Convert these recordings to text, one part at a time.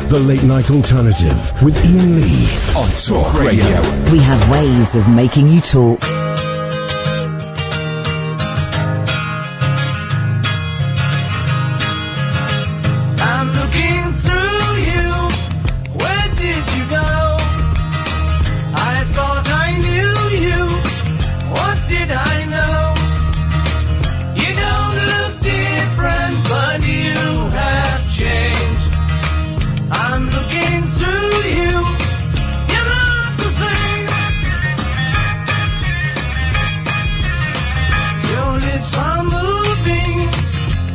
The Late Night Alternative with Iain Lee on Talk Radio. We have ways of making you talk. I'm looking through you. Where did you go? I thought I knew you. What did I know? You don't look different, but you have changed. I'm looking through you. You're not the same. Your lips are moving.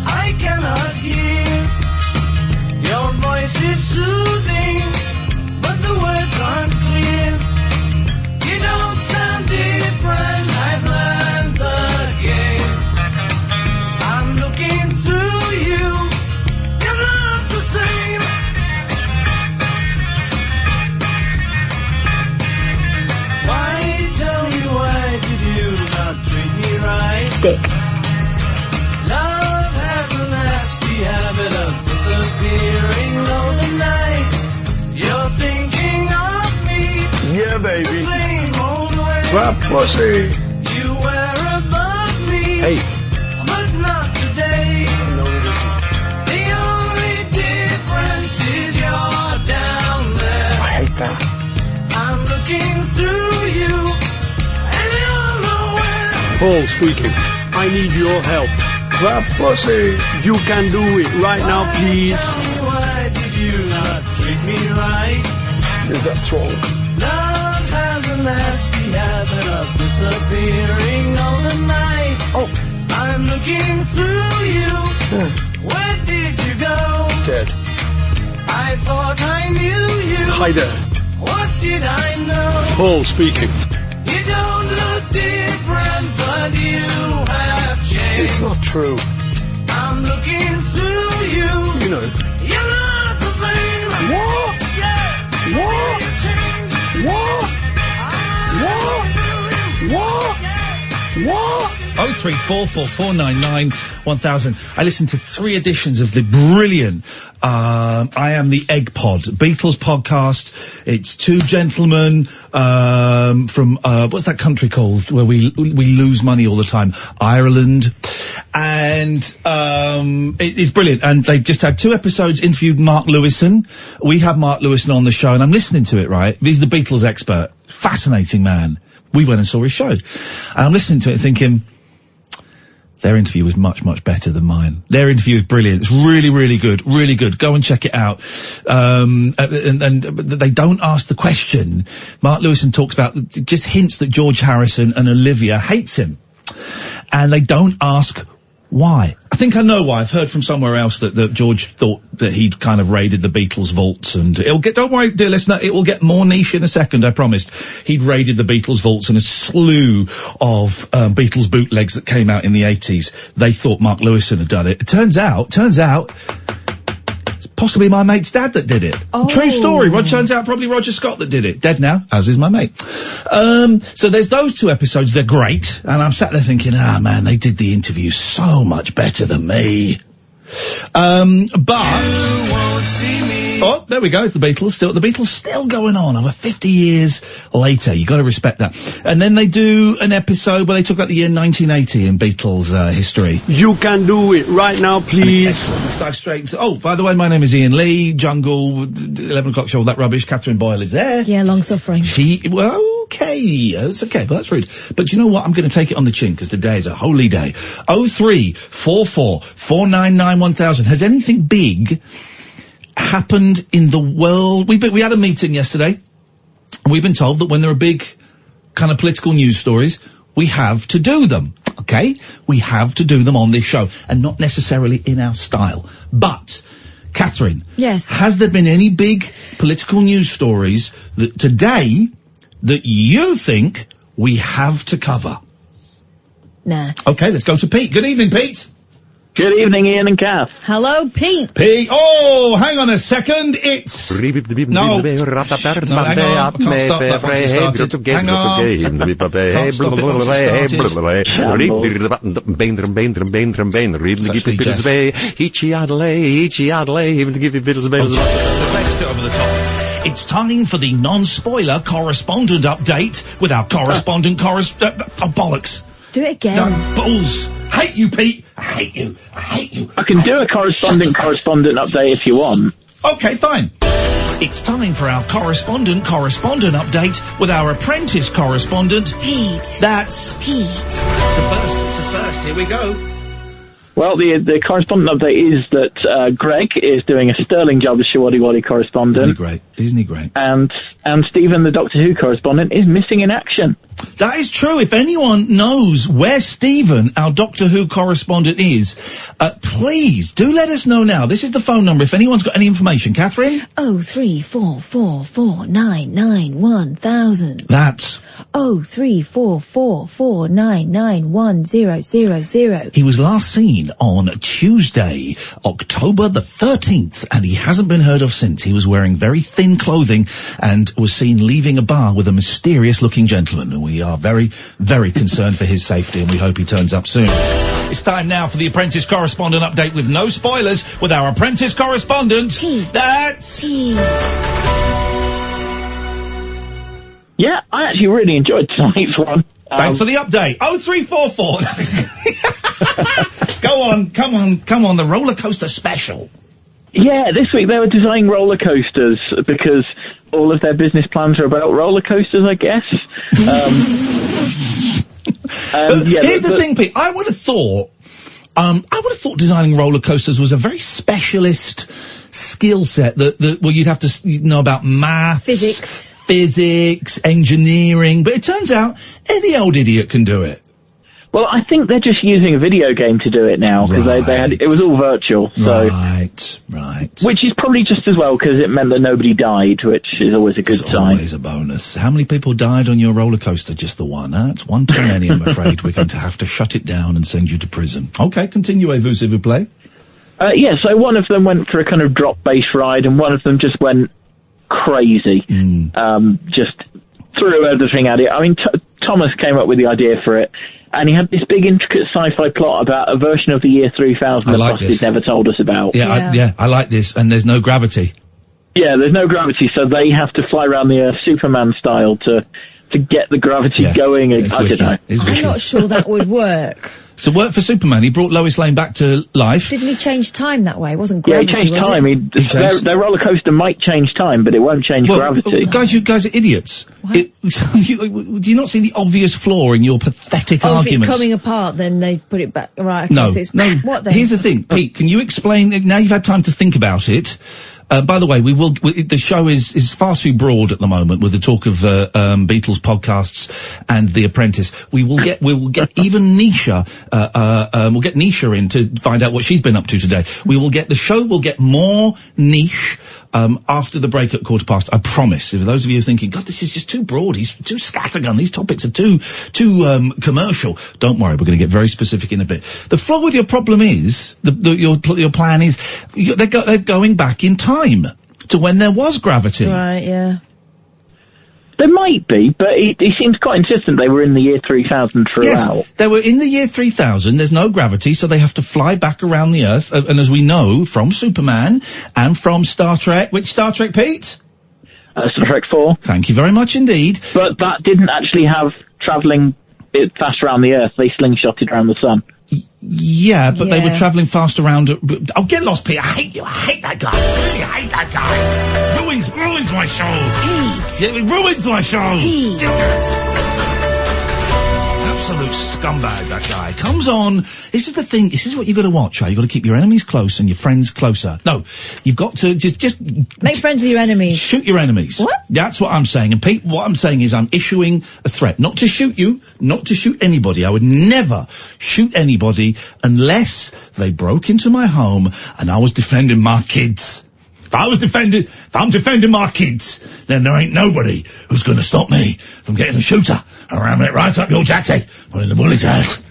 I cannot hear. Your voice is soothing, but the words aren't clear. You don't sound different. I've learned the game. I'm looking through you. You're not the same. Why, tell me, why did you not treat me right? Dick. Love has a nasty habit of disappearing overnight. You're thinking of me Yeah, the baby. same old way. Rap pussy. You were above me, Hey. but not today. The only difference is you're down there. I hate that. I'm looking through you, and you're nowhere. Paul speaking. I need your help. Rap pussy. You can do it right now, please. Tell me, why did you not treat me right? Is that wrong? Love has a nasty habit of disappearing overnight. Oh. I'm looking through you. Where did you go? Dead. I thought I knew you. Hi there. What did I know? Paul speaking. You don't look different, but you have changed. It's not true. I'm looking through you. You know. You're not the same. What? Yeah. What? You changed. What? What? What? 03444991000. I listened to 3 editions of the brilliant I Am the Egg Pod Beatles podcast. It's 2 gentlemen from what's that country called where we lose money all the time? Ireland. And it is brilliant. And they've just had 2 episodes, interviewed Mark Lewison. We have Mark Lewison on the show, and I'm listening to it, right? He's the Beatles expert. Fascinating man. We went and saw his show. And I'm listening to it thinking, their interview was much, much better than mine. Their interview is brilliant. It's really, really good. Really good. Go and check it out. And they don't ask the question. Mark Lewison talks about, just hints that George Harrison and Olivia hates him. And they don't ask why. I think I know why. I've heard from somewhere else that George thought that he'd kind of raided the Beatles vaults, and don't worry, dear listener, it will get more niche in a second, I promised. He'd raided the Beatles vaults, and a slew of Beatles bootlegs that came out in the 80s. They thought Mark Lewison had done it. It turns out it's possibly my mate's dad that did it. Oh. True story. Turns out probably Roger Scott that did it. Dead now, as is my mate. So there's those 2 episodes. They're great. And I'm sat there thinking, man, they did the interview so much better than me. But... You won't see me. Oh, there we go. It's the Beatles still going on over 50 years later. You got to respect that. And then they do an episode where they talk about the year 1980 in Beatles history. You can do it right now, please. Excellent. Let's dive straight into... Oh, by the way, my name is Iain Lee. Jungle, 11 o'clock show, all that rubbish. Catherine Boyle is there. Yeah, long suffering. Well, okay. It's okay, but that's rude. But you know what? I'm going to take it on the chin because today is a holy day. 03444991000. Has anything big happened in the world? We had a meeting yesterday, and we've been told that when there are big kind of political news stories, we have to do them. Okay? We have to do them on this show, and not necessarily in our style. But, Catherine. Yes. Has there been any big political news stories that today that you think we have to cover? Nah. Okay, let's go to Pete. Good evening, Pete. Good evening, Iain and Kath. Hello, Pete. Pete, oh, hang on a second, it's... No, hang on, I can't start that once it started. Hang on. Can't stop it once Let's do it over the top. It's time for the non-spoiler correspondent update with our correspondent bollocks. Do it again. No, balls. Hate you, Pete. I hate you. I can do a correspondent update if you want. Okay, fine. It's time for our correspondent update with our apprentice correspondent. Pete. That's Pete. It's a first. Here we go. Well, the correspondent update is that Greg is doing a sterling job as Shawadi Wadi correspondent. Isn't he great? And Stephen, the Doctor Who correspondent, is missing in action. That is true. If anyone knows where Stephen, our Doctor Who correspondent, is, please do let us know now. This is the phone number if anyone's got any information. Catherine? 03444991000. That's 03444991000. He was last seen on Tuesday, October the 13th, and he hasn't been heard of since. He was wearing very thin clothing and was seen leaving a bar with a mysterious-looking gentleman, and we are very, very concerned for his safety, and we hope he turns up soon. It's time now for the Apprentice Correspondent update with no spoilers with our Apprentice Correspondent. Pete. That's... Pete. Yeah, I actually really enjoyed tonight's one. Thanks for the update. 0344. Go on, come on, the roller coaster special. Yeah, this week they were designing roller coasters because all of their business plans are about roller coasters, I guess. Here's the thing, Pete. I would have thought designing roller coasters was a very specialist skill set that you'd have to know about maths, physics, engineering, but it turns out any old idiot can do it. Well, I think they're just using a video game to do it now because they had it was all virtual. So right. Which is probably just as well because it meant that nobody died, which is always a good sign. Always a bonus. How many people died on your roller coaster? Just the one. That's one too many. I'm afraid we're going to have to shut it down and send you to prison. Okay, continuez-vous, s'il vous plaît. Yeah, so one of them went for a kind of drop-based ride, and one of them just went crazy. Just threw everything at it. I mean, Thomas came up with the idea for it, and he had this big, intricate sci-fi plot about a version of the year 3000 that Busted never told us about. I like this, and there's no gravity. Yeah, there's no gravity, so they have to fly around the Earth Superman style to get the gravity going. I don't know. I'm not sure that would work. So work for Superman. He brought Lois Lane back to life. Didn't he change time that way? It wasn't gravity, he changed time. Their roller coaster might change time, but it won't change gravity. Guys, you guys are idiots. Do you not see the obvious flaw in your pathetic arguments? If it's coming apart, then they put it back. Right, okay, no. What then? Here's the thing, Pete, can you explain, now you've had time to think about it, by the way, the show is far too broad at the moment with the talk of Beatles podcasts and The Apprentice. We will get even Nisha. We'll get Nisha in to find out what she's been up to today. The show will get more niche after the break at 15:15. I promise. If those of you are thinking, God, this is just too broad. He's too scattergun. These topics are too commercial. Don't worry. We're going to get very specific in a bit. The flaw with your problem is your plan is they're going back in time to when there was gravity. Right, yeah. There might be, but he seems quite insistent they were in the year 3000 throughout. Yes, they were in the year 3000. There's no gravity, so they have to fly back around the Earth. And as we know from Superman and from Star Trek, which Star Trek, Pete? Star Trek 4. Thank you very much indeed. But that didn't actually have travelling fast around the Earth. They slingshotted around the sun. Yeah, but they were travelling fast around. Oh, get lost, Pete. I hate you. I hate that guy. I really hate that guy. Ruins my show. Pete. Yeah, it ruins my show. Pete. Absolute scumbag, that guy. Comes on. This is the thing. This is what you've got to watch, right? You've got to keep your enemies close and your friends closer. No, you've got to just make friends with your enemies. Shoot your enemies. What? That's what I'm saying. And Pete, what I'm saying is I'm issuing a threat. Not to shoot you, not to shoot anybody. I would never shoot anybody unless they broke into my home and I was defending my kids. If I'm defending my kids, then there ain't nobody who's going to stop me from getting a shooter and ramming it right up your jacksie, putting the bullet out.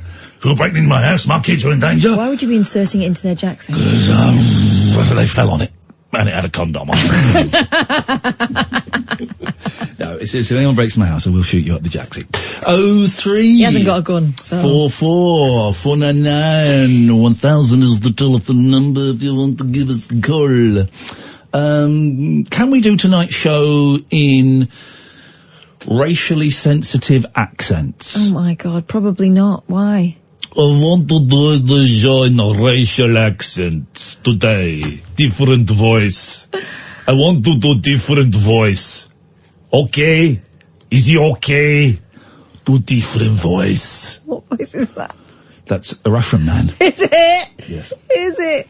You're breaking into my house, my kids are in danger. Why would you be inserting it into their Jackson? Because, they fell on it. And it had a condom on it. No, seriously, if anyone breaks my house, I will shoot you up the Jacksie. 03. He hasn't got a gun, so. 44 499 1000 is the telephone number if you want to give us a call. Can we do tonight's show in racially sensitive accents? Oh my God, probably not. Why? I want to do the show in racial accents today. Different voice. I want to do different voice. Okay? Is he okay? Do different voice. What voice is that? That's a Russian man. Is it? Yes. Is it?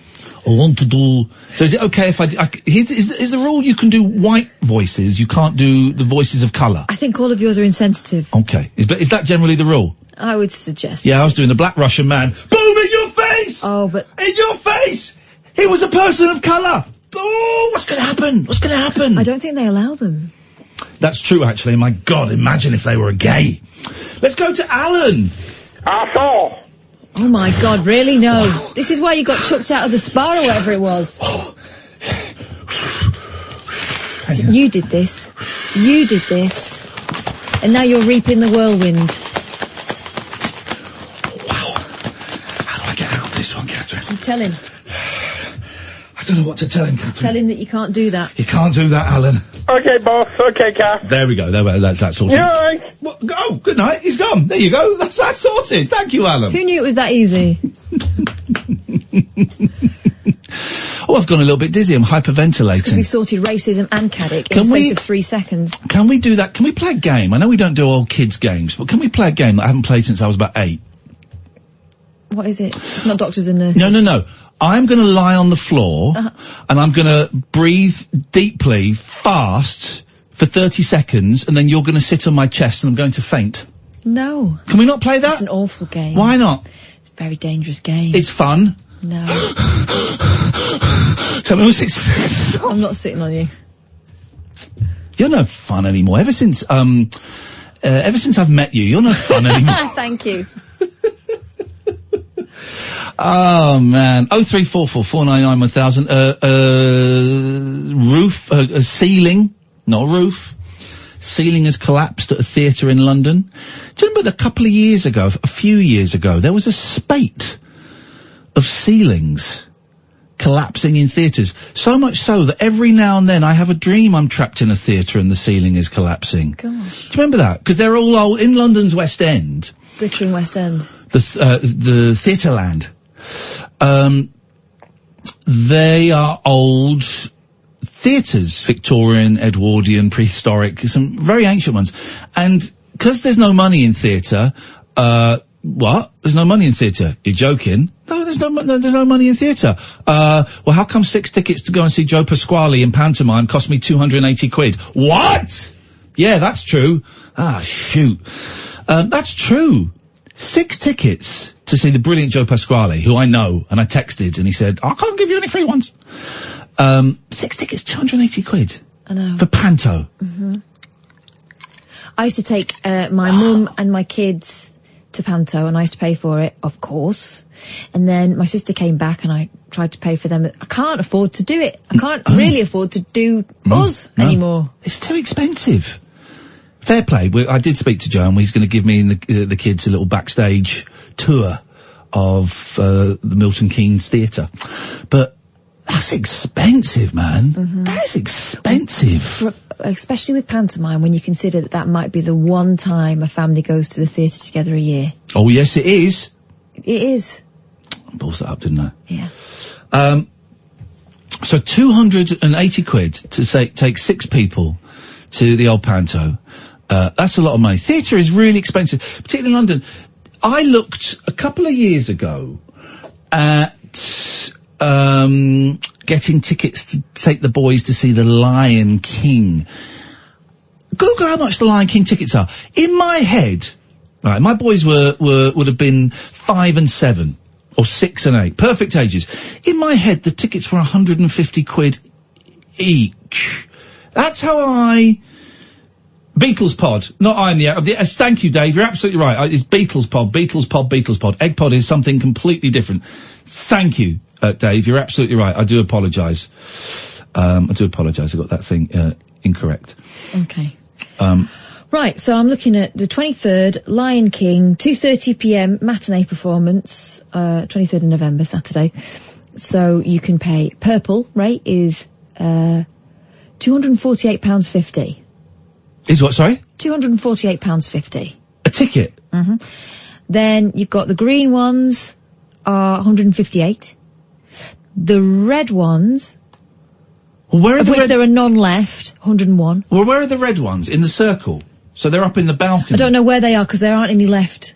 I want to do... So is it okay if is the rule you can do white voices, you can't do the voices of colour? I think all of yours are insensitive. Okay. Is that generally the rule? I would suggest. Yeah, I was doing the black Russian man. Boom in your face! Oh, but... In your face! He was a person of colour! Oh, what's going to happen? What's going to happen? I don't think they allow them. That's true, actually. My God, imagine if they were gay. Let's go to Alan. Asshole! Oh my God, really? No. This is why you got chucked out of the spa or whatever it was. So you did this. You did this. And now you're reaping the whirlwind. Wow. How do I get out of this one, Catherine? You tell him. I don't know what to tell him, Catherine. Tell him that you can't do that. You can't do that, Alan. Okay, boss. Okay, Kath. There we go. That's sorted. You're right. What? Oh, good night. He's gone. There you go. That's sorted. Thank you, Alan. Who knew it was that easy? Oh, I've gone a little bit dizzy. I'm hyperventilating. Because we sorted racism and Caddick in the space of 3 seconds. Can we do that? Can we play a game? I know we don't do old kids games, but can we play a game that I haven't played since I was about 8? What is it? It's not doctors and nurses. No. I'm going to lie on the floor, and I'm going to breathe deeply, fast, for 30 seconds, and then you're going to sit on my chest, and I'm going to faint. No. Can we not play that? It's an awful game. Why not? It's a very dangerous game. It's fun. No. Tell me what's it. I'm not sitting on you. You're no fun anymore. Ever since I've met you, you're no fun anymore. Thank you. Oh man. 0344 499 1000. A ceiling, not a roof. Ceiling has collapsed at a theatre in London. Do you remember a few years ago, there was a spate of ceilings collapsing in theatres. So much so that every now and then I have a dream I'm trapped in a theatre and the ceiling is collapsing. Gosh. Do you remember that? Because they're all old, in London's West End. Glittering West End. The Theatreland. They are old theatres, Victorian, Edwardian, prehistoric, some very ancient ones. And because there's no money in theatre, what? There's no money in theatre? You're joking? No, there's no money in theatre. Well, how come 6 tickets to go and see Joe Pasquale in pantomime cost me 280 quid? What? Yeah, that's true. Ah, shoot. That's true. 6 tickets to see the brilliant Joe Pasquale, who I know, and I texted, and he said, I can't give you any free ones. 6 tickets, 280 quid. I know. For panto. Mm-hmm. I used to take my mum and my kids to panto, and I used to pay for it, of course. And then my sister came back, and I tried to pay for them. I can't afford to do it. I can't really afford to do us anymore. It's too expensive. Fair play. I did speak to Joe, and he's going to give me and the kids a little backstage tour of the Milton Keynes Theatre. But that's expensive, man. Mm-hmm. That's expensive. Especially with pantomime, when you consider that might be the one time a family goes to the theatre together a year. Oh, yes, it is. It is. I balls that up, didn't I? Yeah. So 280 quid to take 6 people to the old panto. That's a lot of money. Theatre is really expensive, particularly in London. I looked a couple of years ago at getting tickets to take the boys to see The Lion King. Google how much The Lion King tickets are. In my head, right, my boys would have been 5 and 7, or 6 and 8, perfect ages. In my head, the tickets were 150 quid each. That's how I Beatles Pod, not I'm the thank you, Dave. You're absolutely right. It's Beatles Pod. Egg Pod is something completely different. Thank you, Dave. You're absolutely right. I do apologise. I got that thing incorrect. Okay. Right, so I'm looking at the 23rd, Lion King, 2:30 p.m. matinee performance, 23rd of November, Saturday. So you can pay. Purple rate is £248.50. Is what, sorry? £248.50. A ticket? Mm-hmm. Then you've got the green ones are 158. The red ones, well, of which there are none left, 101. Well, where are the red ones? In the circle? So they're up in the balcony? I don't know where they are because there aren't any left.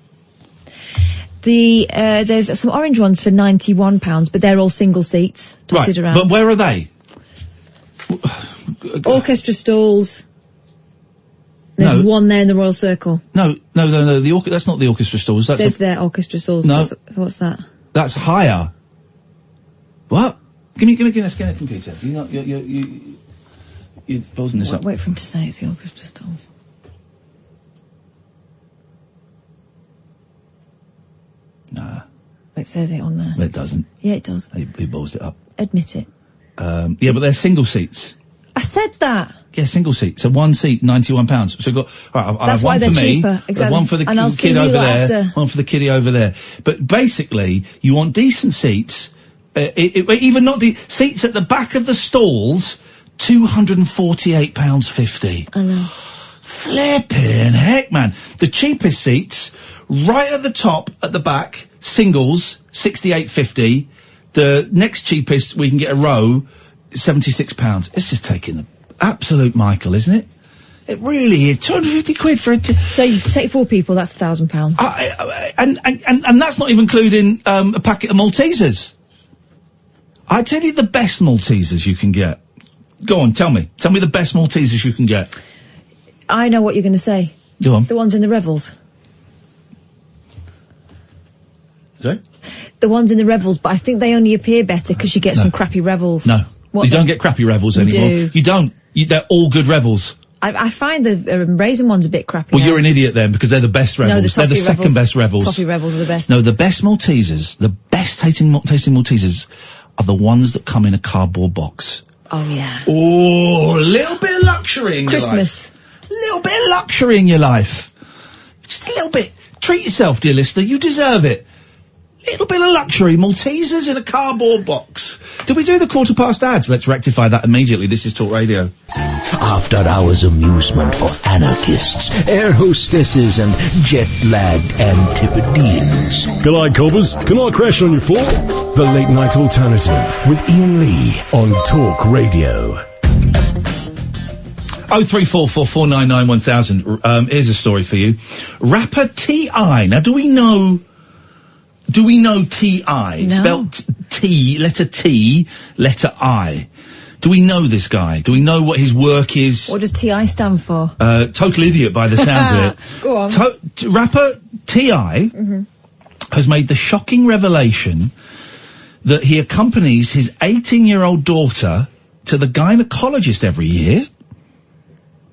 There's some orange ones for £91, but they're all single seats dotted around. But where are they? Orchestra stalls. There's one there in the Royal Circle. No. That's not the orchestra stalls. That's says there orchestra stalls. No. What's that? That's higher. What? Give me a computer. You're building this up. Wait for him to say it's the orchestra stalls. Nah. It says it on there. It doesn't. Yeah, it does. He balls it up. Admit it. Yeah, but they're single seats. I said that. Yeah, single seat. So one seat, £91. So we've got, right, I'll That's have why one they're for me, cheaper. Exactly. one for the kid over there, one for the kiddie over there. But basically, you want decent seats, even not the seats at the back of the stalls, £248.50. I know. Flipping heck, man. The cheapest seats, right at the top, at the back, singles, £68.50. The next cheapest, we can get a row, £76. It's just taking the absolute Michael, isn't it? It really is. 250 quid for a so you take 4 people, that's £1,000. And that's not even including, a packet of Maltesers. I tell you the best Maltesers you can get. Go on, tell me. Tell me the best Maltesers you can get. I know what you're going to say. Go on. The ones in the Revels. Sorry? The ones in the Revels, but I think they only appear better because you get some crappy Revels. No. You don't get crappy Revels anymore. You don't. They're all good Revels. I find the raisin ones a bit crappy. Well, you're an idiot then, because they're the best Revels. They're the second best Revels. Toffee Revels are the best. No, the best Maltesers, the best tasting Maltesers are the ones that come in a cardboard box. Oh, yeah. Oh, a little bit of luxury in your life. Christmas. A little bit of luxury in your life. Just a little bit. Treat yourself, dear listener. You deserve it. Little bit of luxury. Maltesers in a cardboard box. Did we do the 15 ads? Let's rectify that immediately. This is Talk Radio. After hours amusement for anarchists, air hostesses and jet-lagged Antipodeans. G'day, coppers. Can I crash on your floor? The Late Night Alternative with Iain Lee on Talk Radio. 03444991000. Here's a story for you. Rapper T.I. Now, do we know T.I.? No. Spelt T, letter T, letter I. Do we know this guy? Do we know what his work is? What does T.I. stand for? Total idiot by the sounds of it. Go on. Rapper T.I. has made the shocking revelation that he accompanies his 18-year-old daughter to the gynecologist every year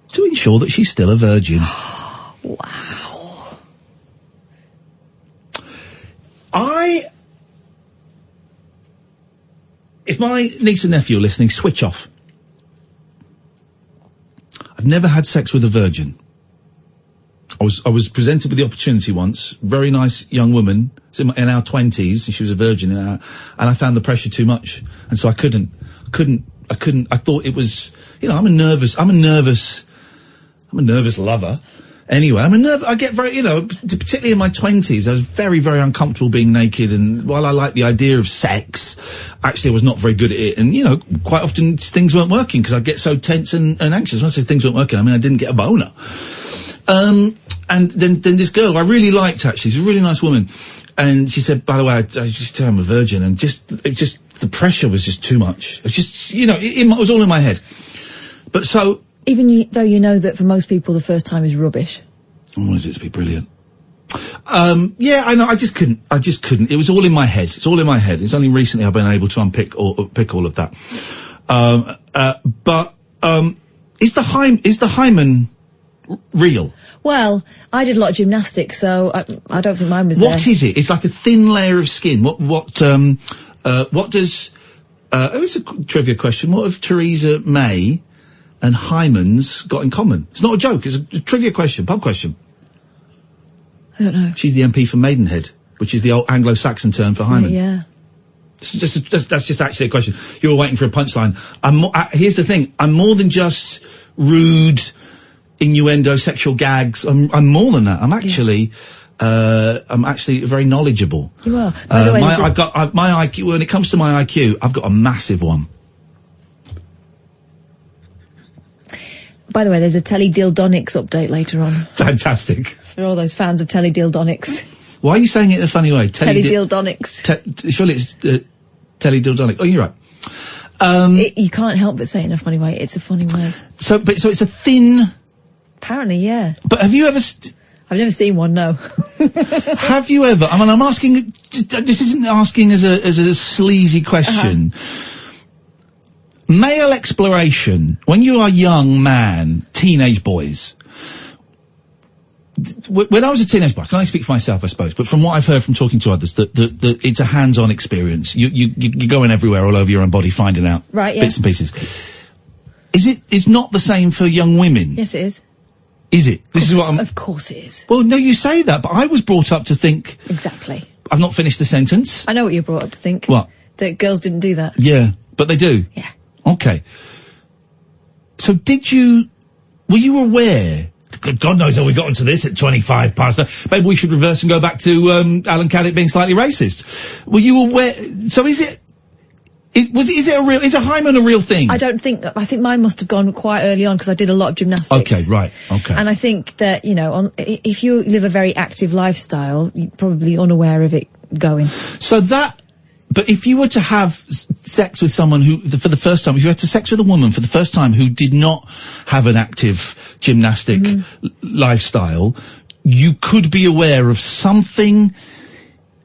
to ensure that she's still a virgin. Wow. If my niece and nephew are listening, switch off. I've never had sex with a virgin. I was presented with the opportunity once. Very nice young woman, in our 20s, and she was a virgin, and I found the pressure too much, and so I couldn't. I thought it was, I'm a nervous lover. Anyway, I get very, particularly in my 20s, I was very, very uncomfortable being naked, and while I like the idea of sex, actually I was not very good at it, and, quite often things weren't working, because I get so tense and anxious. When I say things weren't working, I mean I didn't get a boner. And then this girl I really liked, actually, she's a really nice woman, and she said, by the way, I just tell I'm a virgin, and the pressure was just too much. It just, it was all in my head. But so, even though you know that for most people the first time is rubbish. I wanted it to be brilliant. Yeah, I know. I just couldn't. It was all in my head. It's all in my head. It's only recently I've been able to pick all of that. But is the hymen real? Well, I did a lot of gymnastics, so I don't think mine was there. What is it? It's like a thin layer of skin. What does, it's a trivia question. What have Theresa May and hymens got in common? It's not a joke, it's a trivia question, pub question. I don't know. She's the MP for Maidenhead, which is the old Anglo-Saxon term for hymen. Yeah. That's just actually a question. You're waiting for a punchline. Here's the thing. I'm more than just rude, innuendo, sexual gags. I'm more than that. I'm actually very knowledgeable. You are. By the way, I've got my IQ. When it comes to my IQ, I've got a massive one. By the way, there's a Telly-Dildonics update later on. Fantastic. For all those fans of Telly-Dildonics. Why are you saying it in a funny way? Telly-Dildonics. Surely it's Telly-Dildonic. Oh, you're right. You can't help but say it in a funny way. It's a funny word. So it's a thin... Apparently, yeah. But have you ever... I've never seen one, no. Have you ever... I mean, I'm asking... This isn't asking as a sleazy question. Male exploration, when you are a young man, teenage boys... When I was a teenage boy, I can only speak for myself, I suppose, but from what I've heard from talking to others, that it's a hands-on experience. You're going everywhere, all over your own body, finding out bits and pieces. It's not the same for young women? Yes, it is. Is it? Of course it is. Well, no, you say that, but I was brought up to think... Exactly. I've not finished the sentence. I know what you're brought up to think. What? That girls didn't do that. Yeah, but they do? Yeah. Okay. So were you aware... God knows how we got into this at 25 past. Maybe we should reverse and go back to Alan Caddick being slightly racist. Were you aware? So is a hymen a real thing? I think mine must have gone quite early on because I did a lot of gymnastics. Okay, right, okay. And I think that, if you live a very active lifestyle, you're probably unaware of it going. But if you were to have sex with someone for the first time, if you had sex with a woman for the first time who did not have an active gymnastic lifestyle, you could be aware of something.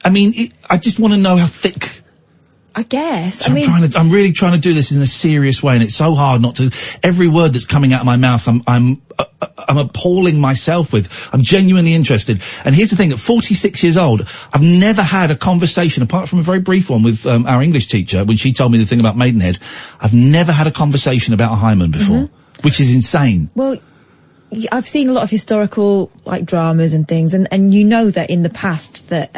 I mean, I just want to know how thick. I guess. So I'm really trying to do this in a serious way, and it's so hard not to. Every word that's coming out of my mouth, I'm appalling myself with. I'm genuinely interested. And here's the thing: at 46 years old, I've never had a conversation, apart from a very brief one with our English teacher when she told me the thing about Maidenhead. I've never had a conversation about a hymen before, which is insane. Well, I've seen a lot of historical dramas and things, and you know that in the past that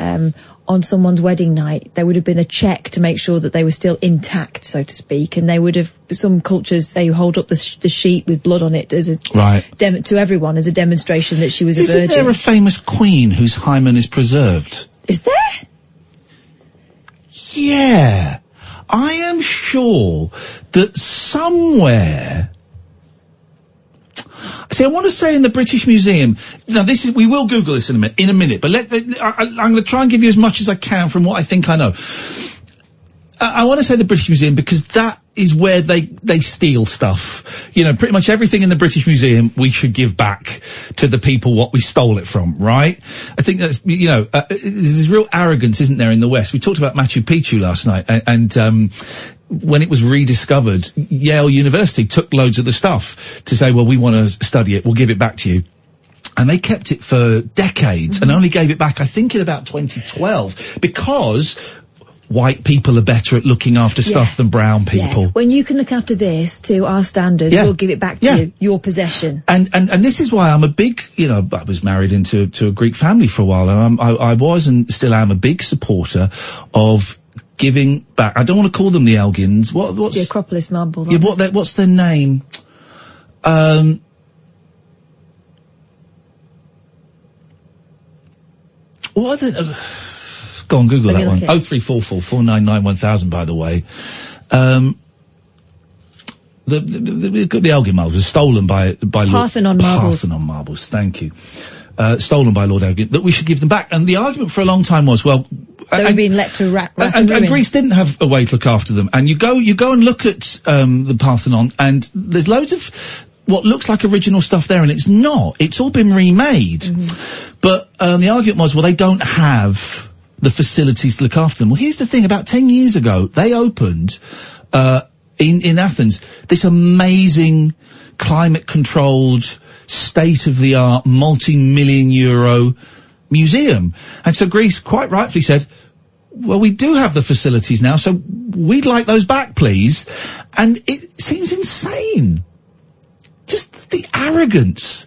on someone's wedding night there would have been a check to make sure that they were still intact, so to speak, and they would have, some cultures, they hold up the sheet with blood on it as to everyone as a demonstration that she was a virgin. Isn't there a famous queen whose hymen is preserved? Is there? Yeah. I am sure that somewhere... See, I want to say in the British Museum. Now, we will Google this in a minute, but I'm going to try and give you as much as I can from what I think I know. I want to say the British Museum because that is where they steal stuff. Pretty much everything in the British Museum we should give back to the people what we stole it from, right? I think that's, there's this real arrogance, isn't there, in the West? We talked about Machu Picchu last night, and when it was rediscovered, Yale University took loads of the stuff to say, well, we want to study it, we'll give it back to you. And they kept it for decades and only gave it back, I think, in about 2012, because white people are better at looking after stuff than brown people. Yeah. When you can look after this to our standards, we'll give it back to you, your possession. And this is why I'm a big, I was married into a Greek family for a while, and I was and still am a big supporter of giving back. I don't want to call them the Elgins. What's the Acropolis marbles? Yeah, what's their name? What are they? Go on, Google that one. 0344 499 1000. By the way, the Elgin marbles were stolen by Parthenon marbles. Parthenon marbles. Thank you. Stolen by Lord Elgin. That we should give them back. And the argument for a long time was, well, they were being let to rack and Greece didn't have a way to look after them. And you go and look at the Parthenon, and there's loads of what looks like original stuff there, and it's not. It's all been remade. But the argument was, well, they don't have the facilities to look after them. Well, here's the thing. About 10 years ago, they opened in Athens this amazing climate-controlled state-of-the-art, multi-million euro museum. And so Greece quite rightfully said, well, we do have the facilities now, so we'd like those back, please. And it seems insane. Just the arrogance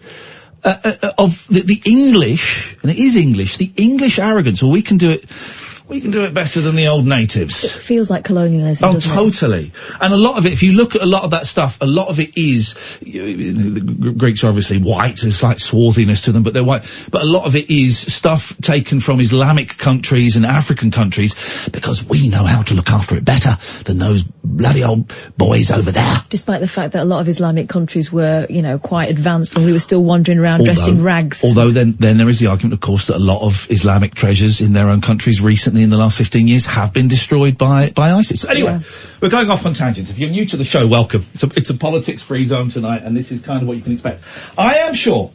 of the English, and it is English, the English arrogance. Well, we can do it better than the old natives. It feels like colonialism, doesn't totally. It? And a lot of it, if you look at a lot of that stuff, a lot of it is, the Greeks are obviously white, there's like swarthiness to them, but they're white. But a lot of it is stuff taken from Islamic countries and African countries, because we know how to look after it better than those bloody old boys over there. Despite the fact that a lot of Islamic countries were, quite advanced when we were still wandering around dressed in rags. Although then there is the argument, of course, that a lot of Islamic treasures in their own countries recently in the last 15 years have been destroyed by ISIS. So anyway, we're going off on tangents. If you're new to the show, welcome. It's a politics-free zone tonight, and this is kind of what you can expect. I am sure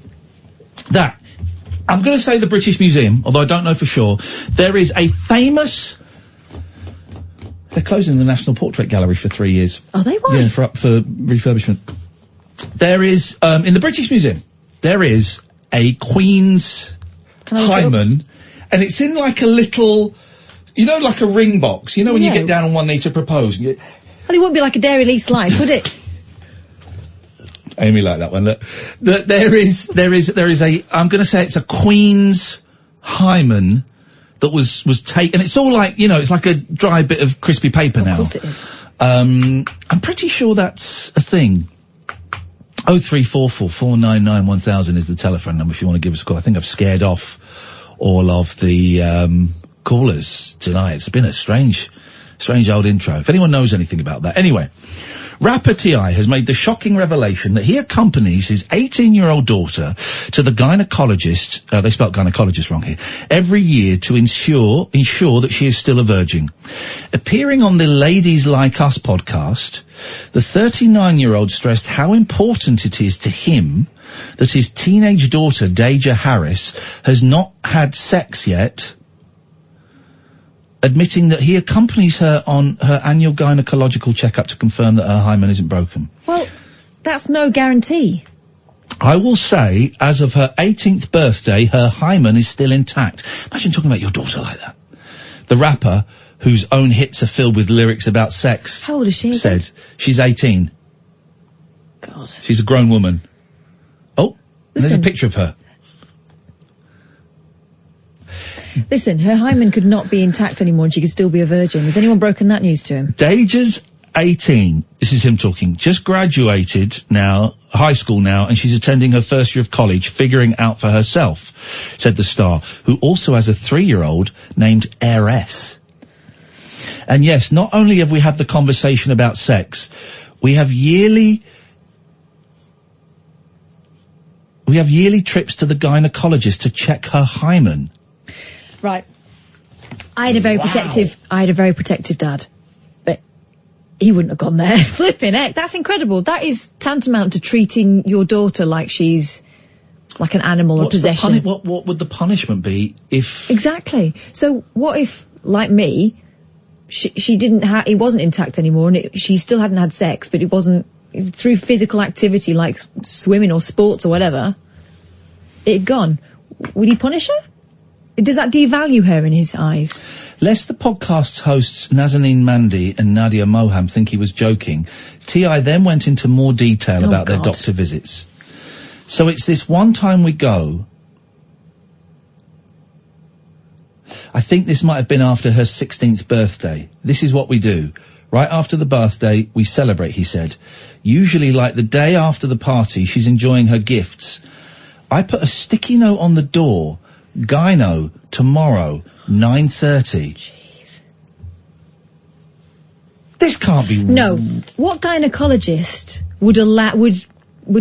that, I'm going to say the British Museum, although I don't know for sure, there is a famous... They're closing the National Portrait Gallery for 3 years. Are they? Why? Yeah, for refurbishment. There is, in the British Museum, there is a Queen's hymen, and it's in like a little... like a ring box. When you get down on one knee to propose. Well, it wouldn't be like a Dairy Lee slice, would it? Amy liked that one. Look, there is a, I'm going to say it's a Queen's hymen that was taken. It's all like, it's like a dry bit of crispy paper now. Of course it is. I'm pretty sure that's a thing. 0344 499 1000 is the telephone number if you want to give us a call. I think I've scared off all of the, callers tonight. It's been a strange old intro. If anyone knows anything about that. Anyway, rapper T.I. has made the shocking revelation that he accompanies his 18-year-old daughter to the gynecologist, they spelled gynecologist wrong here, every year to ensure that she is still a virgin. Appearing on the Ladies Like Us podcast, the 39-year-old stressed how important it is to him that his teenage daughter, Deja Harris, has not had sex yet, admitting that he accompanies her on her annual gynecological checkup to confirm that her hymen isn't broken. Well, that's no guarantee. I will say, as of her 18th birthday, her hymen is still intact. Imagine talking about your daughter like that. The rapper, whose own hits are filled with lyrics about sex, how old is she? Said she's 18. God. She's a grown woman. Oh, there's a picture of her. Listen, her hymen could not be intact anymore and she could still be a virgin. Has anyone broken that news to him? Deja's 18. This is him talking. Just graduated now, high school now, and she's attending her first year of college, figuring out for herself, said the star, who also has a 3-year-old named Heiress. And yes, not only have we had the conversation about sex, we have yearly trips to the gynecologist to check her hymen. Right. I had a very protective dad, but he wouldn't have gone there. Flipping heck, that's incredible. That is tantamount to treating your daughter like she's like an animal or possession. What would the punishment be if... Exactly. So what if, like me, it wasn't intact anymore and she still hadn't had sex, but it wasn't through physical activity like swimming or sports or whatever, it had gone. Would he punish her? Does that devalue her in his eyes? Lest the podcast's hosts Nazanin Mandi and Nadia Moham think he was joking, T.I. then went into more detail about their doctor visits. So it's this one time we go. I think this might have been after her 16th birthday. This is what we do. Right after the birthday, we celebrate, he said. Usually, like the day after the party, she's enjoying her gifts. I put a sticky note on the door. Gyno, tomorrow, 9:30. Jeez. This can't be... No. What gynecologist would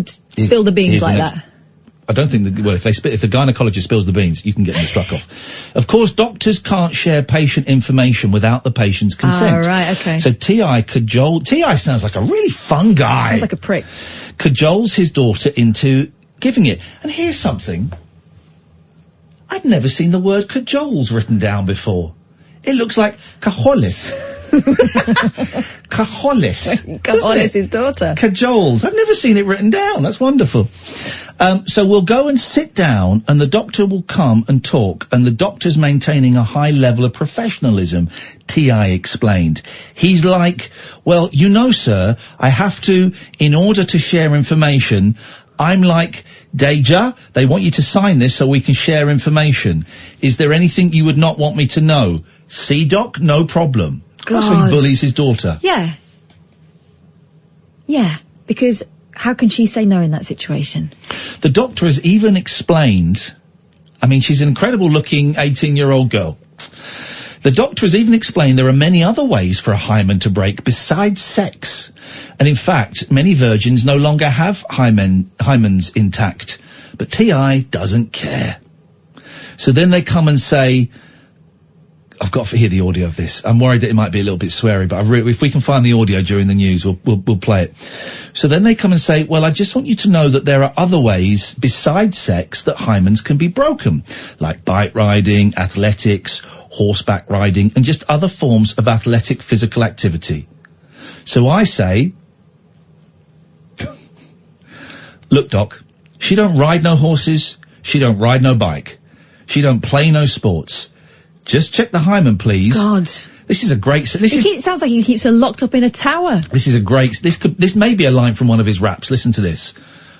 spill the beans like that? I don't think if the gynecologist spills the beans, you can get them struck off. Of course, doctors can't share patient information without the patient's consent. Oh, right, okay. So T.I. sounds like a really fun guy. Sounds like a prick. Cajoles his daughter into giving it. And here's something. I've never seen the word cajoles written down before. It looks like cajoles. Cajoles. Cajoles his daughter. Cajoles. I've never seen it written down. That's wonderful. So we'll go and sit down and the doctor will come and talk, and the doctor's maintaining a high level of professionalism, T.I. explained. He's like, well, you know, sir, I have to, in order to share information, I'm like, Deja, they want you to sign this so we can share information. Is there anything you would not want me to know? See, Doc? No problem. God. That's why he bullies his daughter. Yeah. Yeah, because how can she say no in that situation? The doctor has even explained, I mean, she's an incredible looking 18-year-old girl. The doctor has even explained there are many other ways for a hymen to break besides sex. And in fact, many virgins no longer have hymens intact. But T.I. doesn't care. So then they come and say, I've got to hear the audio of this. I'm worried that it might be a little bit sweary, but if we can find the audio during the news, we'll play it. So then they come and say, well, I just want you to know that there are other ways besides sex that hymens can be broken, like bike riding, athletics, horseback riding, and just other forms of athletic physical activity. So I say, look, Doc, she don't ride no horses, she don't ride no bike, she don't play no sports. Just check the hymen, please. God. This is a great... It sounds like he keeps her locked up in a tower. This is a great... This may be a line from one of his raps. Listen to this.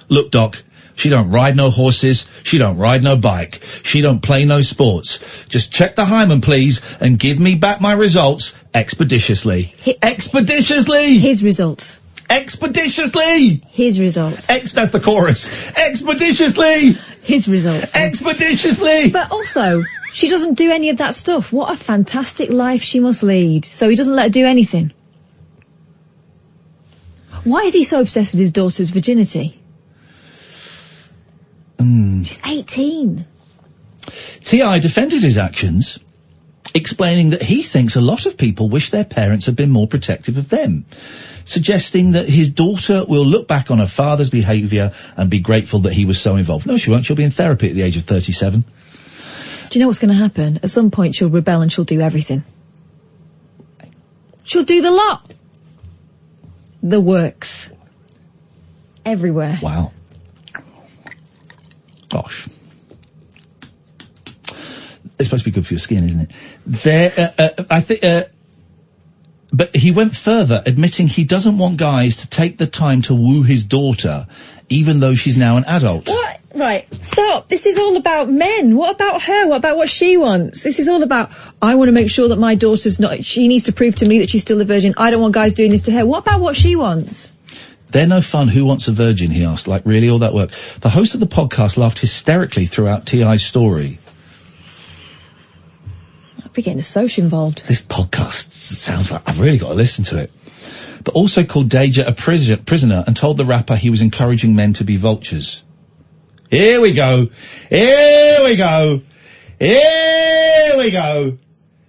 Look, Doc, she don't ride no horses, she don't ride no bike, she don't play no sports. Just check the hymen, please, and give me back my results expeditiously. Expeditiously! His results. Expeditiously! His results. That's the chorus. Expeditiously! His results. Expeditiously! But also, she doesn't do any of that stuff. What a fantastic life she must lead. So he doesn't let her do anything. Why is he so obsessed with his daughter's virginity? She's 18. T.I. defended his actions, explaining that he thinks a lot of people wish their parents had been more protective of them, suggesting that his daughter will look back on her father's behaviour and be grateful that he was so involved. No, she won't. She'll be in therapy at the age of 37. Do you know what's going to happen? At some point she'll rebel and she'll do everything. She'll do the lot. The works. Everywhere. Wow. Gosh. It's supposed to be good for your skin, isn't it? I think, but he went further, admitting he doesn't want guys to take the time to woo his daughter, even though she's now an adult. What? Right, stop. This is all about men. What about her? What about what she wants? This is all about, I want to make sure that my daughter's not, she needs to prove to me that she's still a virgin. I don't want guys doing this to her. What about what she wants? They're no fun. Who wants a virgin? He asked. Like, really, all that work? The host of the podcast laughed hysterically throughout T.I.'s story. I'd be getting a social involved. This podcast sounds like I've really got to listen to it. But also called Deja a prisoner and told the rapper he was encouraging men to be vultures. Here we go. Here we go. Here we go.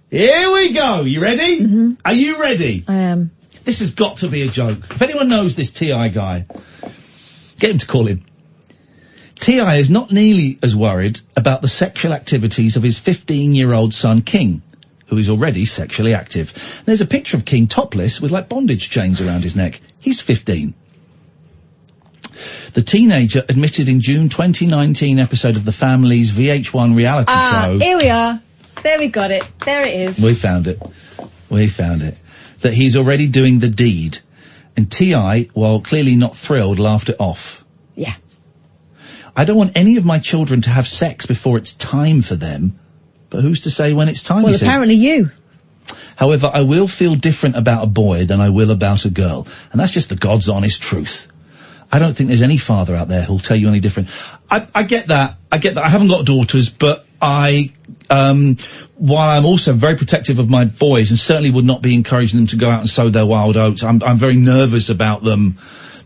Here we go. You ready? Mm-hmm. Are you ready? I am. This has got to be a joke. If anyone knows this T.I. guy, get him to call in. T.I. is not nearly as worried about the sexual activities of his 15-year-old son, King, who is already sexually active. There's a picture of King topless with, like, bondage chains around his neck. He's 15. The teenager admitted in June 2019 episode of the Family's VH1 reality show... Here we are. There we got it. There it is. We found it. We found it. That he's already doing the deed. And T.I., while clearly not thrilled, laughed it off. Yeah. I don't want any of my children to have sex before it's time for them. But who's to say when it's time? Well, apparently you. However, I will feel different about a boy than I will about a girl. And that's just the God's honest truth. I don't think there's any father out there who'll tell you any different. I get that. I get that. I haven't got daughters, but while I'm also very protective of my boys and certainly would not be encouraging them to go out and sow their wild oats, I'm very nervous about them.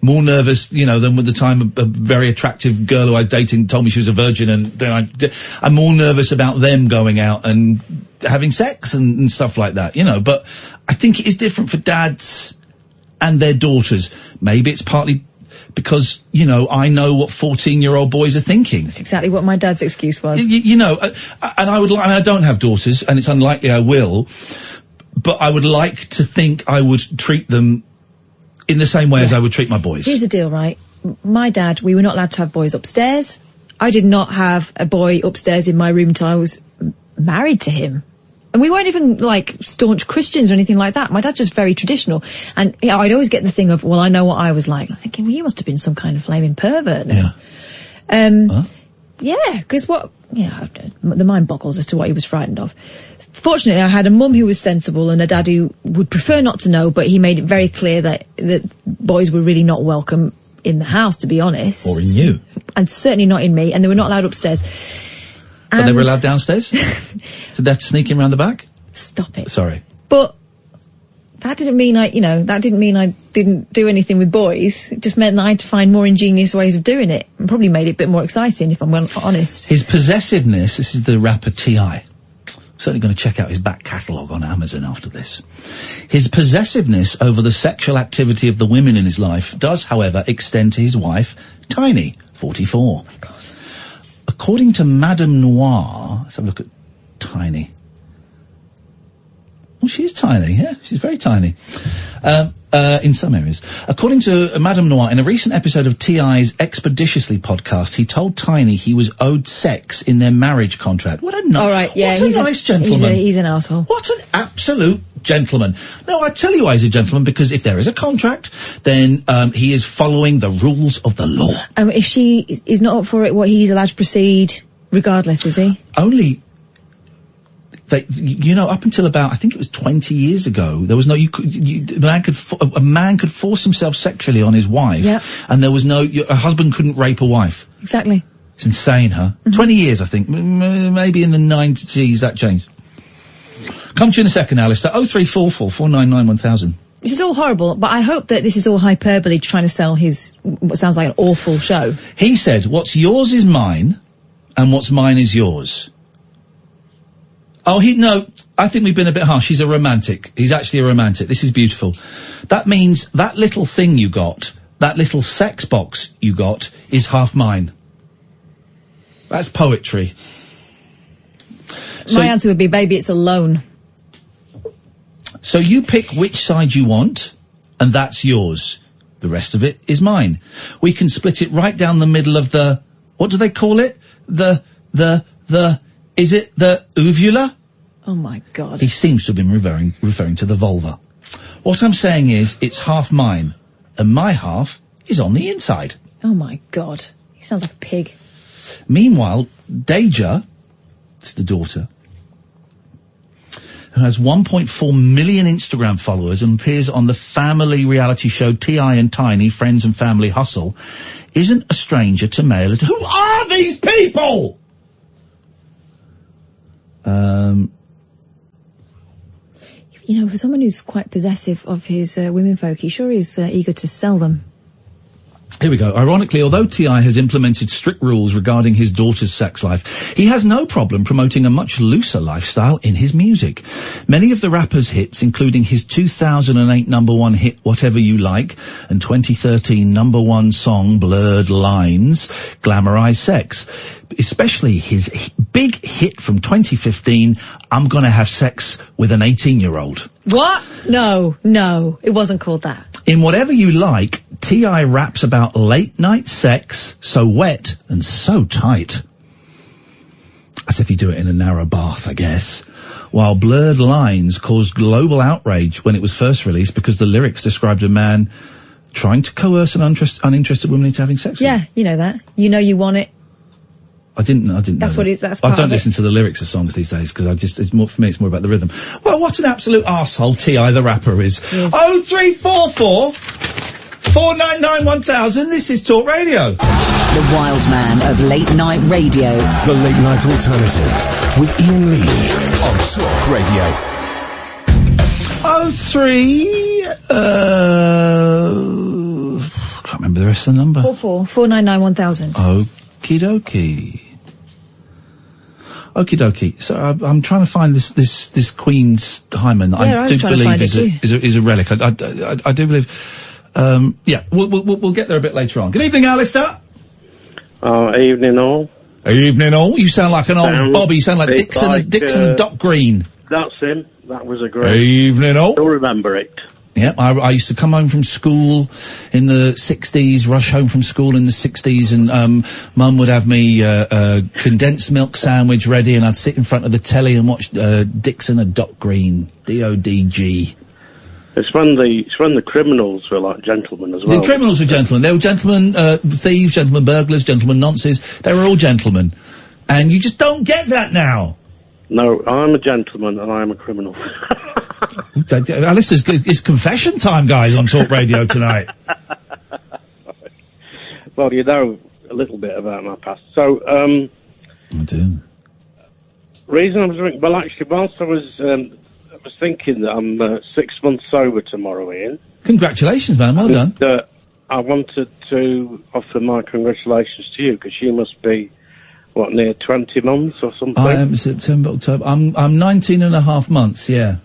More nervous, than with the time a very attractive girl who I was dating told me she was a virgin, and then I'm more nervous about them going out and having sex and stuff like that, But I think it is different for dads and their daughters. Maybe it's partly because, I know what 14-year-old boys are thinking. That's exactly what my dad's excuse was. And I don't have daughters, and it's unlikely I will, but I would like to think I would treat them in the same way as I would treat my boys. Here's the deal, right? my dad, we were not allowed to have boys upstairs. I did not have a boy upstairs in my room until I was married to him. And we weren't even, like, staunch Christians or anything like that. My dad's just very traditional. And I'd always get the thing of, well, I know what I was like. I'm thinking, well, you must have been some kind of flaming pervert then. Yeah. Yeah, because the mind boggles as to what he was frightened of. Fortunately, I had a mum who was sensible and a dad who would prefer not to know, but he made it very clear that boys were really not welcome in the house, to be honest. Or in you. And certainly not in me, and they were not allowed upstairs. But they were allowed downstairs? So they'd sneak in round the back? Stop it. Sorry. But that didn't mean I didn't do anything with boys. It just meant that I had to find more ingenious ways of doing it, and probably made it a bit more exciting, if I'm honest. His possessiveness, this is the rapper T.I. Certainly going to check out his back catalogue on Amazon after this. His possessiveness over the sexual activity of the women in his life does, however, extend to his wife, Tiny, 44. Oh, God. According to Madame Noir, let's have a look at Tiny. Well, she is tiny, yeah, she's very tiny. In some areas. According to Madame Noir, in a recent episode of T.I.'s Expeditiously podcast, he told Tiny he was owed sex in their marriage contract. What a nice gentleman. He's an arsehole. What an absolute gentleman. No, I tell you why he's a gentleman, because if there is a contract, then he is following the rules of the law. If she is not up for it, he's allowed to proceed regardless, is he? Only... up until about, I think it was 20 years ago, there was no, a man could force himself sexually on his wife, and there was no, a husband couldn't rape a wife. Exactly. It's insane, huh? 20 years, I think. Maybe in the 90s that changed. Come to you in a second, Alistair. 0344 499 1000. This is all horrible, but I hope that this is all hyperbole trying to sell his, what sounds like an awful show. He said, what's yours is mine, and what's mine is yours. Oh, I think we've been a bit harsh. He's a romantic. He's actually a romantic. This is beautiful. That means that little thing you got, that little sex box you got, is half mine. That's poetry. My answer would be, baby, it's a loan. So you pick which side you want, and that's yours. The rest of it is mine. We can split it right down the middle of the, what do they call it? Is it the uvula? Oh, my God. He seems to have been referring to the vulva. What I'm saying is, it's half mine, and my half is on the inside. Oh, my God. He sounds like a pig. Meanwhile, Deja, it's the daughter, who has 1.4 million Instagram followers and appears on the family reality show T.I. and Tiny, Friends and Family Hustle, isn't a stranger to male... Who are these people?! For someone who's quite possessive of his womenfolk, he sure is eager to sell them. Here we go. Ironically, although T.I. has implemented strict rules regarding his daughter's sex life, he has no problem promoting a much looser lifestyle in his music. Many of the rapper's hits, including his 2008 #1 hit Whatever You Like and 2013 #1 song Blurred Lines, glamorize sex. Especially his big hit from 2015, I'm Gonna Have Sex with an 18-year-old. What? No, it wasn't called that. In Whatever You Like, T.I. raps about late-night sex, so wet and so tight. As if he'd do it in a narrow bath, I guess. While Blurred Lines caused global outrage when it was first released because the lyrics described a man trying to coerce an uninterested woman into having sex with him. Yeah, you know that. You know you want it. I didn't know That's what that. it is. That's part I don't of listen to the lyrics of songs these days because it's more about the rhythm. Well, what an absolute arsehole T.I. the rapper is. Yes. 0344 499 1000. This is Talk Radio. The wild man of late night radio. The Late Night Alternative with Iain Lee on Talk Radio. 03 can't remember the rest of the number. 44 499 1000. Okie dokie. So I'm trying to find this Queen's hymen that I do believe is a relic. I do believe. We'll get there a bit later on. Good evening, Alistair. Evening all. Evening all. You sound like an old Bobby. You sound like Dixon and Doc Green. That's him. That was a great. Evening all. Still remember it. Yeah, I used to come home from school in the 60s, rush home from school in the 60s, and Mum would have me a condensed milk sandwich ready, and I'd sit in front of the telly and watch Dixon and Doc Green, D-O-D-G. It's when the criminals were like gentlemen as well. The criminals were gentlemen. They were gentlemen thieves, gentlemen burglars, gentlemen nonces. They were all gentlemen. And you just don't get that now. No, I'm a gentleman and I'm a criminal. Alice, it's confession time, guys, on Talk Radio tonight. Well, you know a little bit about my past. So, I do. Reason I was ringing, well, actually, whilst I was thinking that I'm 6 months sober tomorrow, Ian. Congratulations, man. Well done. I wanted to offer my congratulations to you, because you must be, what, near 20 months or something? I am September, October. I'm 19 and a half months, yeah.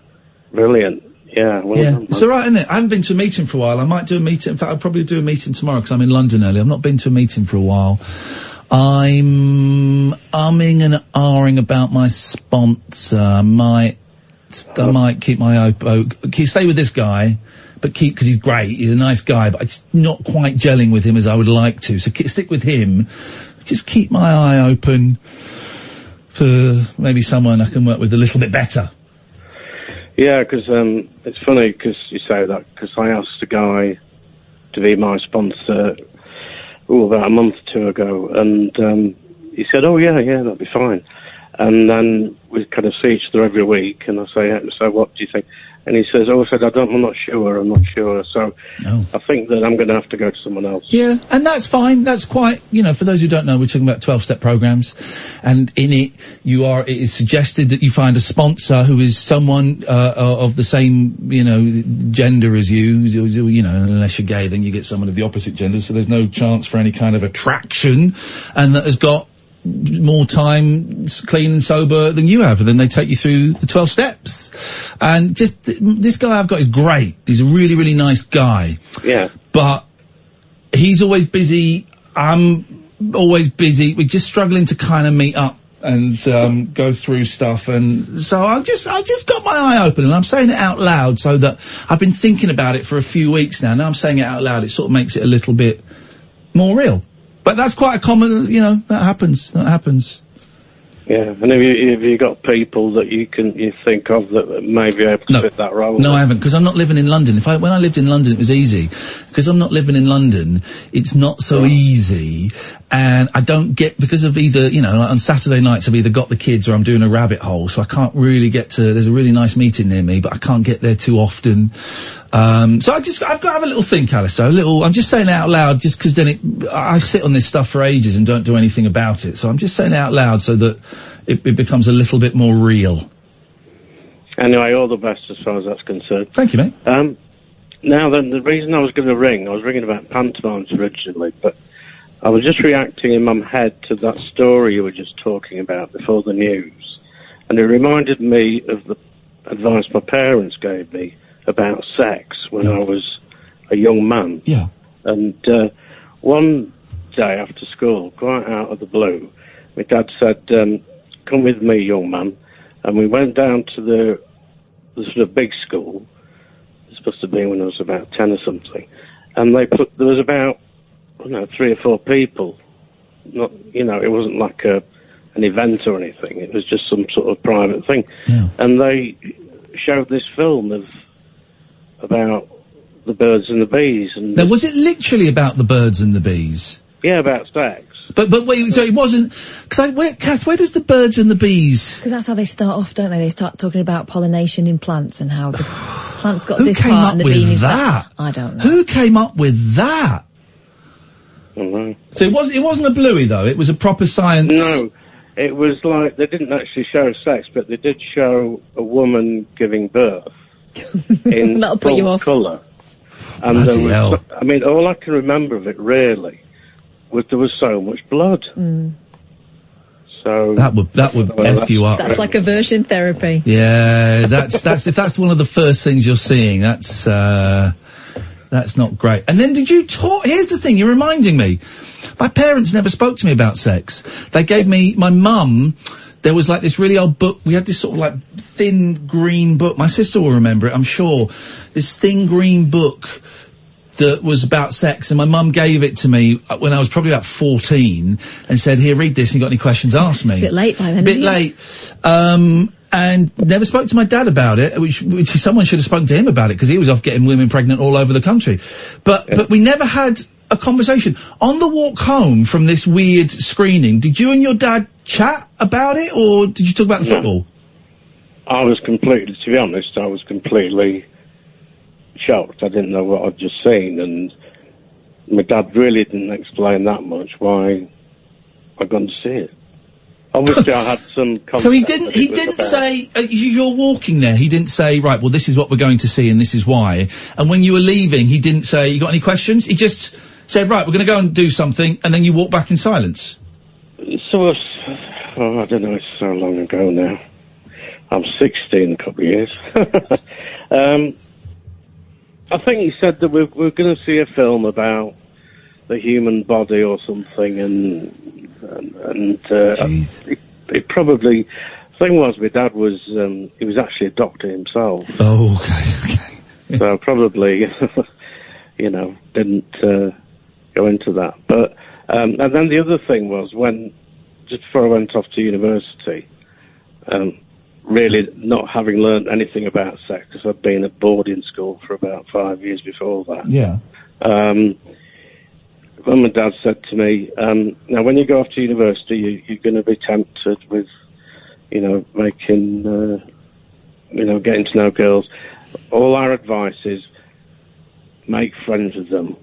Brilliant. Yeah, well done, it's all right, isn't it? I haven't been to a meeting for a while. I might do a meeting. In fact, I'll probably do a meeting tomorrow because I'm in London early. I've not been to a meeting for a while. I'm umming and ahhing about my sponsor. I might keep my stay with this guy, but because he's great. He's a nice guy, but I'm just not quite gelling with him as I would like to. So stick with him. Just keep my eye open for maybe someone I can work with a little bit better. Yeah, because it's funny because you say that, because I asked a guy to be my sponsor about a month or two ago, and he said, "Oh yeah, that'd be fine." And then we kind of see each other every week, and I say, "So what do you think?" And he says, "Oh," I said, I'm not sure. So I think that I'm going to have to go to someone else. Yeah, and that's fine. That's quite, for those who don't know, we're talking about 12-step programs. And in it, it is suggested that you find a sponsor who is someone, of the same, gender as you, unless you're gay, then you get someone of the opposite gender. So there's no chance for any kind of attraction, and that has got more time clean and sober than you have, and then they take you through the 12 steps. And just this guy I've got is great. He's a really, really nice guy. Yeah. But he's always busy. I'm always busy. We're just struggling to kind of meet up and go through stuff. And so I just got my eye open, and I'm saying it out loud so that I've been thinking about it for a few weeks now. Now I'm saying it out loud. It sort of makes it a little bit more real. But that's quite a common, that happens. Yeah, and have you got people that you think of that may be able to fit that role? No, I haven't, because I'm not living in London. When I lived in London, it was easy. Because I'm not living in London, it's not so easy. And I don't get, because of either, like on Saturday nights I've either got the kids or I'm doing a rabbit hole, so I can't really get to, there's a really nice meeting near me, but I can't get there too often. So I've got to have a little think, Alistair, I'm just saying it out loud just because then I sit on this stuff for ages and don't do anything about it. So I'm just saying it out loud so that it becomes a little bit more real. Anyway, all the best as far as that's concerned. Thank you, mate. Now then, the reason I was ringing about pantomimes originally, but I was just reacting in my head to that story you were just talking about before the news. And it reminded me of the advice my parents gave me about sex when I was a young man. Yeah. And one day after school, quite out of the blue, my dad said, "Come with me, young man." And we went down to the sort of big school. This must have been when I was about 10 or something. And there was about, 3 or 4 people. Not, it wasn't like an event or anything. It was just some sort of private thing. Yeah. And they showed this film about the birds and the bees. And now, was it literally about the birds and the bees? Yeah, about sex. But wait, so it wasn't, Kath, where does the birds and the bees? Because that's how they start off, don't they? They start talking about pollination in plants and how the plant's got this part and the bean is that. I don't know. Who came up with that? So it wasn't a bluey though, it was a proper science. No, it was like, they didn't actually show sex, but they did show a woman giving birth in That'll put you off. colour. And all I can remember of it really was there was so much blood. So that would F you up. That's like aversion therapy. Yeah, that's if that's one of the first things you're seeing, that's not great. And then did you talk? Here's the thing, you're reminding me. My parents never spoke to me about sex. They gave me, my mum, there was like this really old book. We had this sort of like thin green book. My sister will remember it, I'm sure. This thin green book that was about sex, and my mum gave it to me when I was probably about 14 and said, here, read this, and you got any questions, ask me. It's a bit late by then. A bit late. And never spoke to my dad about it, which someone should have spoken to him about it, because he was off getting women pregnant all over the country. But we never had a conversation. On the walk home from this weird screening, did you and your dad chat about it, or did you talk about the football? I was completely shocked. I didn't know what I'd just seen, and my dad really didn't explain that much why I'd gone to see it. Obviously, I had some concept. So he didn't say, you're walking there, he didn't say, right, well, this is what we're going to see and this is why. And when you were leaving, he didn't say, you got any questions? He just said, right, we're going to go and do something, and then you walk back in silence. So, I don't know, it's so long ago now. I'm 60 in a couple of years. I think he said that we're going to see a film about the human body or something, and it probably. The thing was, my dad was he was actually a doctor himself. Oh, okay. So probably, didn't go into that. But and then the other thing was, when just before I went off to university, really not having learned anything about sex, because I'd been at boarding school for about 5 years before that. Yeah. Mum and Dad said to me, now when you go off to university, you're going to be tempted with, making, getting to know girls. All our advice is make friends with them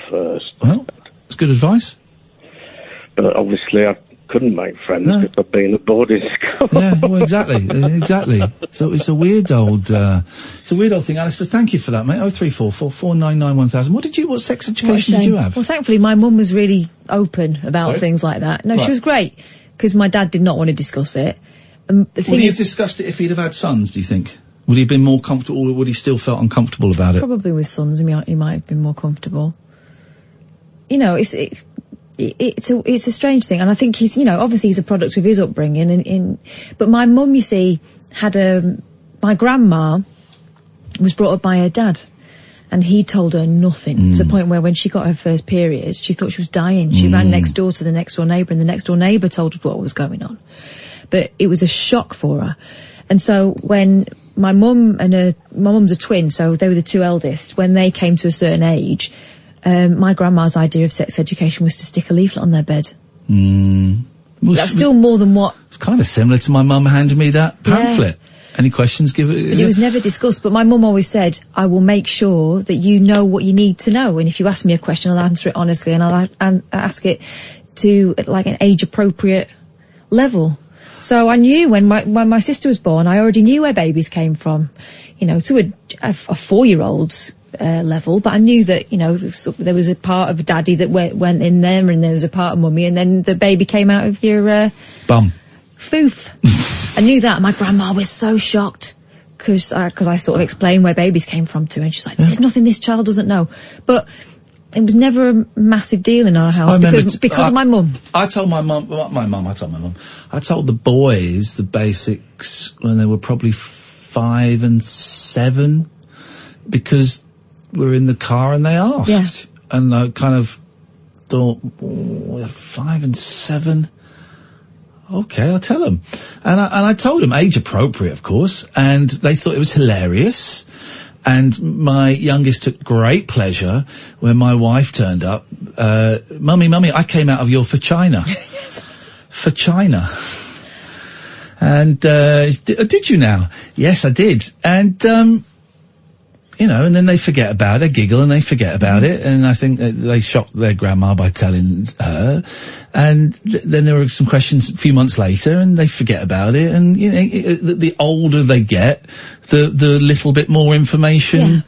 first. Well, that's good advice. But obviously I couldn't make friends because I've been at boarding school. Yeah, well, exactly. So it's a weird old thing. Alistair, thank you for that, mate. 0344 499 1000. What sex education did you have? Well, thankfully my mum was really open about things like that. No, she was great, because my dad did not want to discuss it. The thing would he have discussed it if he'd have had sons, do you think? Would he have been more comfortable, or would he still felt uncomfortable about it? Probably with sons, he might have been more comfortable. It's a strange thing, and I think he's, obviously he's a product of his upbringing. But my mum, you see, had my grandma was brought up by her dad, and he told her nothing, to the point where when she got her first period, she thought she was dying. She ran next door to the next door neighbour, and the next door neighbour told her what was going on. But it was a shock for her. And so when my mum's a twin, so they were the two eldest, when they came to a certain age, my grandma's idea of sex education was to stick a leaflet on their bed. Well, that's still more than what... It's kind of similar to my mum handing me that pamphlet. Yeah. Any questions? Give it... But it was never discussed, but my mum always said, I will make sure that you know what you need to know, and if you ask me a question, I'll answer it honestly, and I'll ask it to, like, an age-appropriate level. So I knew when my sister was born, I already knew where babies came from, to a 4-year-old's level, but I knew that, there was a part of daddy that went in there, and there was a part of mummy, and then the baby came out of your bum. Foof. I knew that. My grandma was so shocked because I sort of explained where babies came from to her, and she's like, there's nothing this child doesn't know. But it was never a massive deal in our house because of my mum. I told the boys the basics when they were probably 5 and 7, because we're in the car and they asked. Yeah. And I kind of thought, 5 and 7. Okay, I'll tell them. And I told them, age appropriate, of course, and they thought it was hilarious. And my youngest took great pleasure when my wife turned up. Mummy, I came out of your vagina. Vagina. And, did you now? Yes, I did. And, and then they forget about it, giggle, and they forget about it. And I think they shocked their grandma by telling her. And then there were some questions a few months later, and they forget about it. And, the older they get, the little bit more information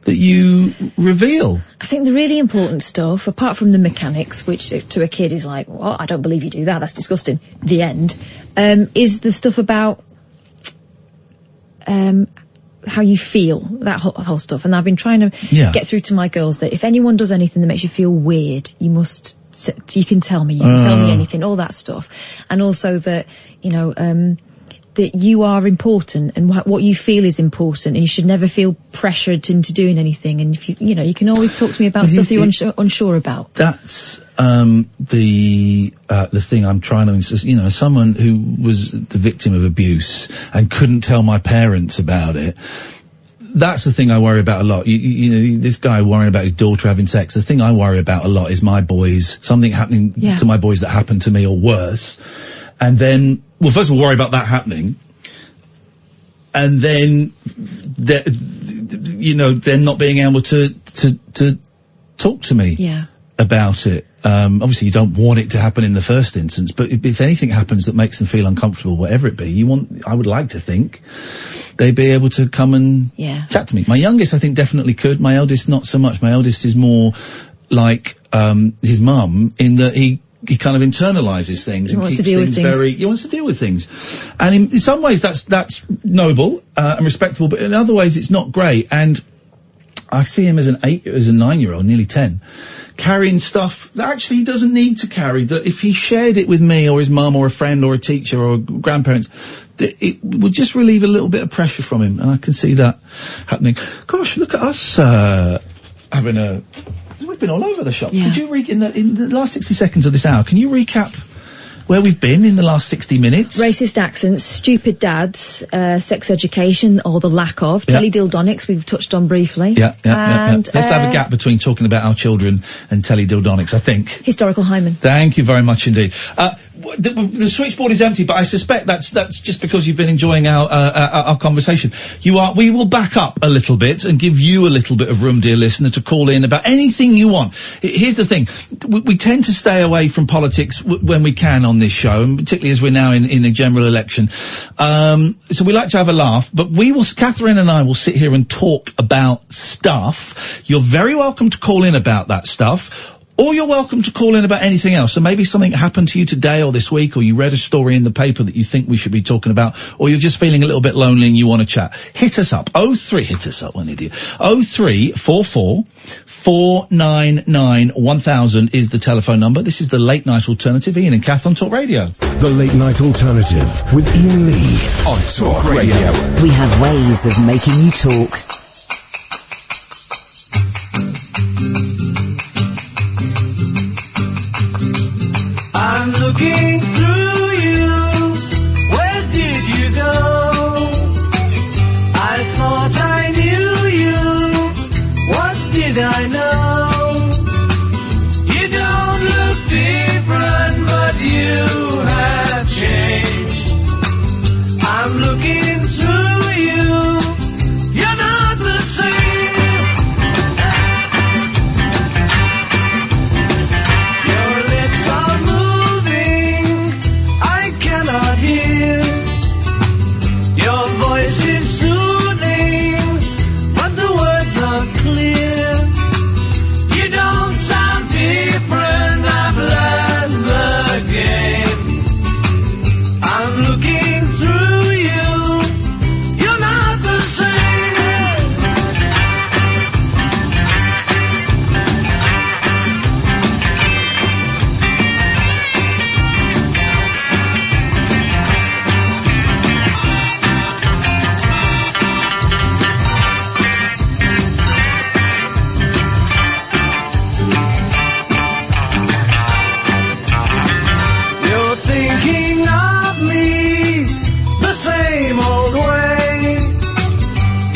that you reveal. I think the really important stuff, apart from the mechanics, which to a kid is like, well, I don't believe you do that, that's disgusting, the end, is the stuff about how you feel, that whole stuff. And I've been trying to get through to my girls that if anyone does anything that makes you feel weird, you must you can tell me, you can tell me anything, all that stuff. And also that, you know, that you are important and what you feel is important, and you should never feel pressured into doing anything. And if you know, you can always talk to me about stuff that you're unsure about. That's the thing I'm trying to insist. You know, someone who was the victim of abuse and couldn't tell my parents about it. That's the thing I worry about a lot. You know, this guy worrying about his daughter having sex. The thing I worry about a lot is my boys, something happening to my boys that happened to me or worse. And then, well, first of all, worry about that happening. And then, you know, them not being able to talk to me about it. Obviously you don't want it to happen in the first instance, but if anything happens that makes them feel uncomfortable, whatever it be, I would like to think they'd be able to come and chat to me. My youngest, I think, definitely could. My eldest, not so much. My eldest is more like, his mum in that he kind of internalises things and keeps things very. He wants to deal with things, and in some ways that's noble and respectable, but in other ways it's not great. And I see him as a 9-year-old, nearly 10, carrying stuff that actually he doesn't need to carry. That if he shared it with me or his mum or a friend or a teacher or grandparents, that it would just relieve a little bit of pressure from him, and I can see that happening. Gosh, look at us having a. We've been all over the shop. Could you in the last 60 seconds of this hour, can you recap where we've been in the last 60 minutes? Racist accents, stupid dads, sex education, or the lack of, teledildonics, we've touched on briefly. And let's have a gap between talking about our children and teledildonics, I think. Historical hymen. Thank you very much indeed. The switchboard is empty, but I suspect that's just because you've been enjoying our conversation. We will back up a little bit and give you a little bit of room, dear listener, to call in about anything you want. Here's the thing. We tend to stay away from politics when we can on this show, and particularly as we're now in a general election. So we like to have a laugh, but Katherine and I will sit here and talk about stuff. You're very welcome to call in about that stuff. Or you're welcome to call in about anything else. So maybe something happened to you today or this week, or you read a story in the paper that you think we should be talking about, or you're just feeling a little bit lonely and you want to chat. Hit us up. 0344 499 1000 is the telephone number. This is the Late Night Alternative. Iain and Kath on Talk Radio. The Late Night Alternative with Iain Lee on Talk Radio. We have ways of making you talk. I'm looking through you. Where did you go? I thought I knew you. What did I know? You don't look different, but you have changed. I'm looking through you. You're not the same. Your lips are moving, I cannot hear. Your voice is soothing, but the words aren't clear. You don't sound different, I've learned the game. I'm looking through you, you're not the same. You're thinking of me the same old way.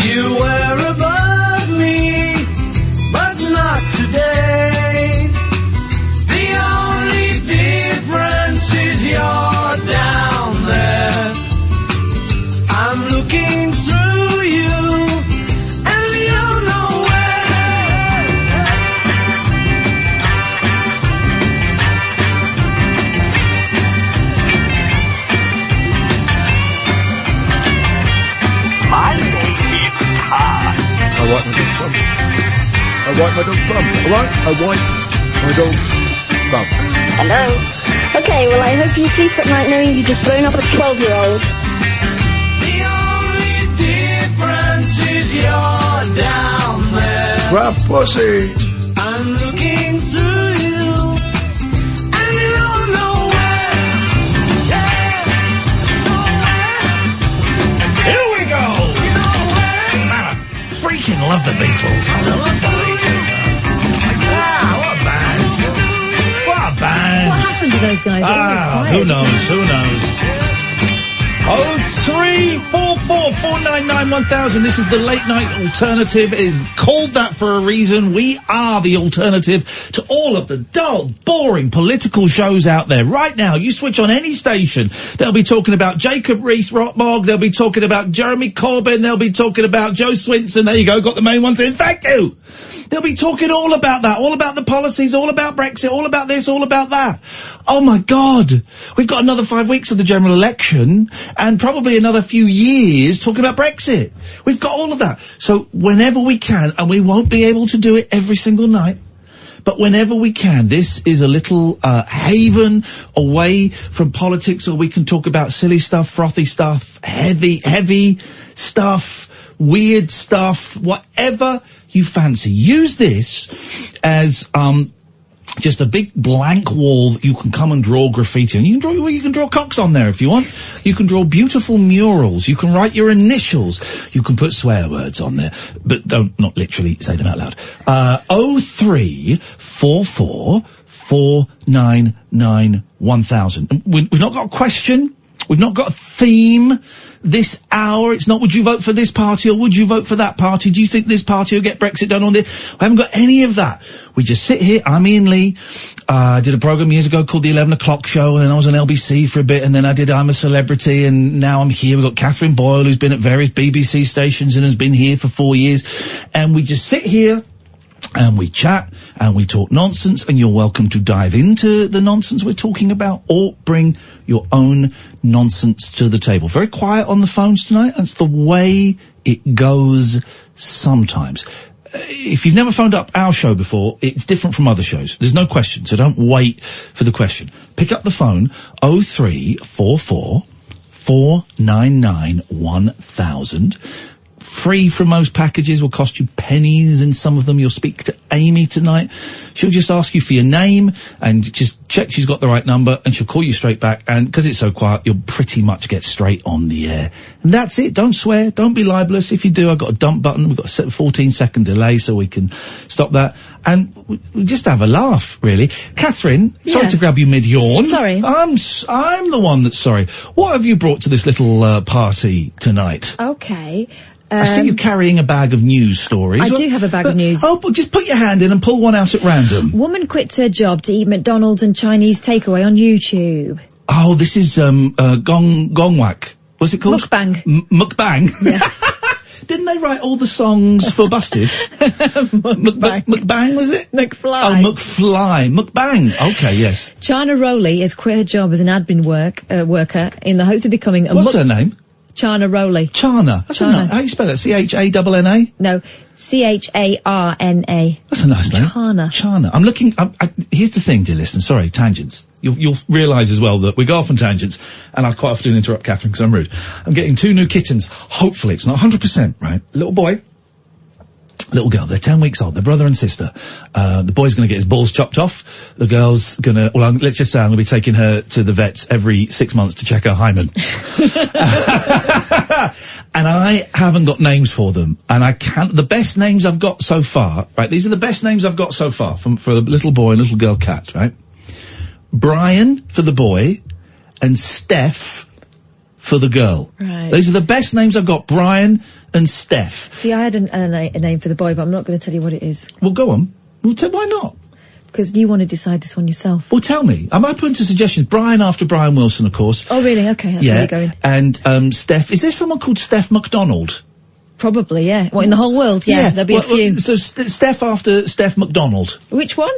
You were above me, but not today. The only difference is you're down there. I'm looking through you, and you're nowhere. My name is Todd. I wipe my dog's bum. I wipe my dog's bum. Alright? I wipe my dog's bum. Hello. Okay, well I hope you sleep at night knowing you just blown up a 12-year-old. The only difference is you're down there. Grab pussy. I'm looking through you, these guys. Who knows? 03444991000. This is the late night alternative. It is called that for a reason. We are the alternative to all of the dull, boring political shows out there. Right now, you switch on any station, they'll be talking about Jacob Rees-Mogg, they'll be talking about Jeremy Corbyn, they'll be talking about Joe Swinson. There you go, got the main ones in. Thank you. They'll be talking all about that, all about the policies, all about Brexit, all about this, all about that. Oh my God. We've got another 5 weeks of the general election and probably another few years talking about Brexit. We've got all of that. So whenever we can, and we won't be able to do it every single night, but whenever we can, this is a little haven away from politics where we can talk about silly stuff, frothy stuff, heavy stuff, weird stuff, whatever you fancy. Use this as just a big blank wall that you can come and draw graffiti on. You can draw cocks on there if you want. You can draw beautiful murals. You can write your initials. You can put swear words on there, but not literally say them out loud. 03444991000. We've not got a question. We've not got a theme this hour. It's not would you vote for this party or would you vote for that party? Do you think this party will get Brexit done on this? I haven't got any of that. We just sit here. I'm Iain Lee. I did a programme years ago called the 11 o'clock show, and then I was on LBC for a bit, and then I did I'm a Celebrity, and now I'm here. We've got Catherine Boyle, who's been at various BBC stations and has been here for 4 years. And we just sit here and we chat and we talk nonsense, and you're welcome to dive into the nonsense we're talking about or bring your own nonsense to the table. Very quiet on the phones tonight. That's the way it goes sometimes. If you've never phoned up our show before, it's different from other shows. There's no question, so don't wait for the question. Pick up the phone, 0344 499 1000. Free from most packages, will cost you pennies, and some of them you'll speak to Amy tonight. She'll just ask you for your name and just check she's got the right number, and she'll call you straight back, and because it's so quiet, you'll pretty much get straight on the air. And that's it. Don't swear, don't be libelous. If you do, I've got a dump button. We've got a 14-second delay so we can stop that, and we just have a laugh, really. Catherine, sorry to grab you mid-yawn. Sorry. I'm the one that's sorry. What have you brought to this little party tonight? Okay. I see you carrying a bag of news stories. I do have a bag of news. Oh, but just put your hand in and pull one out at random. Woman quits her job to eat McDonald's and Chinese takeaway on YouTube. Oh, this is Gongwak. What's it called? Mukbang. Mukbang? Yeah. Didn't they write all the songs for Busted? Mukbang, was it? McFly. Oh, McFly. Mukbang. Okay, yes. Chana Rowley has quit her job as an admin worker in the hopes of becoming a What's her name? Chana Rowley. Chana. That's Chana. How do you spell it? C-H-A-N-N-A? No, C-H-A-R-N-A. That's a nice name. Chana. Chana. I'm looking. Here's the thing, dear listener. Sorry, tangents. You'll realise as well that we go off on tangents, and I quite often interrupt Catherine because I'm rude. I'm getting 2 new kittens. Hopefully, it's not 100%, right? Little boy. Little girl, they're 10 weeks old, they're brother and sister. The boy's gonna get his balls chopped off. The girl's gonna, let's just say I'm gonna be taking her to the vets every 6 months to check her hymen. And I haven't got names for them. And the best names I've got so far, right, these are the best names I've got so far for the little boy and little girl cat, right? Brian for the boy and Steph for the girl. Right. These are the best names I've got, Brian and Steph. See, I had a name for the boy, but I'm not going to tell you what it is. Well, go on. Well, why not? Because you want to decide this one yourself. Well, tell me. I'm open to suggestions. Brian after Brian Wilson, of course. Oh, really? Okay, that's where you're going. And Steph. Is there someone called Steph McDonald? Probably, yeah. What, in the whole world? Yeah, there'll be a few. So Steph after Steph McDonald. Which one?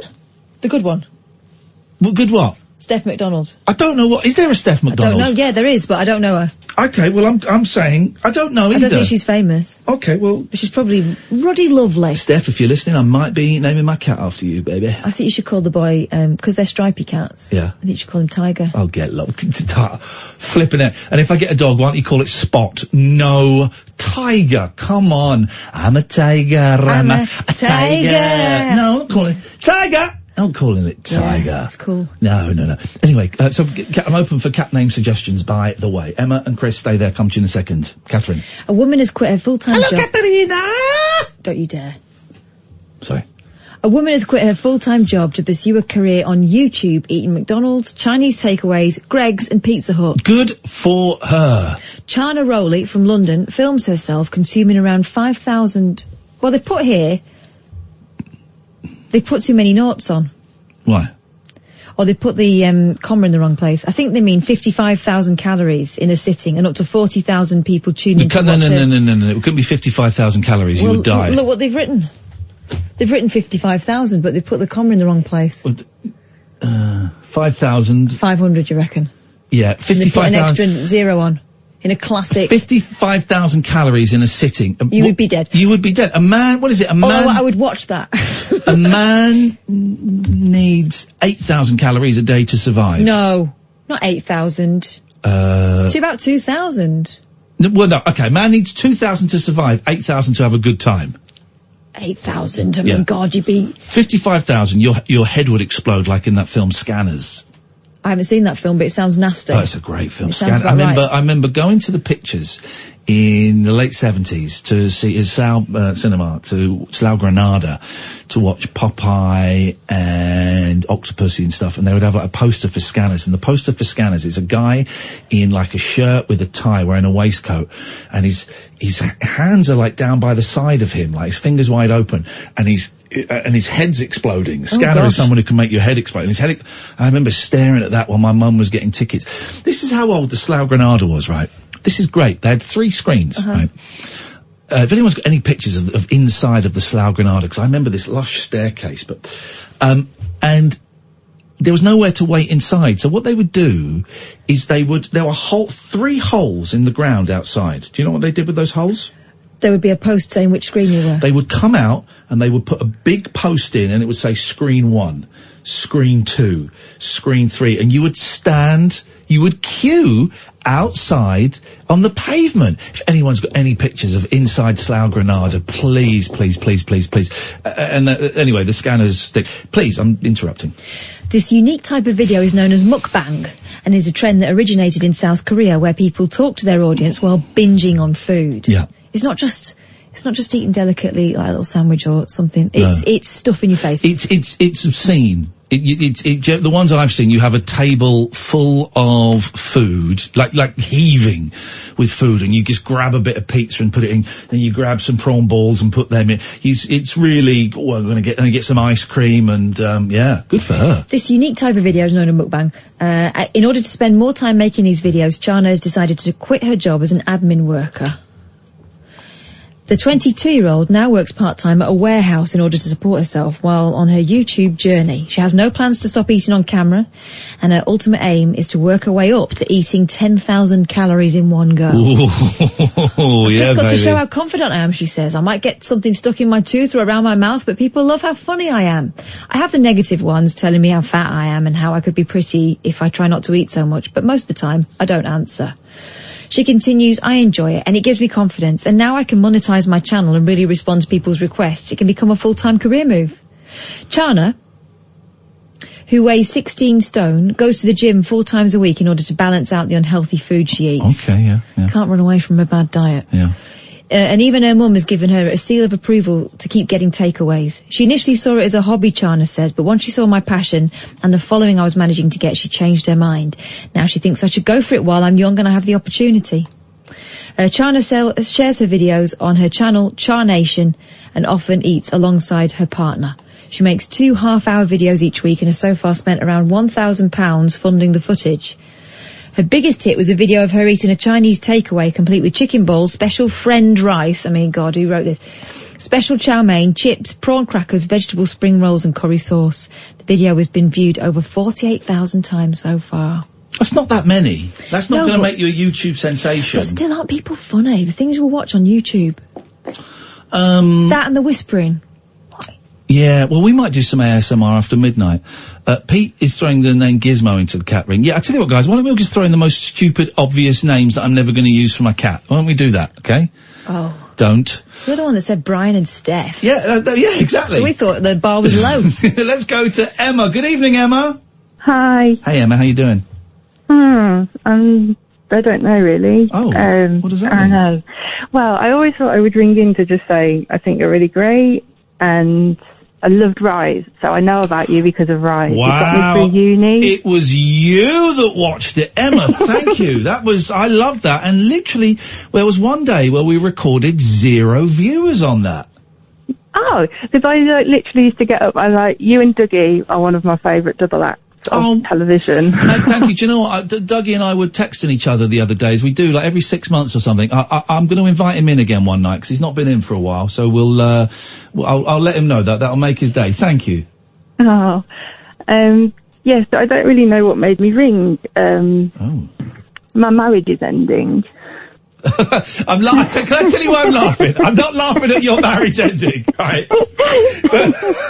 The good one. Well, good what? Steph McDonald. I don't know is there a Steph McDonald? I don't know, yeah, there is, but I don't know her. Okay, well, I'm saying, I don't know either. I don't think she's famous. Okay, well. But she's probably ruddy lovely. Steph, if you're listening, I might be naming my cat after you, baby. I think you should call the boy, because they're stripy cats. Yeah. I think you should call him Tiger. Oh, get low. Flipping it. And if I get a dog, why don't you call it Spot? No, Tiger. Come on. I'm a tiger. I'm a tiger. No, I'm calling it Tiger. I'm calling it Tiger. Yeah, that's cool. No. Anyway, so I'm open for cat name suggestions, by the way. Emma and Chris, stay there. Come to you in a second. Catherine. A woman has quit her full-time job. Hello, Katharina! Don't you dare. Sorry. A woman has quit her full-time job to pursue a career on YouTube, eating McDonald's, Chinese takeaways, Greggs and Pizza Hut. Good for her. Chana Rowley from London films herself consuming around 5,000... Well, they put too many noughts on. Why? Or they put the comma in the wrong place. I think they mean 55,000 calories in a sitting and up to 40,000 people tuning in to watch it. No. It couldn't be 55,000 calories. You would die. Look what they've written. They've written 55,000, but they've put the comma in the wrong place. 5,000. 500, you reckon? Yeah, 55,000. They put an extra zero on. In a classic... 55,000 calories in a sitting. You would be dead. You would be dead. A man... What is it? A man... Oh, I would watch that. A man needs 8,000 calories a day to survive. No, not 8,000. It's about 2,000. Well, no, okay. Man needs 2,000 to survive, 8,000 to have a good time. 8,000? I mean, God, you'd be... 55,000, your head would explode like in that film Scanners. I haven't seen that film, but it sounds nasty. Oh, it's a great film. I remember going to the pictures in the late 70s to see cinema to Slough Granada to watch Popeye and Octopussy and stuff, and they would have like a poster for Scanners, and the poster for Scanners is a guy in like a shirt with a tie wearing a waistcoat, and his hands are like down by the side of him, like his fingers wide open, and his head's exploding. Scanner is someone who can make your head explode. And I remember staring at that while my mum was getting tickets. This is how old the Slough Granada was, right? This is great. They had 3 screens, right? If anyone's got any pictures of inside of the Slough Granada, because I remember this lush staircase, but, and there was nowhere to wait inside. So what they would do is there were 3 holes in the ground outside. Do you know what they did with those holes? There would be a post saying which screen you were. They would come out and they would put a big post in, and it would say screen 1, screen 2, screen 3, and you would queue outside on the pavement. If anyone's got any pictures of inside Slough Granada, please. Anyway, the Scanners thing. Please, I'm interrupting. This unique type of video is known as mukbang and is a trend that originated in South Korea, where people talk to their audience while binging on food. Yeah. It's not just eating delicately like a little sandwich or something. It's stuff in your face. It's obscene. The ones I've seen, you have a table full of food, like heaving with food, and you just grab a bit of pizza and put it in, then you grab some prawn balls and put them in. It's really, I'm gonna get some ice cream, and good for her. This unique type of video is known as mukbang. In order to spend more time making these videos, Chana has decided to quit her job as an admin worker. The 22-year-old now works part-time at a warehouse in order to support herself while on her YouTube journey. She has no plans to stop eating on camera, and her ultimate aim is to work her way up to eating 10,000 calories in one go. I've just got to show how confident I am, she says. I might get something stuck in my tooth or around my mouth, but people love how funny I am. I have the negative ones telling me how fat I am and how I could be pretty if I try not to eat so much, but most of the time I don't answer. She continues, I enjoy it and it gives me confidence, and now I can monetize my channel and really respond to people's requests. It can become a full-time career move. Chana, who weighs 16 stone, goes to the gym 4 times a week in order to balance out the unhealthy food she eats. Okay, yeah. Can't run away from a bad diet. Yeah. And even her mum has given her a seal of approval to keep getting takeaways. She initially saw it as a hobby, Chana says, but once she saw my passion and the following I was managing to get, she changed her mind. Now she thinks I should go for it while I'm young and I have the opportunity. Chana shares her videos on her channel, Char Nation, and often eats alongside her partner. She makes 2 half-hour videos each week and has so far spent around £1,000 funding the footage. Her biggest hit was a video of her eating a Chinese takeaway complete with chicken balls, special friend rice, I mean, God, who wrote this? Special chow mein, chips, prawn crackers, vegetable spring rolls and curry sauce. The video has been viewed over 48,000 times so far. That's not that many. That's not going to make you a YouTube sensation. But still, aren't people funny? The things we'll watch on YouTube. That and the whispering. Yeah, well, we might do some ASMR after midnight. Pete is throwing the name Gizmo into the cat ring. Yeah, I tell you what, guys, why don't we all just throw in the most stupid, obvious names that I'm never going to use for my cat? Why don't we do that, okay? Oh. Don't. You're the one that said Brian and Steph. Yeah, yeah, exactly. So we thought the bar was low. Let's go to Emma. Good evening, Emma. Hi. Hey, Emma, how you doing? I don't know, really. Oh, what does that mean? I don't know. Well, I always thought I would ring in to just say I think you're really great, and I loved Rise, so I know about you because of Rise. Wow. You got me through uni. It was you that watched it, Emma. Thank you. I loved that. And literally, there was one day where we recorded 0 viewers on that. Oh, because I literally used to get up. You and Dougie are one of my favourite double acts of television. Thank you. Do you know what? Dougie and I were texting each other the other day, as we do, like every 6 months or something. I'm going to invite him in again one night because he's not been in for a while. So I'll let him know that. That'll make his day. Thank you. Oh, yes. I don't really know what made me ring. My marriage is ending. Can I tell you why I'm laughing? I'm not laughing at your marriage ending, right?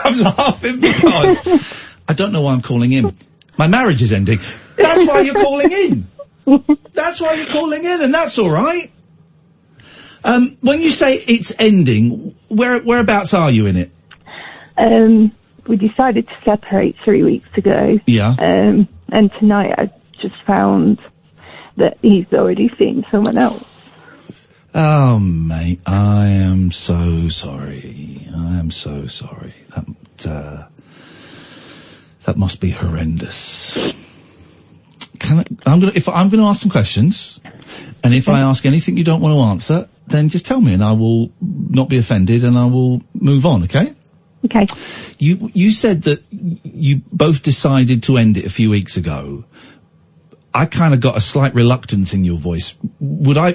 I'm laughing because I don't know why I'm calling in. My marriage is ending. That's why you're calling in. That's why you're calling in, and that's all right. When you say it's ending, whereabouts are you in it? We decided to separate 3 weeks ago. Yeah. And tonight I just found that he's already seen someone else. Oh, mate, I am so sorry. I am so sorry. That must be horrendous. I'm gonna ask some questions, and if I ask anything you don't want to answer, then just tell me and I will not be offended and I will move on, okay? Okay. You said that you both decided to end it a few weeks ago. I kind of got a slight reluctance in your voice. Would I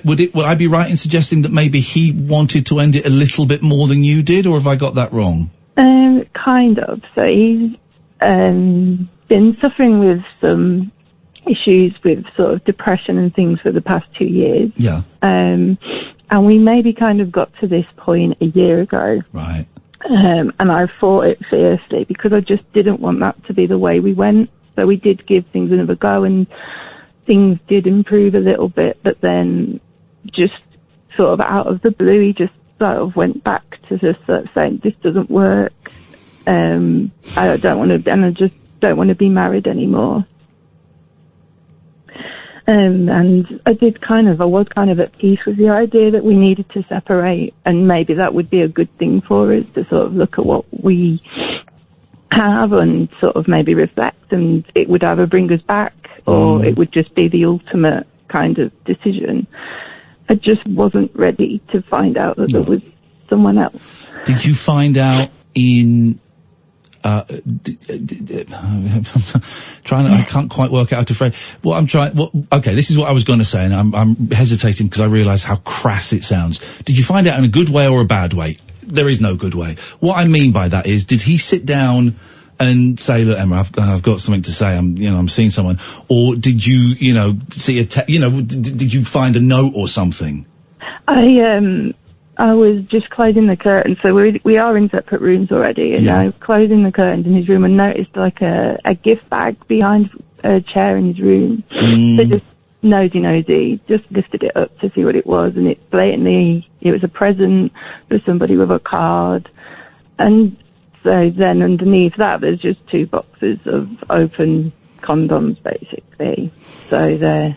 be right in suggesting that maybe he wanted to end it a little bit more than you did, or have I got that wrong? Kind of. So he's been suffering with some issues with sort of depression and things for the past 2 years. Yeah. And we maybe kind of got to this point a year ago. Right. And I fought it fiercely because I just didn't want that to be the way we went. So we did give things another go and things did improve a little bit, but then just sort of out of the blue, he just sort of went back to just sort of saying, this doesn't work. I don't want to, and I just don't want to be married anymore. And I was kind of at peace with the idea that we needed to separate, and maybe that would be a good thing for us to sort of look at what we have and sort of maybe reflect, and it would either bring us back or it would just be the ultimate kind of decision. I just wasn't ready to find out that there was someone else. Did you find out in I can't quite work out how to phrase okay, this is what I was going to say, and I'm hesitating because I realise how crass it sounds. Did you find out in a good way or a bad way? There is no good way. What I mean by that is, did he sit down and say, look, Emma, I've got something to say, I'm seeing someone, or did you, see did you find a note or something? I was just closing the curtains, so we are in separate rooms already, and I was closing the curtains in his room and noticed like a gift bag behind a chair in his room. So just nosy, just lifted it up to see what it was, and it was a present for somebody with a card. And so then underneath that there's just 2 boxes of open condoms, basically. So they're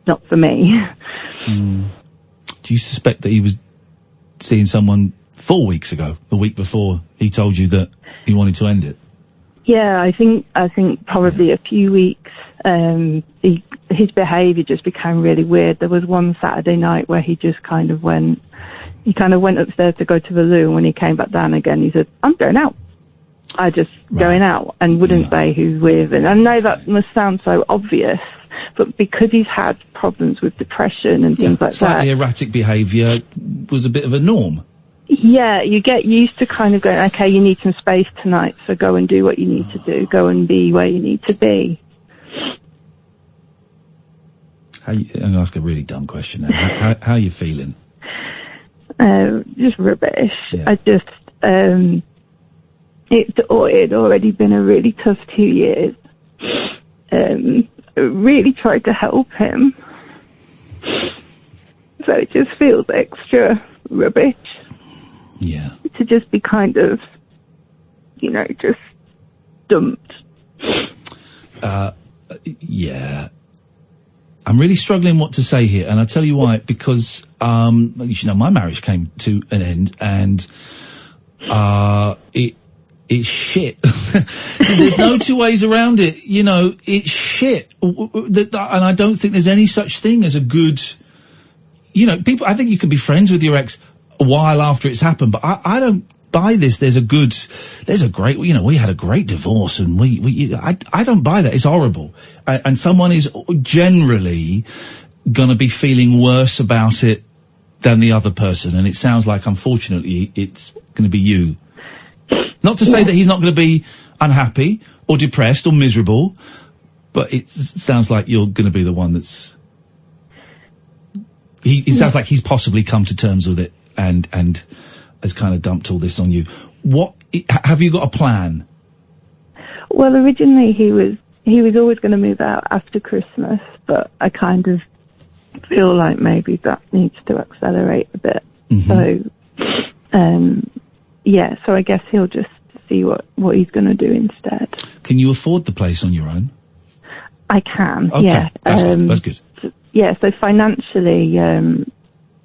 not for me. Do you suspect that he was seeing someone 4 weeks ago, the week before he told you that he wanted to end it? Yeah, I think probably a few weeks. His behaviour just became really weird. There was one Saturday night where he just kind of went upstairs to go to the loo, and when he came back down again, he said, I'm going out. Going out, and wouldn't say who's with. And I know that must sound so obvious, but because he's had problems with depression and things like that. Slightly erratic behaviour was a bit of a norm. Yeah, you get used to kind of going, okay, you need some space tonight, so go and do what you need to do. Go and be where you need to be. I'm going to ask a really dumb question now. How are you feeling? Just rubbish. Yeah. I just, it had already been a really tough 2 years. I really tried to help him. So it just feels extra rubbish. Yeah. To just be kind of, just dumped. Yeah. I'm really struggling what to say here, and I'll tell you why, because, my marriage came to an end, and it's shit. There's no two ways around it. You know, it's shit. And I don't think there's any such thing as a good, you know, I think you can be friends with your ex a while after it's happened, but I don't buy this. There's a great, you know, we had a great divorce and I don't buy that. It's horrible. And someone is generally gonna be feeling worse about it than the other person. And it sounds like, unfortunately, it's gonna be you. Not to say that he's not going to be unhappy or depressed or miserable, but it sounds like you're going to be the one that's... It sounds like he's possibly come to terms with it and has kind of dumped all this on you. Have you got a plan? Well, originally he was always going to move out after Christmas, but I kind of feel like maybe that needs to accelerate a bit. So, yeah, so I guess he'll just see what he's going to do instead. Can you afford the place on your own? I can, okay. yeah. That's good. Yeah, so financially,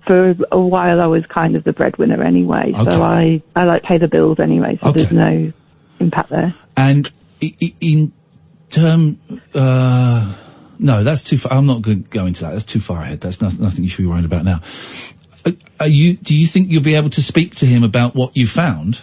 for a while I was kind of the breadwinner anyway, so I like pay the bills anyway, so there's no impact there. And in term, no, that's too far. I'm not going to go into that. That's too far ahead. That's nothing you should be worried about now. Do you think you'll be able to speak to him about what you found?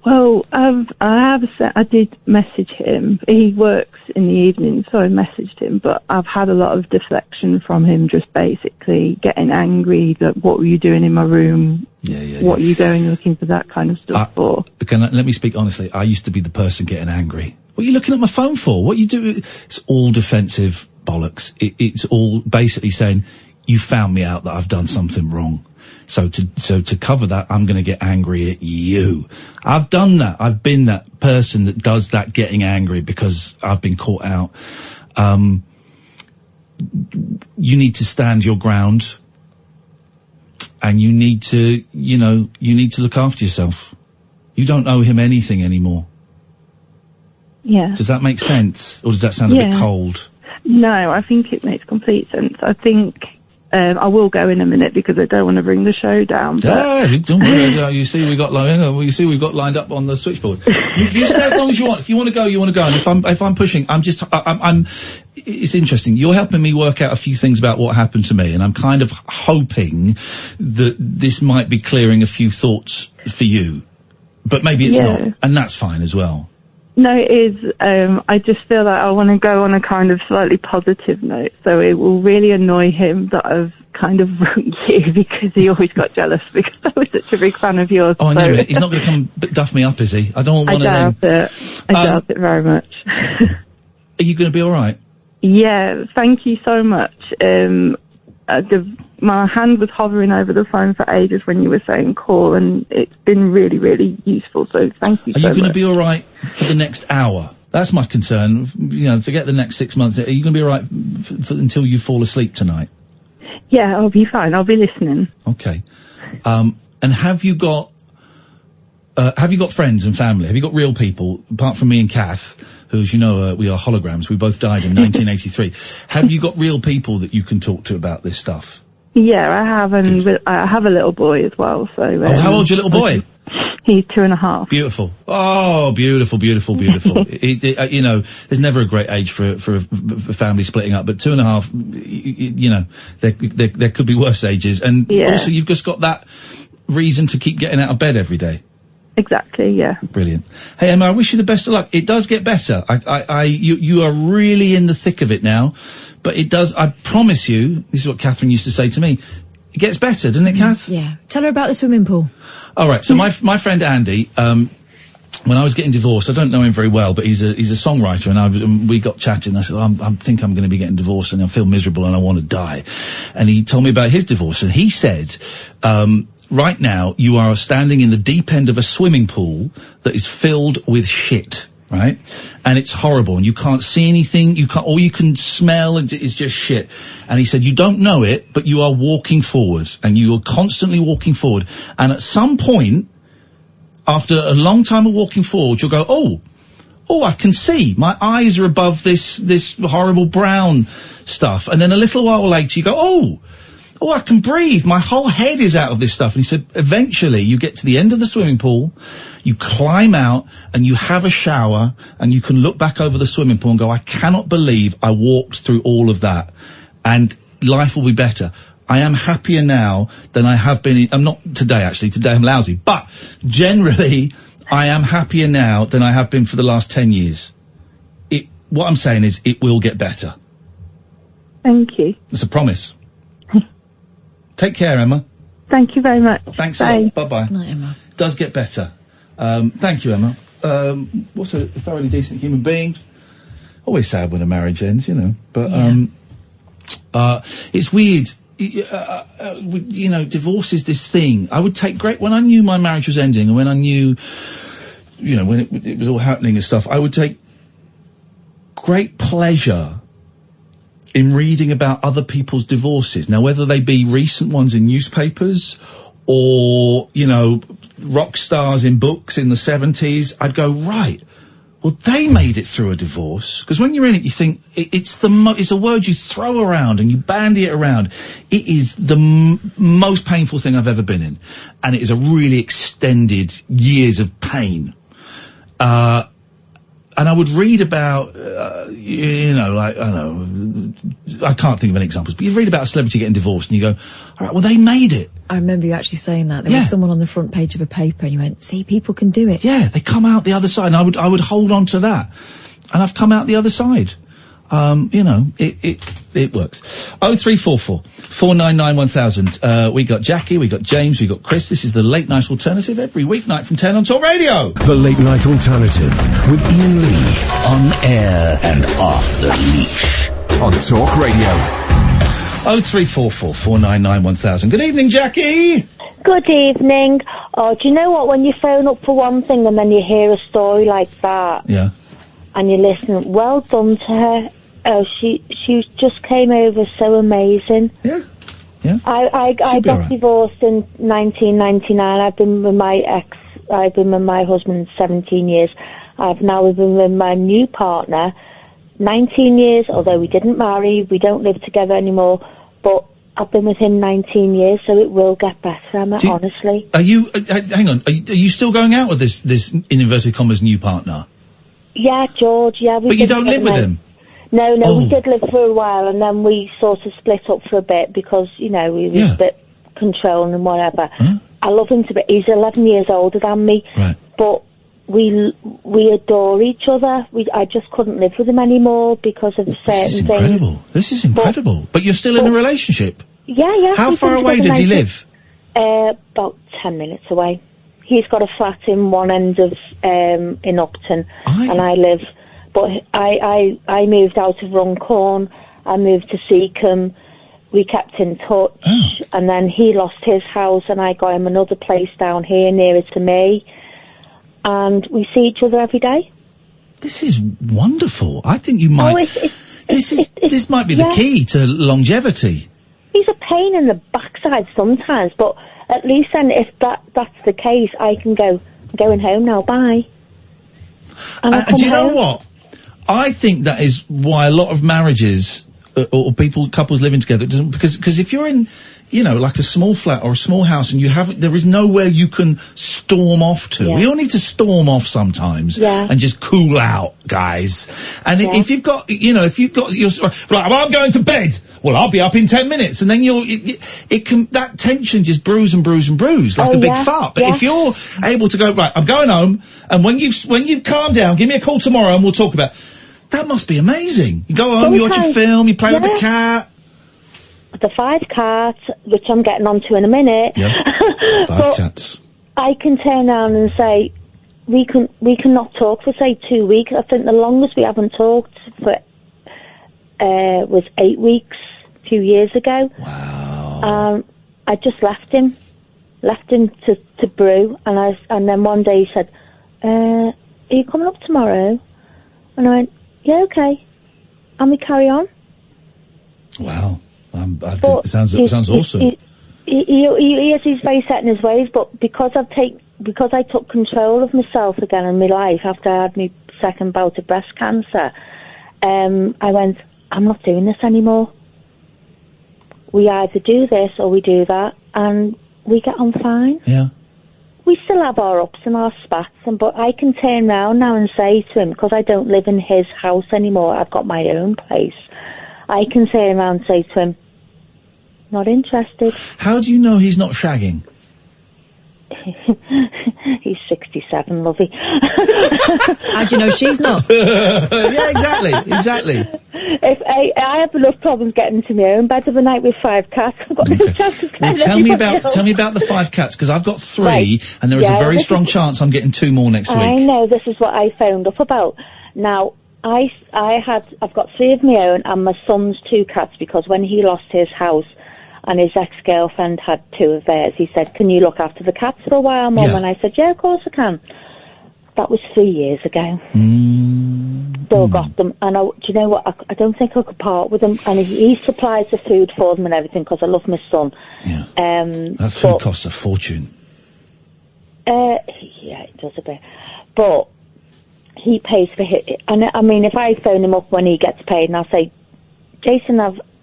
Well, I did message him. He works in the evening, so I messaged him, but I've had a lot of deflection from him, just basically getting angry that what were you doing in my room? What are you going looking for that kind of stuff for? Let me speak honestly. I used to be the person getting angry. What are you looking at my phone for? What are you doing? It's all defensive bollocks. It's all basically saying, you found me out that I've done something wrong. So to cover that, I'm going to get angry at you. I've done that. I've been that person that does that, getting angry because I've been caught out. You need to stand your ground, and you need to look after yourself. You don't owe him anything anymore. Yeah. Does that make sense? Or does that sound a bit cold? No, I think it makes complete sense. I think I will go in a minute because I don't want to bring the show down. But don't worry. You see, we've got lined up on the switchboard. You stay as long as you want. If you want to go, you want to go. And if I'm pushing, it's interesting. You're helping me work out a few things about what happened to me, and I'm kind of hoping that this might be clearing a few thoughts for you. But maybe it's not, and that's fine as well. No, it is. I just feel like I want to go on a kind of slightly positive note, so it will really annoy him that I've kind of wrote you because he always got jealous because I was such a big fan of yours. Oh, I know. He's not going to come duff me up, is he? I don't want one of them. I doubt it very much. Are you going to be all right? Yeah, thank you so much. My hand was hovering over the phone for ages when you were saying call, and it's been really, really useful, so thank you so much. Are you going to be all right for the next hour? That's my concern. You know, forget the next 6 months. Are you going to be all right until you fall asleep tonight? Yeah, I'll be fine. I'll be listening. Okay. And have you got friends and family? Have you got real people, apart from me and Kath, who, as you know, we are holograms. We both died in 1983. Have you got real people that you can talk to about this stuff? Yeah, I have, and I have a little boy as well. So. How old's your little boy? He's 2.5. Beautiful. Oh, beautiful, beautiful, beautiful. You know, there's never a great age for a family splitting up, but 2.5, you know, there could be worse ages. And also you've just got that reason to keep getting out of bed every day. Exactly, yeah. Brilliant. Hey, Emma, I wish you the best of luck. It does get better. You are really in the thick of it now, but it does, I promise you, this is what Catherine used to say to me, it gets better, doesn't it, Kath? Yeah. Tell her about the swimming pool. All right. So my friend Andy, when I was getting divorced, I don't know him very well, but he's a songwriter, and we got chatting. I said, I think I'm going to be getting divorced, and I feel miserable, and I want to die. And he told me about his divorce, and he said, right now you are standing in the deep end of a swimming pool that is filled with shit. Right? And it's horrible, and you can't see anything, all you can smell is just shit. And he said, you don't know it, but you are walking forward, and you are constantly walking forward. And at some point, after a long time of walking forward, you'll go, oh, I can see. My eyes are above this horrible brown stuff. And then a little while later, you go, oh, I can breathe. My whole head is out of this stuff. And he said, eventually you get to the end of the swimming pool, you climb out and you have a shower and you can look back over the swimming pool and go, I cannot believe I walked through all of that, and life will be better. I am happier now than I have been. I'm not today, actually. Today I'm lousy. But generally, I am happier now than I have been for the last 10 years. What I'm saying is it will get better. Thank you. It's a promise. Take care, Emma. Thank you very much. Thanks Bye. a lot. Bye-bye. Night, Emma. Does get better. Thank you, Emma. What's a thoroughly decent human being? Always sad when a marriage ends, you know. But, it's weird. You know, divorce is this thing. I would take when I knew my marriage was ending and when I knew, you know, when it was all happening and stuff, I would take great pleasure in reading about other people's divorces. Now, whether they be recent ones in newspapers or, you know, rock stars in books in the 70s, I'd go, right, well, they made it through a divorce. Because when you're in it, you think it's a word you throw around and you bandy it around. It is the most painful thing I've ever been in. And it is a really extended years of pain. And I would read about, you know, like, I don't know, I can't think of any examples, but you read about a celebrity getting divorced and you go, all right, well, they made it. I remember you actually saying that. There was someone on the front page of a paper and you went, see, people can do it. Yeah, they come out the other side. And I would hold on to that. And I've come out the other side. You know, it works. 0344 499 1000. We got Jackie, we got James, we got Chris. This is the Late Night Alternative every weeknight from 10 on Talk Radio. The Late Night Alternative with Iain Lee. On air and off the leash. On Talk Radio. 0344 499 1000. Good evening, Jackie. Good evening. Oh, do you know what? When you phone up for one thing and then you hear a story like that. Yeah. And you listen, well done to her. Oh, she just came over so amazing. Yeah. Yeah. I got divorced in 1999. I've been with my husband 17 years. I've now been with my new partner 19 years, although we didn't marry, we don't live together anymore, but I've been with him 19 years, so it will get better, Emma, honestly. Are you, hang on, are you still going out with this, in inverted commas, new partner? Yeah, George, yeah. But you don't live with him? No, we did live for a while, and then we sort of split up for a bit because, you know, he was a bit controlling and whatever. Huh? I love him to bits. He's 11 years older than me, right. But we adore each other. I just couldn't live with him anymore because of certain things. This is incredible. But you're still in a relationship? Yeah. How far away does he live? About 10 minutes away. He's got a flat in one end of in Upton, and I live. But I moved out of Runcorn. I moved to Seacombe. We kept in touch, and then he lost his house, and I got him another place down here nearer to me, and we see each other every day. This is wonderful. I think you might. This might be the key to longevity. He's a pain in the backside sometimes, but at least then, if that's the case, I can go. I'm going home now. Bye. And do you know what? I think that is why a lot of marriages or couples living together doesn't, because if you're in, you know, like a small flat or a small house and there is nowhere you can storm off to. We all need to storm off sometimes and just cool out, guys. And if you've got, you know, your, like, well, I'm going to bed. Well, I'll be up in 10 minutes. And then that tension just brews like a big fart. But if you're able to go, right, I'm going home, and when you've calmed down, give me a call tomorrow and we'll talk about it. That must be amazing. You go home, you watch a film, you play with the cat. The 5 cats, which I'm getting onto in a minute. Yeah, 5 cats. I can turn around and say, we can not talk for, say, 2 weeks. I think the longest we haven't talked for was 8 weeks a few years ago. Wow. I just left him to brew, and then one day he said, are you coming up tomorrow? And I went, yeah, okay. And we carry on. Wow. I think it sounds awesome. He's very set in his ways, but because I took control of myself again in my life after I had my second bout of breast cancer, I went, I'm not doing this anymore. we either do this or we do that, and we get on fine. Yeah. We still have our ups and our spats, but I can turn round now and say to him, because I don't live in his house anymore, I've got my own place, I can turn around and say to him, not interested. How do you know he's not shagging? He's 67, lovey. How do you know she's not? Yeah, exactly. If I have enough problems getting to my own bed of a night with 5 cats, I've got no chance of Well, getting tell me anybody about else. the 5 cats, because I've got 3, Right. and there is a Yeah, very this strong is- chance I'm getting 2 more next I week. know, this is what I phoned up about. Now, I've got 3 of my own and my son's 2 cats, because when he lost his house and his ex-girlfriend had 2 of theirs, he said, can you look after the cats for a while, Mum? Yeah. And I said, yeah, of course I can. That was 3 years ago. Still got them. And do you know what? I don't think I could part with them. And he supplies the food for them and everything, because I love my son. Yeah. That That food costs a fortune. yeah, it does a bit. But he pays for it. And I mean, if I phone him up when he gets paid and I'll say, Jason,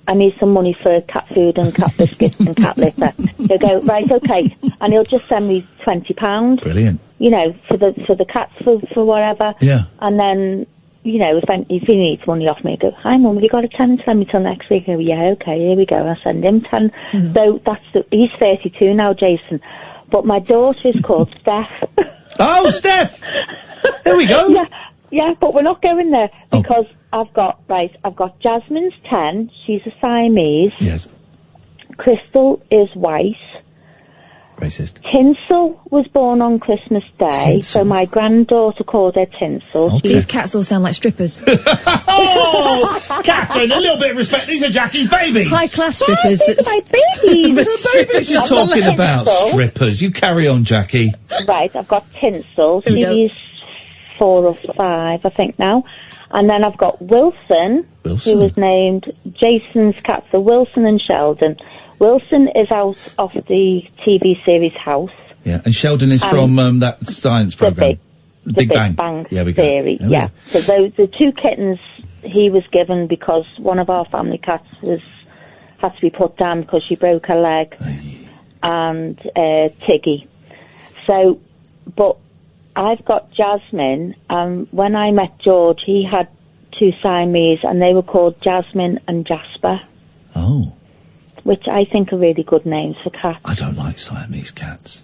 I need some money for cat food and cat biscuits and cat litter. He'll go, right, okay. And he'll just send me £20. Brilliant. You know, for the cats, for whatever. Yeah. And then, you know, if he needs money off me, I go, hi Mum, have you got a 10 and send me till next week? I go, yeah, okay, here we go. I send him 10. So he's 32 now, Jason. But my daughter is called Steph. Oh, Steph! There we go. Yeah, but we're not going there, because I've got Jasmine's 10, she's a Siamese. Yes. Crystal is white. Racist. Tinsel was born on Christmas Day, so my granddaughter called her Tinsel. These cats all sound like strippers. Oh, Catherine, a little bit of respect. These are Jackie's babies. High class strippers, but my babies. The babies you're talking about, strippers. You carry on, Jackie. Right, I've got Tinsel. Here we go. She's 4 or 5, I think now. And then I've got Wilson, who was named Jason's cats, so Wilson and Sheldon. Wilson is out of the TV series House. Yeah, and Sheldon is from that science program. The Big Bang Yeah, we go. Theory, There we yeah. So those the 2 kittens he was given because one of our family cats had to be put down because she broke her leg, and Tiggy. So, but I've got Jasmine, and when I met George, he had 2 Siamese, and they were called Jasmine and Jasper. Oh. Which I think are really good names for cats. I don't like Siamese cats.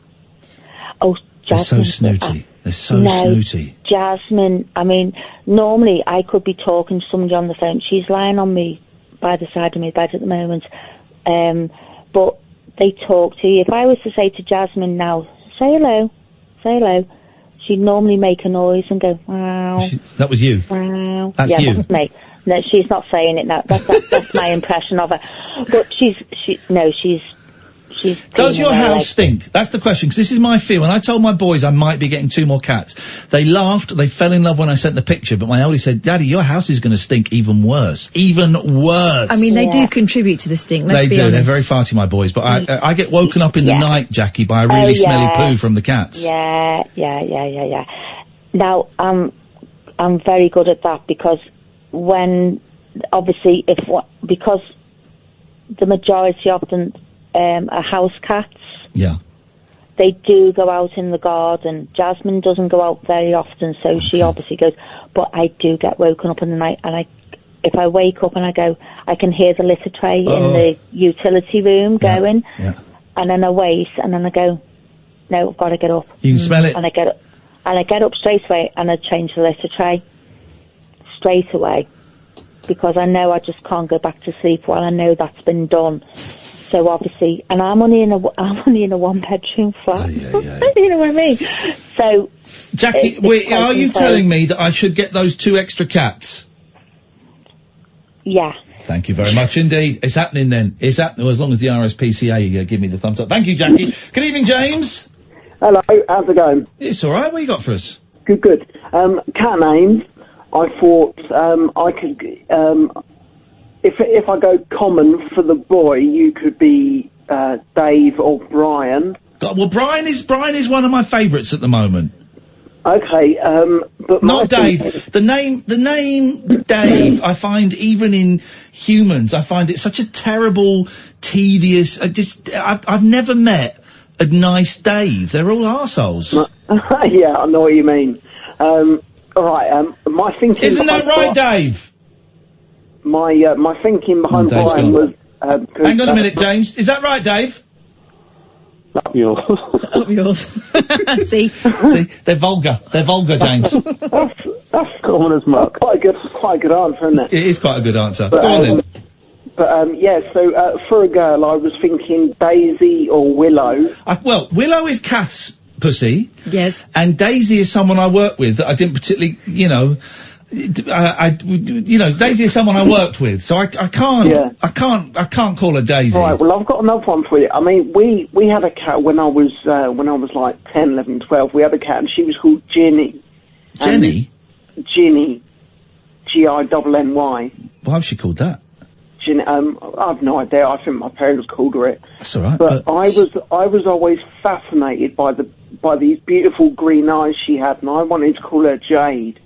Oh, Jasmine. They're so snooty. They're so snooty. Jasmine, I mean, normally I could be talking to somebody on the phone. She's lying on me, by the side of my bed at the moment. But they talk to you. If I was to say to Jasmine now, say hello, she'd normally make a noise and go, wow. That was you? Wow. That's yeah, you? That's me. No, she's not saying it now. That's my impression of her. But she's Does your house stink? That's the question, because this is my fear. When I told my boys I might be getting 2 more cats, they laughed, they fell in love when I sent the picture, but my oldest said, Daddy, your house is going to stink even worse. Even worse. I mean, they do contribute to the stink, let's They be do, honest. they're very farty, my boys, but I get woken up in the night, Jackie, by a really smelly poo from the cats. Yeah. Now, I'm very good at that, because because the majority of them are house cats. Yeah. They do go out in the garden. Jasmine doesn't go out very often, so she obviously goes. But I do get woken up in the night, and if I wake up and I go, I can hear the litter tray in the utility room going, and then I wait, and then I go, no, I've got to get up. You can smell it. And I get up straight away, and I change the litter tray straight away, because I know I just can't go back to sleep while I know that's been done. So obviously, and I'm only in a 1-bedroom flat. You know what I mean? So, Jackie, are you telling me that I should get those 2 extra cats? Yeah. Thank you very much indeed. It's happening then. It's happening, as long as the RSPCA give me the thumbs up. Thank you, Jackie. Good evening, James. Hello, how's it going? It's all right. What you got for us? Good. Cat names. I thought I could. If I go common for the boy, you could be Dave or Brian. Well, Brian is one of my favourites at the moment. Okay, but not Dave. The name Dave. I find even in humans, I find it such a terrible, tedious. I've never met a nice Dave. They're all arseholes. Yeah, I know what you mean. All right. My thinking. Isn't that right, Dave? My thinking behind Brian was. Hang on a minute, James. Is that right, Dave? Up yours. Up yours. See, they're vulgar. They're vulgar, James. That's common as muck. Quite a good answer, isn't it? It is quite a good answer. But, Go on then. But yeah, so for a girl, I was thinking Daisy or Willow. Well, Willow is Kath's pussy. Yes. And Daisy is someone I work with that I didn't particularly, Daisy is someone I worked with, so I can't call her Daisy. Right, well, I've got another one for you. I mean, we had a cat when I was like 10, 11, 12. We had a cat, and she was called Ginny. Jenny? Ginny. G-I-N-N-Y. Why was she called that? Ginny, I've no idea. I think my parents called her it. That's all right. But I was always fascinated by these beautiful green eyes she had, and I wanted to call her Jade.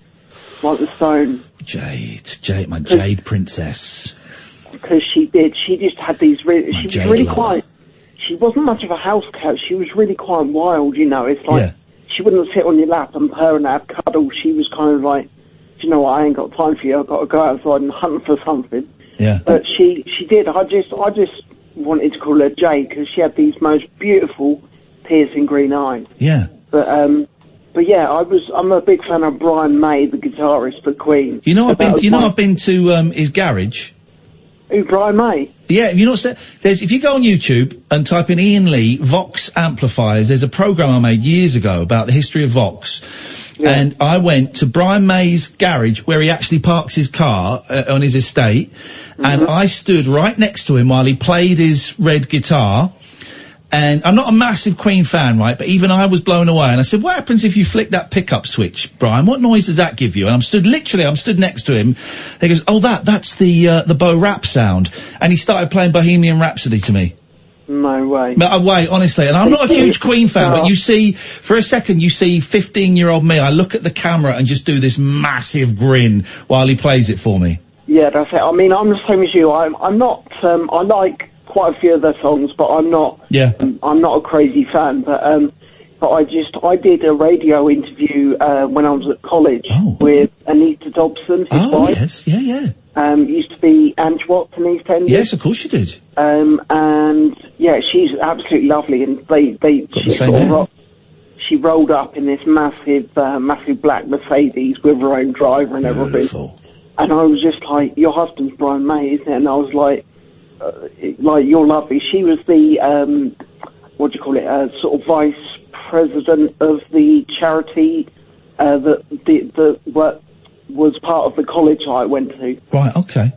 Like the stone. Jade, my Jade princess. Because she just had these she was really quite, she wasn't much of a house cat, she was really quite wild, it's like, she wouldn't sit on your lap and purr and have cuddles, she was kind of like, do you know what, I ain't got time for you, I've got to go outside and hunt for something. Yeah. But she did, I just wanted to call her Jade, because she had these most beautiful, piercing green eyes. Yeah. But yeah, I'm a big fan of Brian May, the guitarist for Queen. I've been to his garage. Who, Brian May? Yeah, if you go on YouTube and type in Iain Lee, Vox amplifiers, there's a program I made years ago about the history of Vox. Yeah. And I went to Brian May's garage where he actually parks his car on his estate. Mm-hmm. And I stood right next to him while he played his red guitar. And I'm not a massive Queen fan, right? But even I was blown away. And I said, what happens if you flick that pickup switch, Brian? What noise does that give you? And I'm stood next to him. He goes, oh, that's the Bo Rap sound. And he started playing Bohemian Rhapsody to me. No way. No way, honestly. And I'm not a huge Queen fan, but you see, for a second, you see 15-year-old me. I look at the camera and just do this massive grin while he plays it for me. Yeah, that's it. I mean, I'm the same as you. I'm not, I like quite a few of their songs, but I'm not. Yeah. I'm not a crazy fan, but I did a radio interview when I was at college with Anita Dobson, his wife. Yes, yeah. Used to be Ange Watts in EastEnders. Yes, of course she did. And yeah, she's absolutely lovely, and she rolled up in this massive black Mercedes with her own driver and everything. Beautiful. And I was just like, your husband's Brian May, isn't it? And I was like, you're lovely. She was the, sort of vice president of the charity, that was part of the college I went to. Right, okay.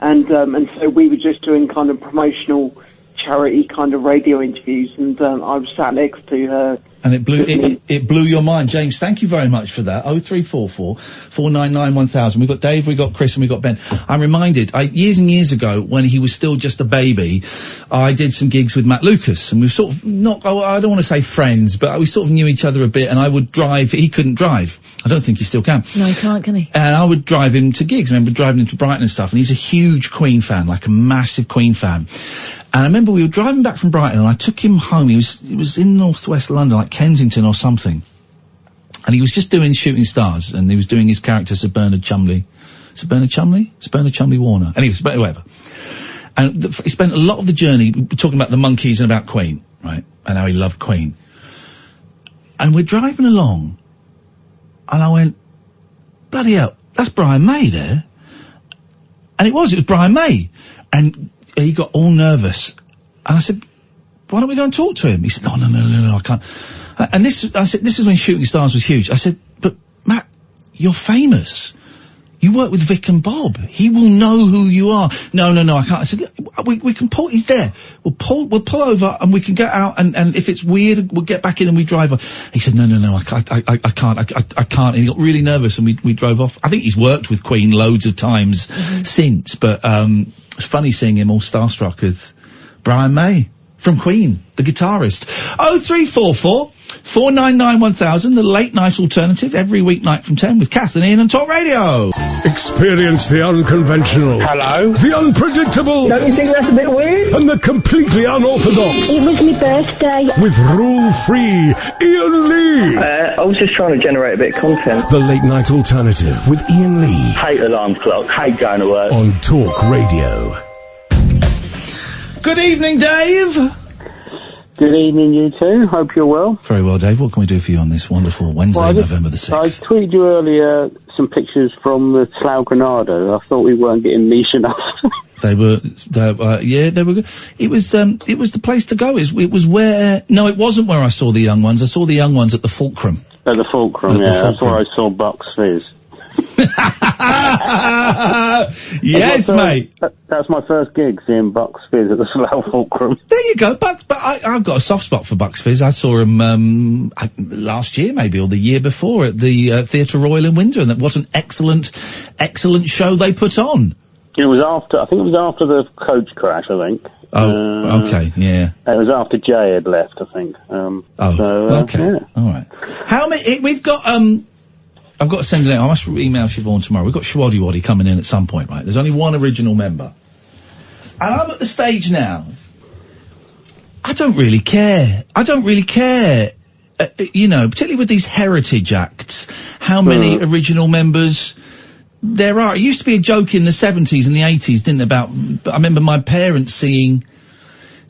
And so we were just doing kind of promotional charity kind of radio interviews, and I was sat next to her. And it blew your mind, James. Thank you very much for that. 0344 499 1000. We've got Dave, we've got Chris, and we've got Ben. I'm reminded, years and years ago, when he was still just a baby, I did some gigs with Matt Lucas, and we were sort of I don't want to say friends, but we sort of knew each other a bit, and I would drive. He couldn't drive. I don't think he still can. No, he can't, can he? And I would drive him to gigs. I remember driving him to Brighton and stuff, and he's a huge Queen fan, like a massive Queen fan. And I remember we were driving back from Brighton, and I took him home. He was in northwest London, like Kensington or something. And he was just doing Shooting Stars, and he was doing his character Sir Bernard Chumley. Sir Bernard Chumley Warner. Anyway, whatever. And he spent a lot of the journey talking about the Monkees and about Queen, right? And how he loved Queen. And we're driving along, and I went, bloody hell, that's Brian May there. And it was Brian May. And he got all nervous. And I said, why don't we go and talk to him? He said, no, I can't. And I said, this is when Shooting Stars was huge. I said, but Matt, you're famous. You work with Vic and Bob. He will know who you are. No, I can't. I said, we can pull, he's there. We'll pull over and we can get out, and if it's weird, we'll get back in and we drive off. He said, no, I can't. And he got really nervous, and we drove off. I think he's worked with Queen loads of times since, but, it's funny seeing him all starstruck with Brian May from Queen, the guitarist. 0344 499 1000, the late night alternative, every weeknight from 10 with Kath and Ian on Talk Radio. Experience the unconventional. Hello? The unpredictable. Don't you think that's a bit weird? And the completely unorthodox. It was my birthday. With rule-free Ian Lee. I was just trying to generate a bit of content. The late night alternative with Ian Lee. Hate alarm clock, hate going to work. On Talk Radio. Good evening, Dave. Good evening, you two. Hope you're well. Very well, Dave. What can we do for you on this wonderful Wednesday, November the 6th? I tweeted you earlier some pictures from the Slough Granada. I thought we weren't getting niche enough. They were good. It was the place to go. It was where, no, it wasn't where I saw the young ones. I saw the young ones at the Fulcrum. At the Fulcrum, that's where I saw Bucks Fizz. Yes, mate. That's my first gig, seeing Bucks Fizz at the Slough Fulcrum. There you go. But I've got a soft spot for Bucks Fizz. I saw him last year, maybe, or the year before at the Theatre Royal in Windsor, and that was an excellent show they put on. I think it was after the coach crash, I think. Oh, okay, yeah. It was after Jay had left, I think. Okay. Yeah. All right. How many, we've got, I've got to send it out. I must email Siobhan tomorrow. We've got Shwaddy Waddy coming in at some point, right? There's only one original member. And I'm at the stage now. I don't really care. Particularly with these heritage acts, how many original members there are. It used to be a joke in the 70s and the 80s, didn't it, I remember my parents seeing,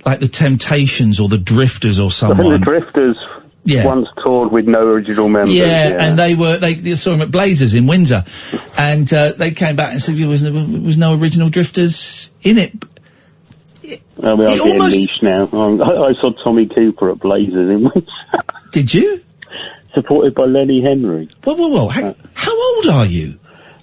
like, the Temptations or the Drifters or someone. I think the Drifters once toured with no original members. Yeah, and they saw them at Blazers in Windsor, and they came back and said there was no original Drifters in it. We are getting niche now. I saw Tommy Cooper at Blazers in Windsor. Did you? Supported by Lenny Henry. Whoa. How old are you?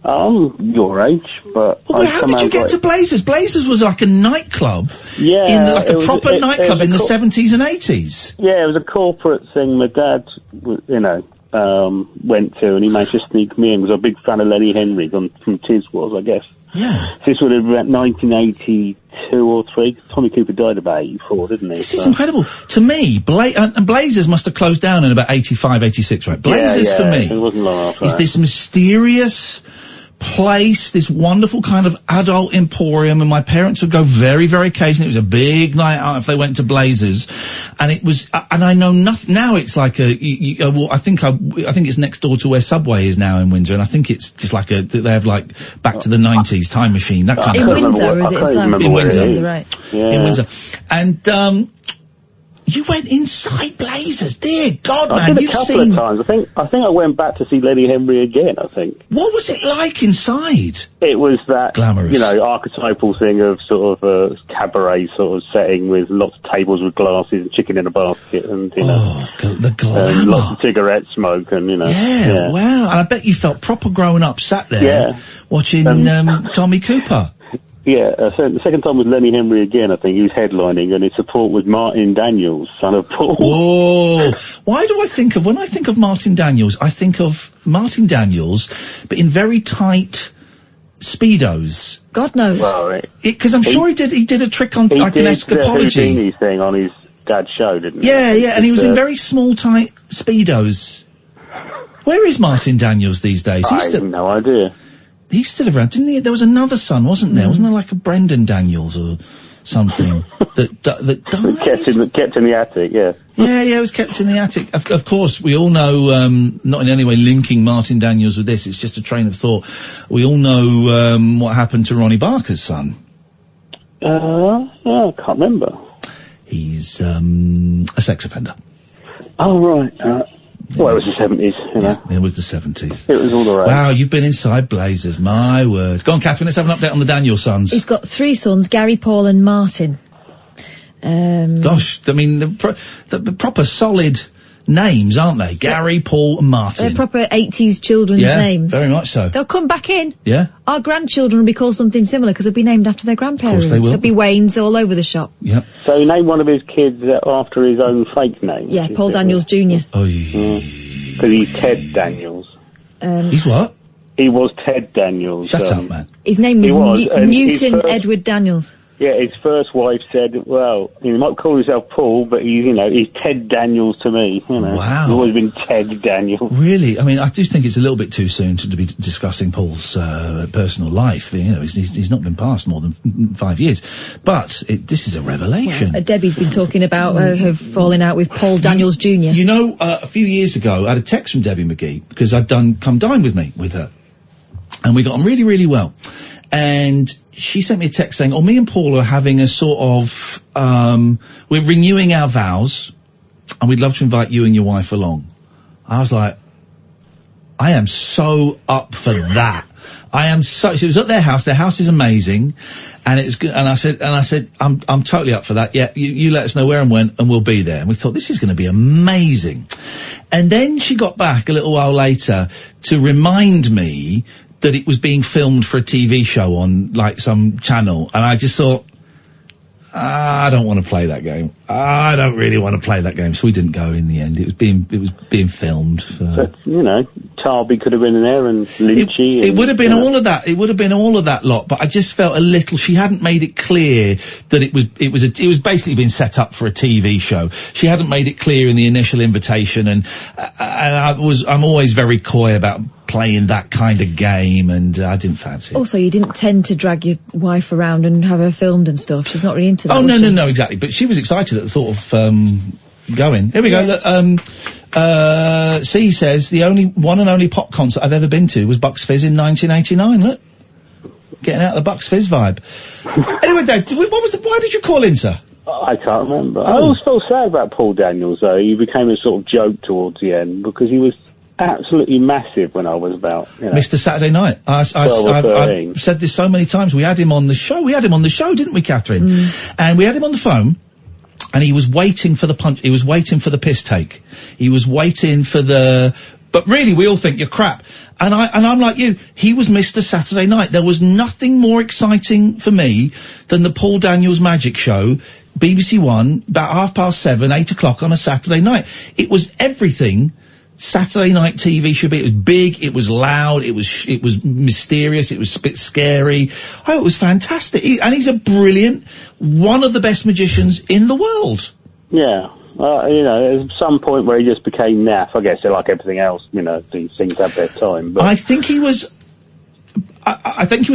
Your age, but... Well, how did you get to Blazers? Blazers was like a nightclub. Yeah. Like a proper nightclub in the 70s and 80s. Yeah, it was a corporate thing my dad, went to, and he managed to sneak me in, because I was a big fan of Lenny Henry from Tiswas, I guess. Yeah. This would have been about 1982 or 3. Tommy Cooper died about 84, didn't he? This is incredible. To me, and Blazers must have closed down in about 85, 86, right? Blazers, for me, it wasn't long after is this mysterious place, this wonderful kind of adult emporium, and my parents would go very, very occasionally. It was a big night out if they went to Blazers, and it was, and I know nothing, now it's like I think it's next door to where Subway is now in Windsor, and I think it's just like they have like back to the 90s time machine, that kind of thing. In Windsor, is it? In Windsor, right. Yeah. In Windsor. And, you went inside Blazers, dear God, man! I did a couple of times. I think I went back to see Lenny Henry again. I think. What was it like inside? It was that glamorous, archetypal thing of sort of a cabaret sort of setting with lots of tables with glasses and chicken in a basket, and the glamour, lots of cigarette smoke, and Yeah, wow! And I bet you felt proper grown up, sat there, watching Tommy Cooper. Yeah, so the second time was Lenny Henry again, I think. He was headlining, and his support was Martin Daniels, son of Paul. Oh! Why do when I think of Martin Daniels, I think of Martin Daniels, but in very tight Speedos. God knows. Because I'm sure he did a trick on, like, an escapology. He did the Houdini thing on his dad's show, didn't he? Yeah, and he was in very small, tight Speedos. Where is Martin Daniels these days? I have no idea. He's still around, didn't he? There was another son, wasn't there? Wasn't there like a Brendan Daniels or something that died? kept in the attic, yeah. Yeah, it was kept in the attic. Of course, we all know, not in any way linking Martin Daniels with this, it's just a train of thought. We all know, what happened to Ronnie Barker's son. I can't remember. He's, a sex offender. Oh, right. Well, it was the 70s, It was the 70s. It was all the right. Wow, you've been inside Blazers, my word. Go on, Catherine, let's have an update on the Daniel sons. He's got 3 sons, Gary, Paul and Martin. Gosh, I mean, the proper solid names, aren't they? Gary, Paul and Martin. They're proper 80s children's names. Very much so. They'll come back in. Yeah. Our grandchildren will be called something similar because they'll be named after their grandparents. Of course they will. There'll be Waynes all over the shop. Yep. So he named one of his kids after his own fake name. Yeah, Paul Daniels Jr. Oh, because he's Ted Daniels. He's what? He was Ted Daniels. Shut up, man. His name was Newton Edward Daniels. Yeah, his first wife said, well, he might call himself Paul, but he's Ted Daniels to me, Wow. He's always been Ted Daniels. Really? I mean, I do think it's a little bit too soon to be discussing Paul's personal life. He's not been past more than 5 years. But this is a revelation. Well, Debbie's been talking about her falling out with Paul Daniels Jr. A few years ago, I had a text from Debbie McGee, because I'd done Come Dine With Me with her. And we got on really, really well. And she sent me a text saying, me and Paul are having a sort of, we're renewing our vows, and we'd love to invite you and your wife along. I was like, I am so up for that. So it was at their house. Their house is amazing, and it's good. And I said, I'm totally up for that. Yeah, you let us know where and when, and we'll be there. And we thought, this is going to be amazing. And then she got back a little while later to remind me that it was being filmed for a TV show on, some channel. And I just thought, I don't want to play that game. I don't really want to play that game. So we didn't go in the end. It was being filmed. But, Tarby could have been in there, and Lynchy. It would have been all of that. It would have been all of that lot. But I just felt a little, she hadn't made it clear that it was basically being set up for a TV show. She hadn't made it clear in the initial invitation, and I'm always very coy about playing that kind of game, and I didn't fancy it. Also, you didn't tend to drag your wife around and have her filmed and stuff. She's not really into that. Oh, no, exactly. But she was excited at the thought of going. Here we go. Look, C says, the one and only pop concert I've ever been to was Bucks Fizz in 1989. Look. Getting out of the Bucks Fizz vibe. Anyway, Dave, why did you call in, sir? I can't remember. I always felt sad about Paul Daniels, though. He became a sort of joke towards the end, because he was absolutely massive when I was about, Mr. Saturday Night. I've said this so many times. We had him on the show. Didn't we, Catherine? And we had him on the phone, and he was waiting for the punch. He was waiting for the piss take. He was waiting for but really, we all think you're crap. And I'm like you. He was Mr. Saturday Night. There was nothing more exciting for me than the Paul Daniels Magic Show, BBC One, about 7:30, 8 o'clock on a Saturday night. It was everything Saturday night TV should be. It was big, it was loud, it was mysterious, it was a bit scary. Oh, it was fantastic. And he's a brilliant, one of the best magicians in the world. Yeah. At some point where he just became naff, I guess, like everything else, these things have their time. But I think he was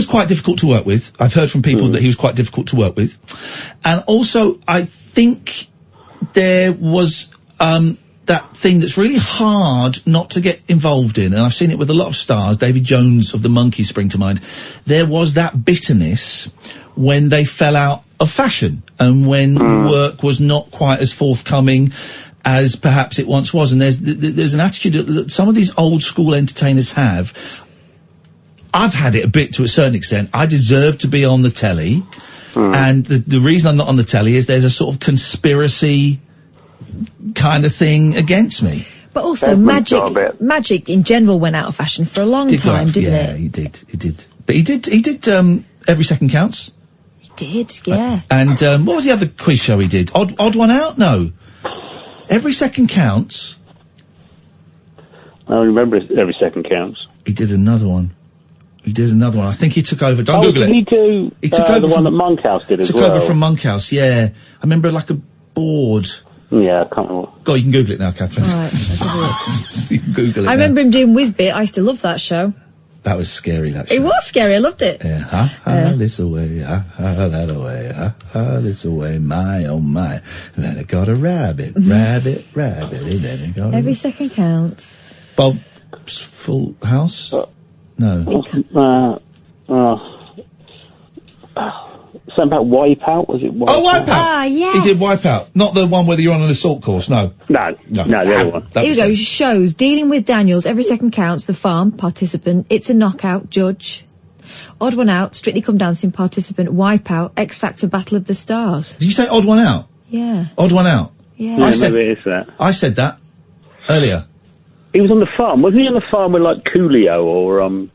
quite difficult to work with. I've heard from people that he was quite difficult to work with. And also, I think there was, that thing that's really hard not to get involved in, and I've seen it with a lot of stars. David Jones of the Monkees spring to mind. There was that bitterness when they fell out of fashion, and when work was not quite as forthcoming as perhaps it once was. And there's an attitude that some of these old school entertainers have. I've had it a bit to a certain extent. I deserve to be on the telly, and the reason I'm not on the telly is there's a sort of conspiracy kind of thing against me. But also, magic in general went out of fashion for a long time, didn't it? Yeah, he did. But he did Every Second Counts. He did, yeah. And what was the other quiz show he did? Odd One Out? No. Every Second Counts. I remember Every Second Counts. He did another one. I think he took over. Don't Google it. He took over the one that Monkhouse did as well. Took over from Monkhouse, yeah. I remember like a board. Yeah, I can't remember. God, you can Google it now, Catherine. All right, let's have a look. You can Google it I remember him doing Whizbit. I used to love that show. That was scary, that show. It was scary, I loved it. Yeah, this away, that away, this away, my, oh my. And then it got a rabbit, and then it got Every Second Counts. Bob's Full House? No. Something about Wipeout, was it Wipeout? Oh, Wipeout! Ah, yes. He did Wipeout. Not the one where you're on an assault course, no. No, the other one. Here we go, shows. Dealing with Daniels, Every Second Counts, The Farm, participant, It's a Knockout, judge. Odd One Out, Strictly Come Dancing, participant, Wipeout, X Factor, Battle of the Stars. Did you say Odd One Out? Yeah. Odd One Out? Yeah. Maybe it is that. I said that earlier. He was on the farm. Wasn't he on the farm with, like, Coolio or, Well,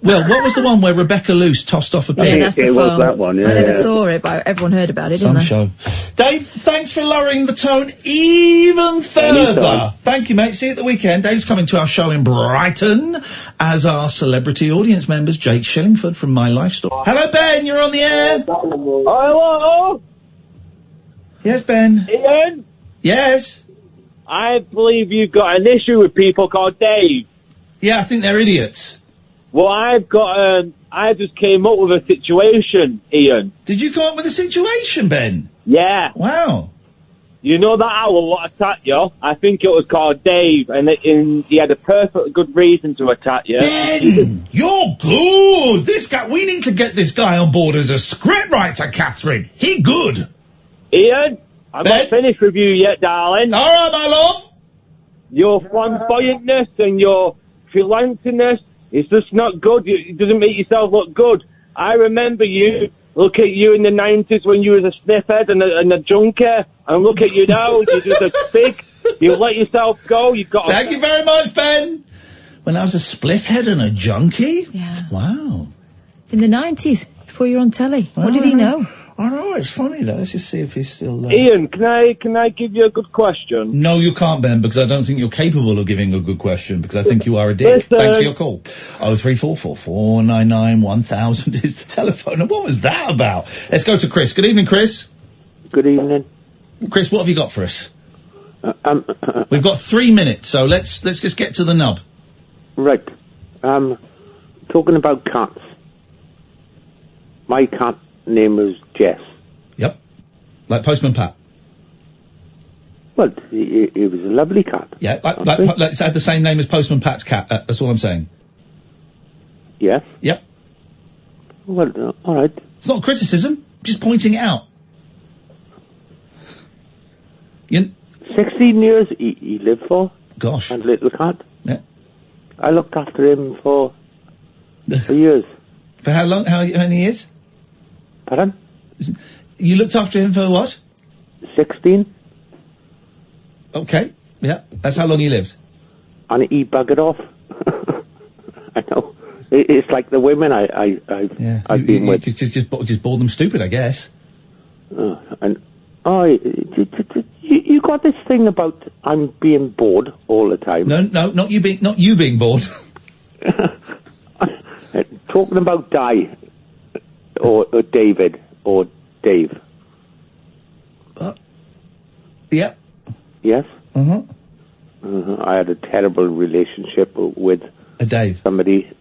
what was the one where Rebecca Luce tossed off a pig? Yeah, that's the it was farm. that one, yeah. I never saw it, but everyone heard about it, didn't Some they? show. Dave, thanks for lowering the tone even further. Anytime. Thank you, mate. See you at the weekend. Dave's coming to our show in Brighton, as are celebrity audience members Jake Shillingford from My Life Story. Hello, Ben. You're on the air. Hello? Yes, Ben. Ian? Yes. I believe you've got an issue with people called Dave. Yeah, I think they're idiots. Well, I just came up with a situation, Ian. Did you come up with a situation, Ben? Yeah. Wow. You know that owl what attacked you? I think it was called Dave, and he had a perfect good reason to attack you. Ben, you're good. This guy, we need to get this guy on board as a scriptwriter, Catherine. He good. Ian, I'm not finished with you yet, darling. All right, my love. Your flamboyantness and your philanthropiness is just not good. It doesn't make yourself look good. I remember you. Look at you in the 90s when you was a sniffhead and a junkie, and look at you now. You're just a pig. You let yourself go. You've got. Thank you very much, Ben. When I was a spliffhead and a junkie. Yeah. Wow. In the 90s, before you were on telly. What did he know? I know, it's funny though. Let's just see if he's still Ian, can I give you a good question? No, you can't, Ben, because I don't think you're capable of giving a good question, because I think you are a dick. Listen. Thanks for your call. 03444991000 is the telephone. And what was that about? Let's go to Chris. Good evening, Chris. Good evening. Chris, what have you got for us? We've got 3 minutes, so let's just get to the nub. Right. Talking about cats. My cat name was Jess. Yep. Like Postman Pat. Well, it was a lovely cat. Yeah, let's add the same name as Postman Pat's cat. That's all I'm saying. Yes? Yep. Well, all right. It's not criticism, just pointing it out. 16 years he lived for. Gosh. And little cat. Yeah. I looked after him for years. For how long? How many years? Pardon? You looked after him for what? 16. Okay. Yeah. That's how long he lived. And he buggered off. I know. It's like the women I've been with. Just bored them stupid, I guess. You got this thing about I'm being bored all the time. No, not you being bored. Talking about Di, or David, or Dave. Yeah. Yes? Uh-huh. I had a terrible relationship with a Dave. Somebody.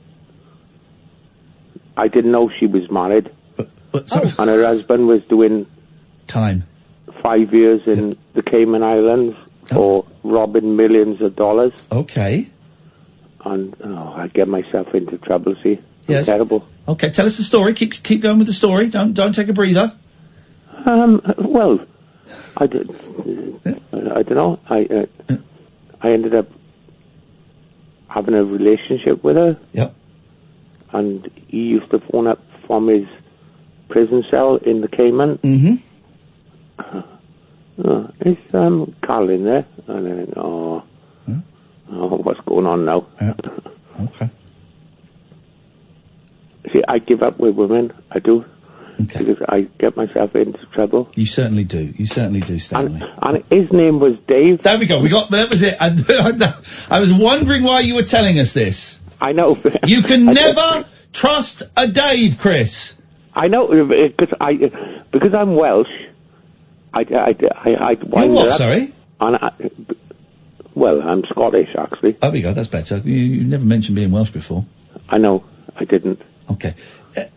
I didn't know she was married. And her husband was doing time. 5 years in the Cayman Islands or robbing millions of dollars. Okay. And I get myself into trouble, see? Yes. Terrible. Okay, tell us the story. Keep going with the story. Don't take a breather. Well, I don't know. I ended up having a relationship with her. Yep. And he used to phone up from his prison cell in the Cayman. Mm-hmm. Is Carl in there? And then, what's going on now? Yeah. Okay. See, I give up with women. I do. Okay. Because I get myself into trouble. You certainly do. You certainly do, Stanley. And his name was Dave. There we go. That was it. I was wondering why you were telling us this. I know. You can never trust a Dave, Chris. I know, because I'm Welsh. You're what, sorry? Well, I'm Scottish, actually. There we go, that's better. You never mentioned being Welsh before. I know, I didn't. Okay. Did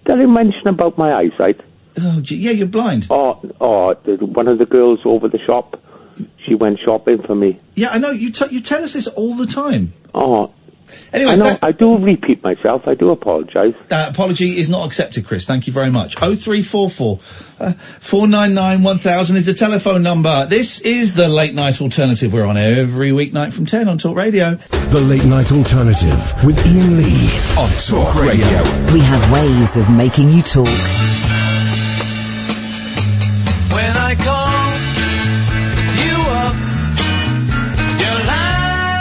I mention about my eyesight? Oh, yeah, you're blind. One of the girls over the shop, she went shopping for me. Yeah, I know, you tell us this all the time. Anyway, I know, I do repeat myself. I do apologise. Apology is not accepted, Chris. Thank you very much. 0344 499 1000 is the telephone number. This is the Late Night Alternative. We're on every weeknight from 10 on Talk Radio. The Late Night Alternative with Iain Lee on Talk Radio. We have ways of making you talk. When I call you up, you're lying.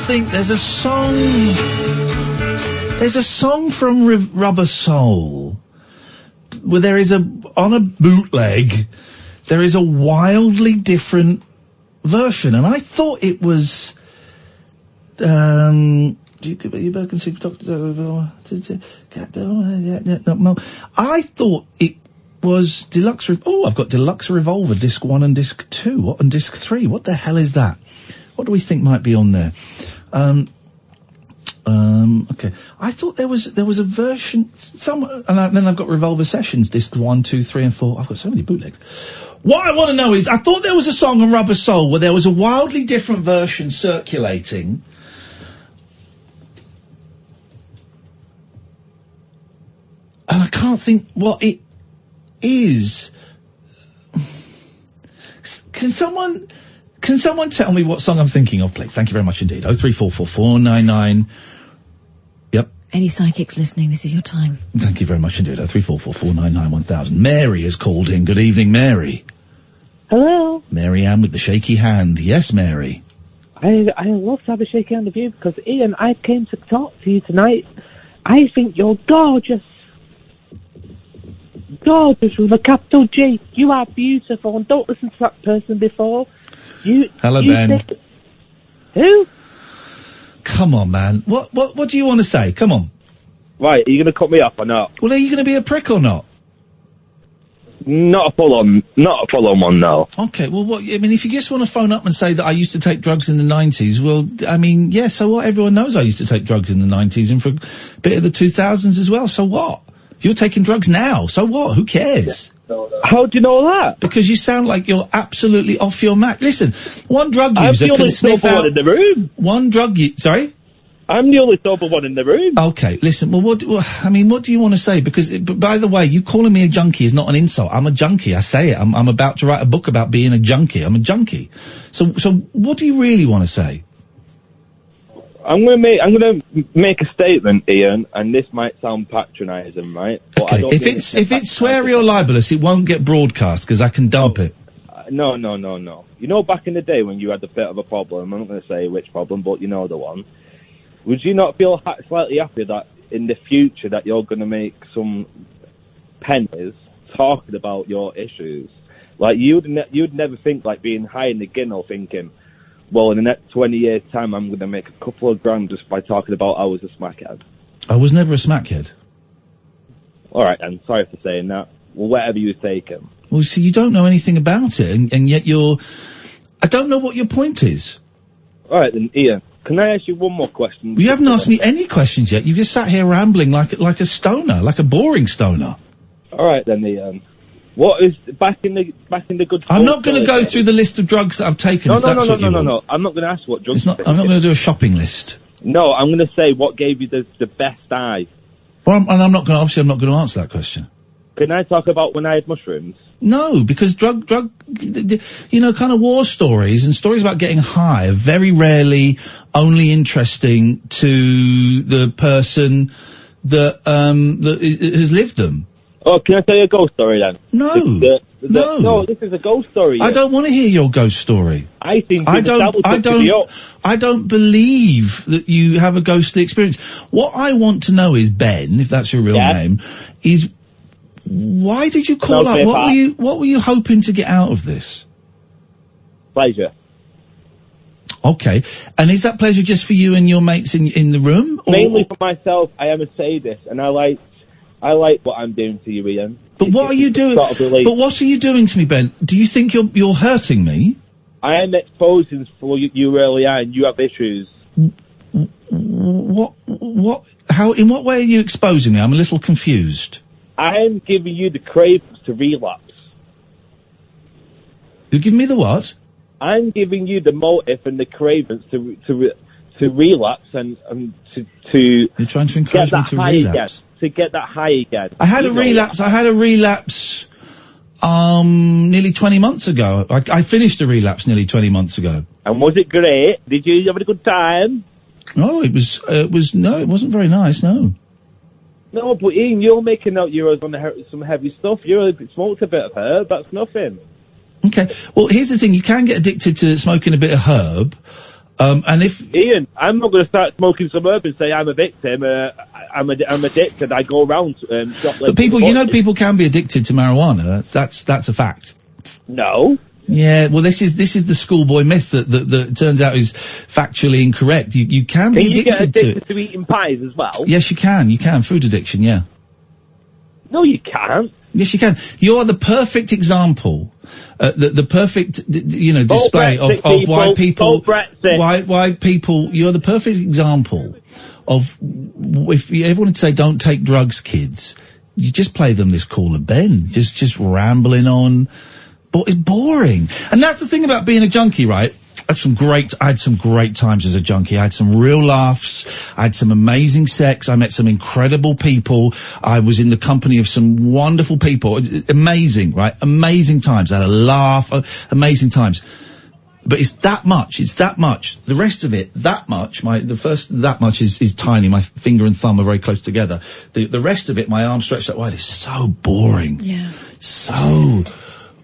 think there's a song. There's a song from Rubber Soul where there is on a bootleg, there is a wildly different version, and I thought it was. I thought it was Deluxe. I've got Deluxe Revolver Disc 1 and Disc 2. What and Disc 3? What the hell is that? What do we think might be on there? Okay. I thought there was a version then I've got Revolver Sessions Disc 1, 2, 3, and 4. I've got so many bootlegs. What I want to know is, I thought there was a song on Rubber Soul where there was a wildly different version circulating. And I can't think what it is. Can someone tell me what song I'm thinking of, please? Thank you very much indeed. 0344499. Yep. Any psychics listening, this is your time. Thank you very much indeed. 03444991000. Mary has called in. Good evening, Mary. Hello. Mary Ann with the shaky hand. Yes, Mary. I love to have a shaky hand of you because, Ian, I came to talk to you tonight. I think you're gorgeous. Gorgeous with a capital G. You are beautiful, and don't listen to that person before. Hello, Ben. Who? Come on, man. What do you want to say? Come on. Right, are you going to cut me off or not? Well, are you going to be a prick or not? Not a full-on one, no. Okay, well, if you just want to phone up and say that I used to take drugs in the 90s, well, I mean, yeah, so what? Everyone knows I used to take drugs in the 90s and for a bit of the 2000s as well, so what? You're taking drugs now, so what? Who cares? How do you know that? Because you sound like you're absolutely off your mat. Listen, one drug user can sniff out... one in the room. One drug sorry? I'm the only sober one in the room. Okay, listen, well, what do you want to say? Because, by the way, you calling me a junkie is not an insult. I'm a junkie, I say it. I'm about to write a book about being a junkie. I'm a junkie. So what do you really want to say? I'm going to make a statement, Ian, and this might sound patronising, right? But Okay, if it's sweary or libelous, it won't get broadcast, because I can dump it. No. You know, back in the day when you had a bit of a problem, I'm not going to say which problem, but you know the one. Would you not feel slightly happy that in the future that you're going to make some pennies talking about your issues? Like, you'd never think, like, being high in the ginnel thinking, well, in the next 20 years' time, I'm going to make a couple of grand just by talking about I was a smackhead. I was never a smackhead. All right, then. Sorry for saying that. Well, whatever you take him. Well, see, you don't know anything about it, and yet I don't know what your point is. All right, then, Ian, can I ask you one more question? Well, you haven't asked me any questions yet. You just sat here rambling like a stoner, like a boring stoner. All right, then, Ian. What is back in the good? I'm not going to go through the list of drugs that I've taken. No. I'm not going to ask what drugs. I'm not going to do a shopping list. No, I'm going to say what gave you the best high. Well, I'm not going to answer that question. Can I talk about when I had mushrooms? No, because drug, kind of war stories and stories about getting high are very rarely only interesting to the person that has lived them. Oh, can I tell you a ghost story then? No. No, this is a ghost story. I don't want to hear your ghost story. I think I don't believe that you have a ghostly experience. What I want to know is, Ben, if that's your real name, is why did you call up? What were you hoping to get out of this? Pleasure. Okay. And is that pleasure just for you and your mates in the room? Mainly for myself. I am a sadist, and I like what I'm doing to you, Ian. But what are you doing? But what are you doing to me, Ben? Do you think you're hurting me? I am exposing for you early on. You have issues. What? How? In what way are you exposing me? I'm a little confused. I am giving you the cravings to relapse. You're giving me the what? I'm giving you the motive and the cravings to relapse and to. You're trying to encourage me to relapse. To get that high again. I had a relapse nearly 20 months ago. I finished a relapse nearly 20 months ago. And was it great? Did you have a good time? No, it wasn't very nice, no. No, but Ian, you're making out you're on some heavy stuff. You smoked a bit of herb, that's nothing. Okay, well, here's the thing, you can get addicted to smoking a bit of herb, And if Ian, I'm not going to start smoking some herb and say I'm a victim. I'm addicted. I go around. But people, people can be addicted to marijuana. That's a fact. No. Yeah, well, this is the schoolboy myth that turns out is factually incorrect. You can be addicted, you get addicted to eating pies as well? Yes, you can. You can. Food addiction, yeah. No, you can't. Yes, you can. You are the perfect example, the perfect, display of why people, you're the perfect example of, if you ever wanted to say don't take drugs, kids, you just play them this Call of Ben, just rambling on. But it's boring. And that's the thing about being a junkie, right? I had some great times as a junkie. I had some real laughs. I had some amazing sex. I met some incredible people. I was in the company of some wonderful people. Amazing, right? Amazing times. I had a laugh. Amazing times. But it's that much. The rest of it, that much. That much is tiny. My finger and thumb are very close together. The rest of it, my arm stretched out wide, is so boring. Yeah. So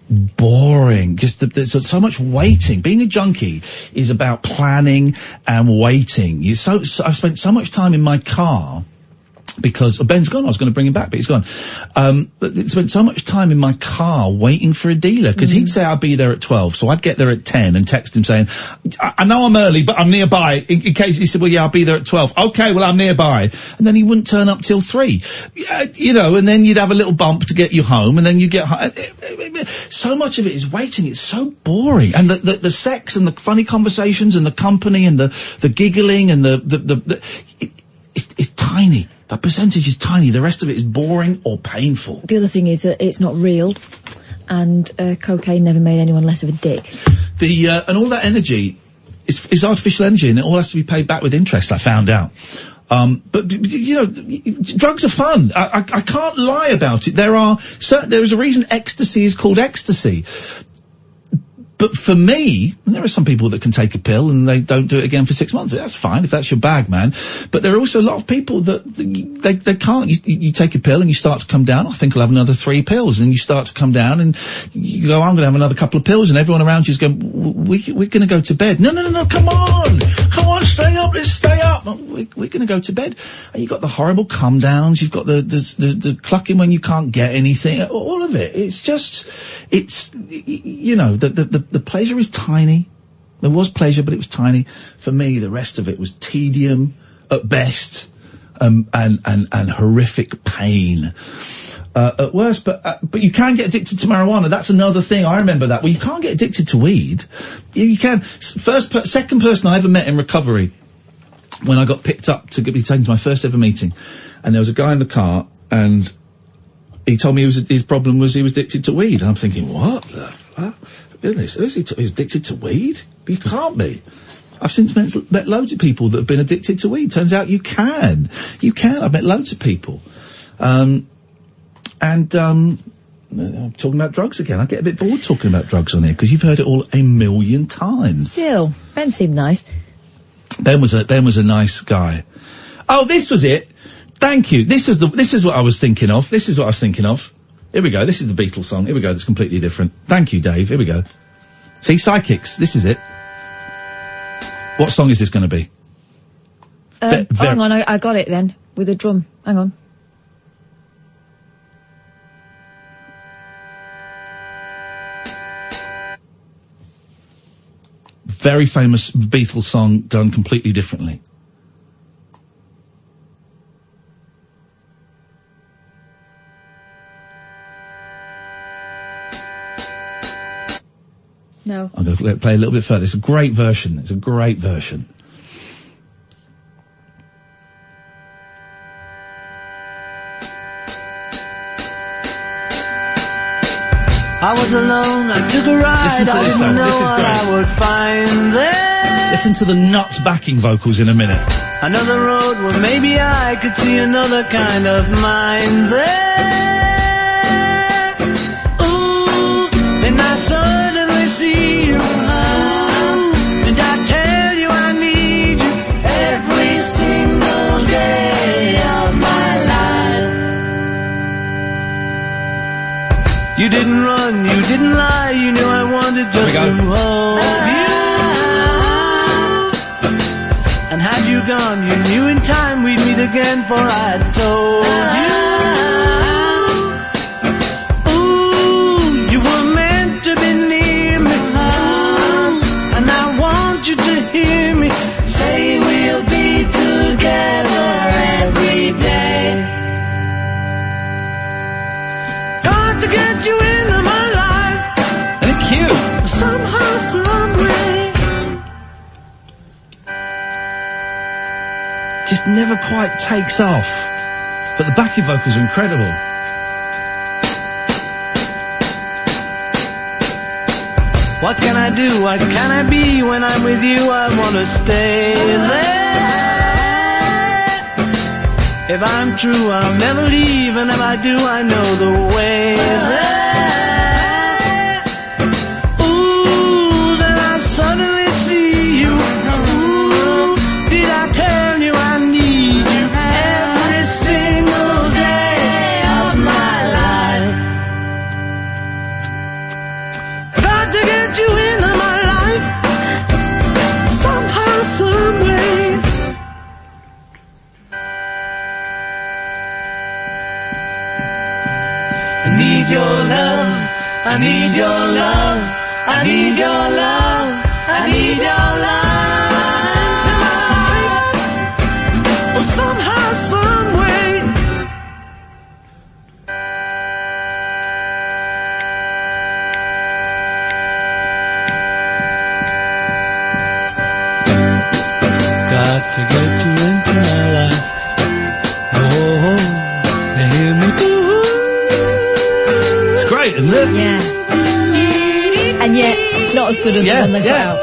boring. There's so much waiting. Being a junkie is about planning and waiting. I've spent so much time in my car because Ben's gone. I was going to bring him back, but he's gone. But I spent so much time in my car waiting for a dealer because he'd say I'd be there at 12, so I'd get there at 10 and text him saying, I know I'm early, but I'm nearby. In case he said, well, yeah, I'll be there at 12. Okay, well, I'm nearby. And then he wouldn't turn up till 3. And then you'd have a little bump to get you home, and then you get home. So much of it is waiting. It's so boring. And the sex and the funny conversations and the company and the giggling and it's tiny. That percentage is tiny. The rest of it is boring or painful. The other thing is that it's not real, and cocaine never made anyone less of a dick. And all that energy is artificial energy, and it all has to be paid back with interest, I found out. But drugs are fun. I can't lie about it. There is a reason ecstasy is called ecstasy. But for me, there are some people that can take a pill and they don't do it again for 6 months. That's fine if that's your bag, man. But there are also a lot of people that they can't. You take a pill and you start to come down. I think I'll have another 3 pills, and you start to come down, and you go, I'm going to have another couple of pills, and everyone around you is going, we're going to go to bed. No, come on, stay up. Let's stay up. We're going to go to bed. And you've got the horrible come downs. You've got the clucking when you can't get anything. All of it. It's just, the pleasure is tiny. There was pleasure, but it was tiny. For me, the rest of it was tedium at best, and horrific pain at worst. But you can get addicted to marijuana. That's another thing. I remember that. Well, you can't get addicted to weed. You can. Second person I ever met in recovery, when I got picked up to be taken to my first ever meeting, and there was a guy in the car, and he told me his problem was he was addicted to weed. And I'm thinking, what? Goodness, is he addicted to weed? You can't be. I've since met loads of people that have been addicted to weed. Turns out you can. I've met loads of people. I'm talking about drugs again. I get a bit bored talking about drugs on here because you've heard it all a million times. Still, Ben seemed nice. Ben was a nice guy. Oh, this was it. Thank you. This is what I was thinking of. Here we go. This is the Beatles song. Here we go. That's completely different. Thank you, Dave. Here we go. See, Psychics. This is it. What song is this going to be? Hang on. I got it then with a drum. Hang on. Very famous Beatles song done completely differently. No. I'm going to play a little bit further. It's a great version. I was alone, I took a ride, I didn't know what I would find there. Listen to the nuts backing vocals in a minute. Another road where maybe I could see another kind of mind there. Ooh, and I suddenly see you. And I tell you I need you every single day of my life. You didn't run, you didn't lie, you knew I wanted just to hold you. were gone, you knew in time we'd meet again, for I told you. Ooh, you were meant to be near me. And I want you to hear me say we'll be together every day. Got to get you into my life. Thank you. Somehow, some way. Just never quite takes off. But the backing vocals are incredible. What can I do? What can I be? When I'm with you, I wanna stay there. If I'm true, I'll never leave, and if I do, I know the way there. Ooh, then I suddenly see you. Ooh, did I tell you I need you every single day of my life? Got to get you into my life somehow, some way. I need your love. I need your love. I need your love. I need your love to my life. Oh, somehow, some way. Got to get you into my life. Oh, you hear me? It's great, isn't it? Yeah. And yet, not as good as the one they put out.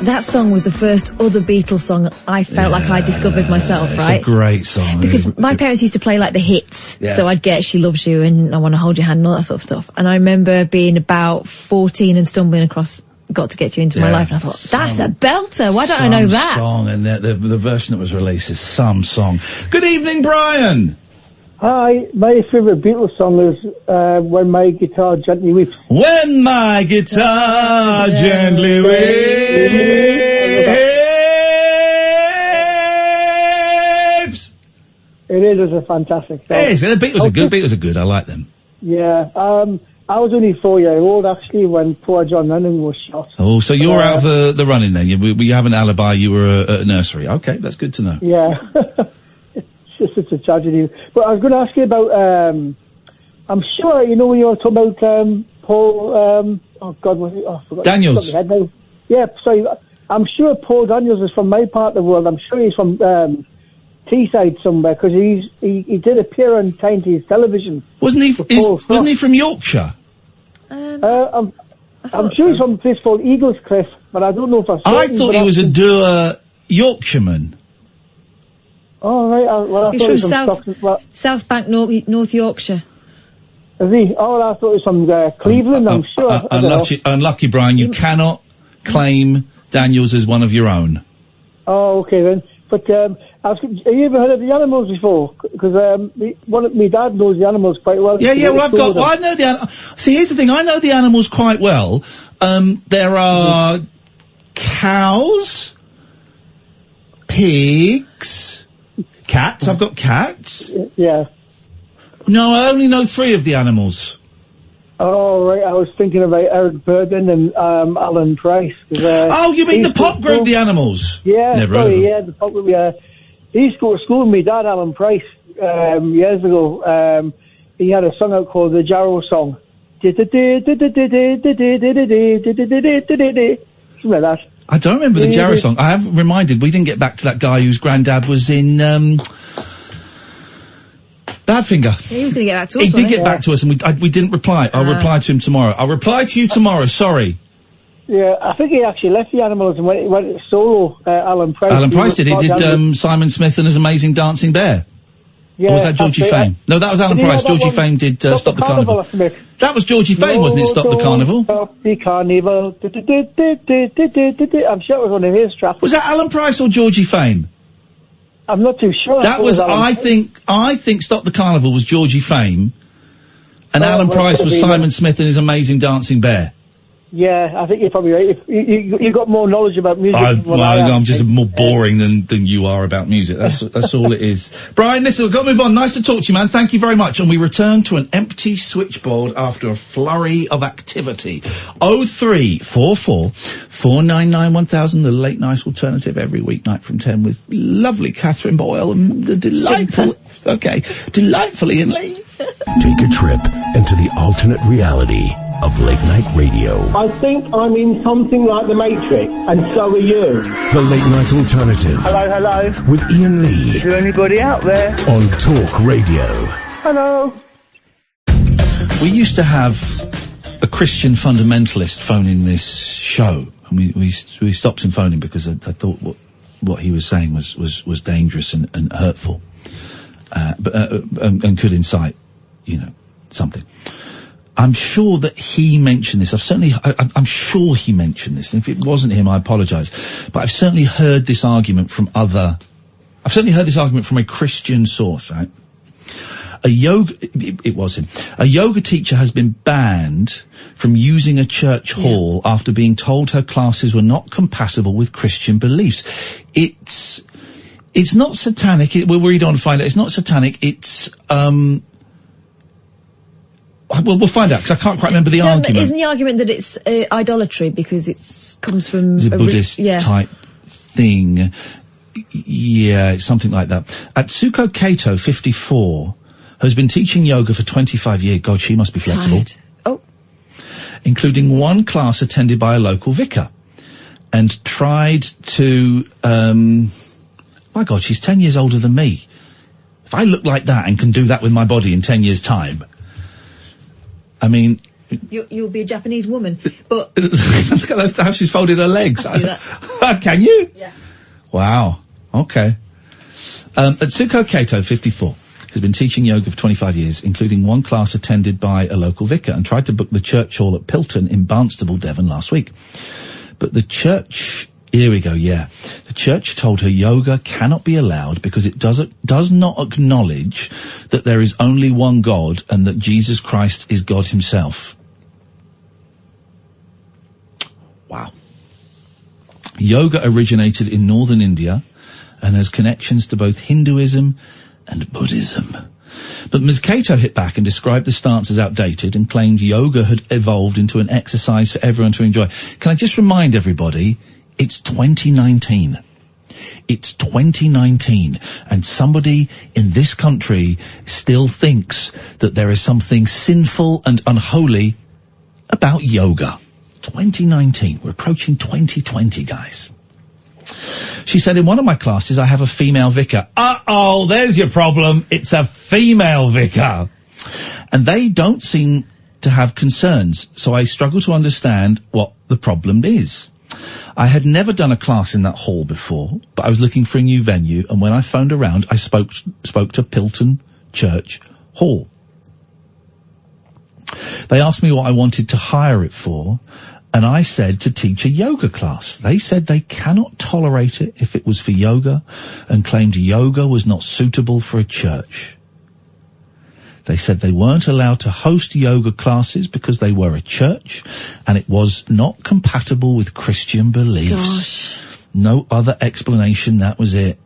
That song was the first other Beatles song I felt like I discovered myself, right? It's a great song. Because my parents used to play like the hits. Yeah. So I'd get She Loves You and I Want to Hold Your Hand and all that sort of stuff. And I remember being about 14 and stumbling across Got to Get You Into My Life, and I thought, that's a belter. Why don't I know that? Song, and the version that was released is some song. Good evening, Brian. Hi, my favourite Beatles song is When My Guitar Gently Weeps. When my guitar gently weeps. It is a fantastic song. It is. The Beatles are good. Beatles are good. I like them. Yeah. I was only 4 years old actually when poor John Lennon was shot. Oh, so you're out of the running then? You have an alibi. You were at a nursery. Okay, that's good to know. Yeah. It's such a tragedy. But I was going to ask you about, I'm sure, you know, when you were talking about Paul, oh God, was it? Oh, I forgot. Daniels. Got my head now. Yeah, sorry. I'm sure Paul Daniels is from my part of the world. I'm sure he's from Teesside somewhere, because he did appear on Tiny's television. Wasn't he from Yorkshire? I'm sure he's from a place called Eagles Cliff, but I don't know if I thought he was a dour Yorkshireman. Oh, right. Well, He's from South Bank, North Yorkshire. Is he? Oh, I thought he was from Cleveland, I'm sure. Unlucky, Brian. You cannot claim Daniels as one of your own. Oh, okay then. But have you ever heard of the Animals before? Because my dad knows the Animals quite well. Yeah. Well, I know the Animals. See, here's the thing. I know the Animals quite well. There are cows, pigs, cats. I've got cats. Yeah. No, I only know 3 of the Animals. Oh, right. I was thinking about Eric Burden and Alan Price. Oh, you mean the pop group, The Animals? Yeah, Never sorry, heard of them. yeah, the pop group, yeah. He used to go to school with my dad, Alan Price, years ago. He had a song out called the Jarrow Song. Something like that. I don't remember the Jarrow song. I have reminded, we didn't get back to that guy whose granddad was in, Badfinger. Yeah, he was going to get back to us. He did get back to us, and we didn't reply. I'll reply to him tomorrow. I'll reply to you tomorrow. Sorry. Yeah, I think he actually left the Animals and went solo. Alan Price. Alan Price did. He did Simon Smith and His Amazing Dancing Bear. Yeah, or was that Georgie Fame? No, that was Alan Price. Georgie Fame did Stop the Carnival. That was Georgie Fame, wasn't it? Stop the Carnival. Stop the Carnival. I'm sure it was one of his tracks. Was that Alan Price or Georgie Fame? I'm not too sure. That was, I think Stop the Carnival was Georgie Fame, and Alan Price was Simon Smith and His Amazing Dancing Bear. Yeah, I think you're probably right. You've got more knowledge about music than what I have. I'm just more boring than you are about music. That's all it is. Brian, listen, we've got to move on. Nice to talk to you, man. Thank you very much. And we return to an empty switchboard after a flurry of activity. 0344 499 1000, the late night alternative every weeknight from 10 with lovely Catherine Boyle and the delightful, delightful Iain Lee. Take a trip into the alternate reality of late night radio. I think I'm in something like the Matrix, and so are you. The late night alternative. Hello. With Iain Lee. Is there anybody out there? On Talk Radio. Hello. We used to have a Christian fundamentalist phoning this show, and we stopped him phoning because I thought what he was saying was dangerous and hurtful, and could incite, something. I'm sure that he mentioned this. I'm sure he mentioned this. And if it wasn't him, I apologise. But I've certainly heard this argument from a Christian source, right? It was him. A yoga teacher has been banned from using a church hall after being told her classes were not compatible with Christian beliefs. It's not satanic. We'll read on and find out. It's not satanic. It's, we'll find out, because I can't quite remember the argument. Isn't the argument that it's idolatry because it comes from a Buddhist type thing? Yeah, it's something like that. Atsuko Kato, 54, has been teaching yoga for 25 years. God, she must be flexible. Oh. Including one class attended by a local vicar. And tried to, my God, she's 10 years older than me. If I look like that and can do that with my body in 10 years' time, I mean... You'll be a Japanese woman, but... Look at how she's folded her legs. I can do that. Can you? Yeah. Wow. Okay. Atsuko Kato, 54, has been teaching yoga for 25 years, including one class attended by a local vicar, and tried to book the church hall at Pilton in Barnstable, Devon last week. But the church... Here we go, The church told her yoga cannot be allowed because it does not acknowledge that there is only one God and that Jesus Christ is God himself. Wow. Yoga originated in northern India and has connections to both Hinduism and Buddhism. But Ms. Kato hit back and described the stance as outdated and claimed yoga had evolved into an exercise for everyone to enjoy. Can I just remind everybody, it's 2019. It's 2019, and somebody in this country still thinks that there is something sinful and unholy about yoga. 2019. We're approaching 2020, guys. She said, in one of my classes, I have a female vicar. Uh-oh, there's your problem. It's a female vicar. And they don't seem to have concerns, so I struggle to understand what the problem is. I had never done a class in that hall before, but I was looking for a new venue, and when I phoned around, I spoke to Pilton Church Hall. They asked me what I wanted to hire it for, and I said to teach a yoga class. They said they cannot tolerate it if it was for yoga, and claimed yoga was not suitable for a church. They said they weren't allowed to host yoga classes because they were a church, and it was not compatible with Christian beliefs. Gosh. No other explanation, that was it.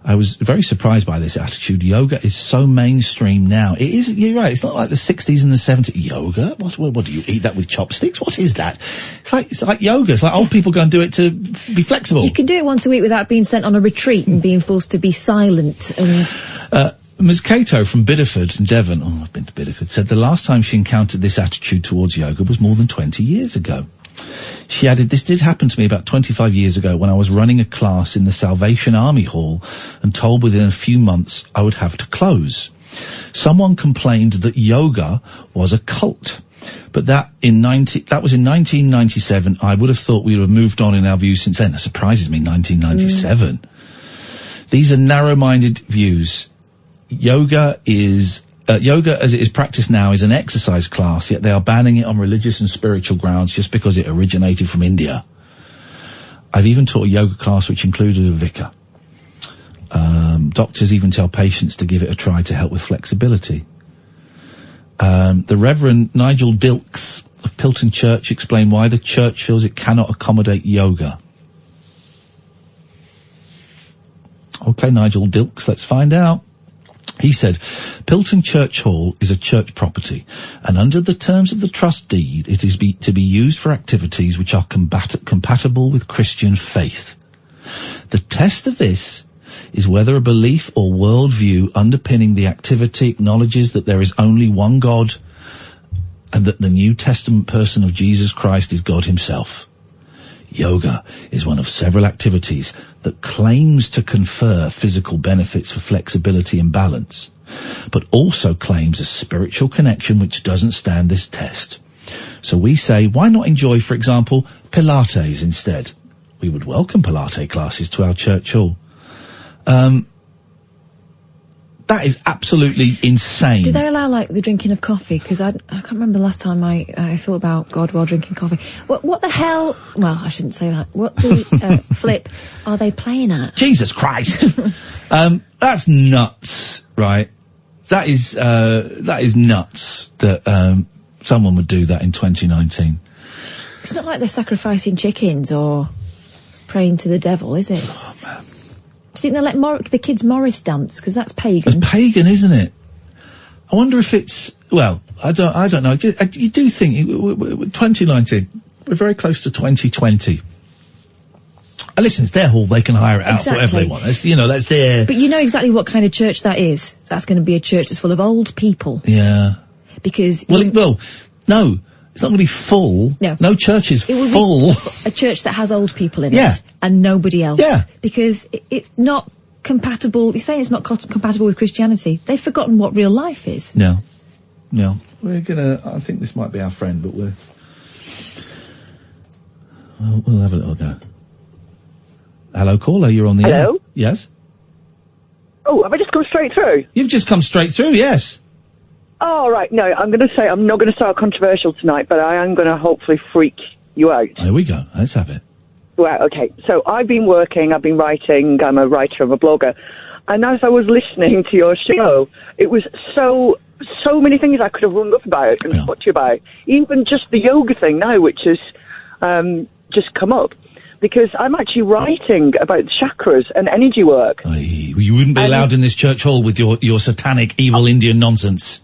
I was very surprised by this attitude. Yoga is so mainstream now. It is, you're right, it's not like the 60s and the 70s. Yoga? What do you eat that with chopsticks? What is that? It's like yoga. It's like old people go and do it to be flexible. You can do it once a week without being sent on a retreat and being forced to be silent and... Ms. Cato from Bideford in Devon, I've been to Bideford, said the last time she encountered this attitude towards yoga was more than 20 years ago. She added, this did happen to me about 25 years ago when I was running a class in the Salvation Army Hall and told within a few months I would have to close. Someone complained that yoga was a cult. But that was in 1997. I would have thought we would have moved on in our views since then. That surprises me, 1997. These are narrow-minded views. Yoga as it is practiced now is an exercise class, yet they are banning it on religious and spiritual grounds just because it originated from India. I've even taught a yoga class which included a vicar. Doctors even tell patients to give it a try to help with flexibility. The Reverend Nigel Dilks of Pilton Church explained why the church feels it cannot accommodate yoga. Okay, Nigel Dilks, let's find out. He said, Pilton Church Hall is a church property, and under the terms of the trust deed, it is to be used for activities which are compatible with Christian faith. The test of this is whether a belief or worldview underpinning the activity acknowledges that there is only one God and that the New Testament person of Jesus Christ is God himself. Yoga is one of several activities that claims to confer physical benefits for flexibility and balance, but also claims a spiritual connection which doesn't stand this test. So we say, why not enjoy, for example, Pilates instead? We would welcome Pilates classes to our church hall. That is absolutely insane. Do they allow, like, the drinking of coffee? Because I can't remember the last time I thought about God while drinking coffee. What the hell? Well, I shouldn't say that. What the flip are they playing at? Jesus Christ! That's nuts, right? That is nuts that someone would do that in 2019. It's not like they're sacrificing chickens or praying to the devil, is it? Oh, man. Do you think they'll let the kids Morris dance? Because that's pagan. It's pagan, isn't it? I wonder if it's... Well, I don't know. You do think... 2019, we're very close to 2020. Listen, it's their hall. They can hire it out for whatever they want. That's their... But you know exactly what kind of church that is. That's going to be a church that's full of old people. Yeah. Because... no. It's not going to be full. No church is full. A church that has old people in it and nobody else. Yeah. Because it's not compatible. You're saying it's not compatible with Christianity. They've forgotten what real life is. No. We're gonna... I think this might be our friend, but we'll have a little go. Hello, caller. You're on the air. Hello? Yes? Oh, have I just come straight through? You've just come straight through, yes. Oh, right. No, I'm going to say I'm not going to start controversial tonight, but I am going to hopefully freak you out. There we go. Let's have it. Well, okay. So I've been writing, I'm a writer, I'm a blogger. And as I was listening to your show, it was so many things I could have rung up about and talked to you about. Even just the yoga thing now, which has just come up. Because I'm actually writing about chakras and energy work. You wouldn't be allowed in this church hall with your satanic, evil Indian nonsense.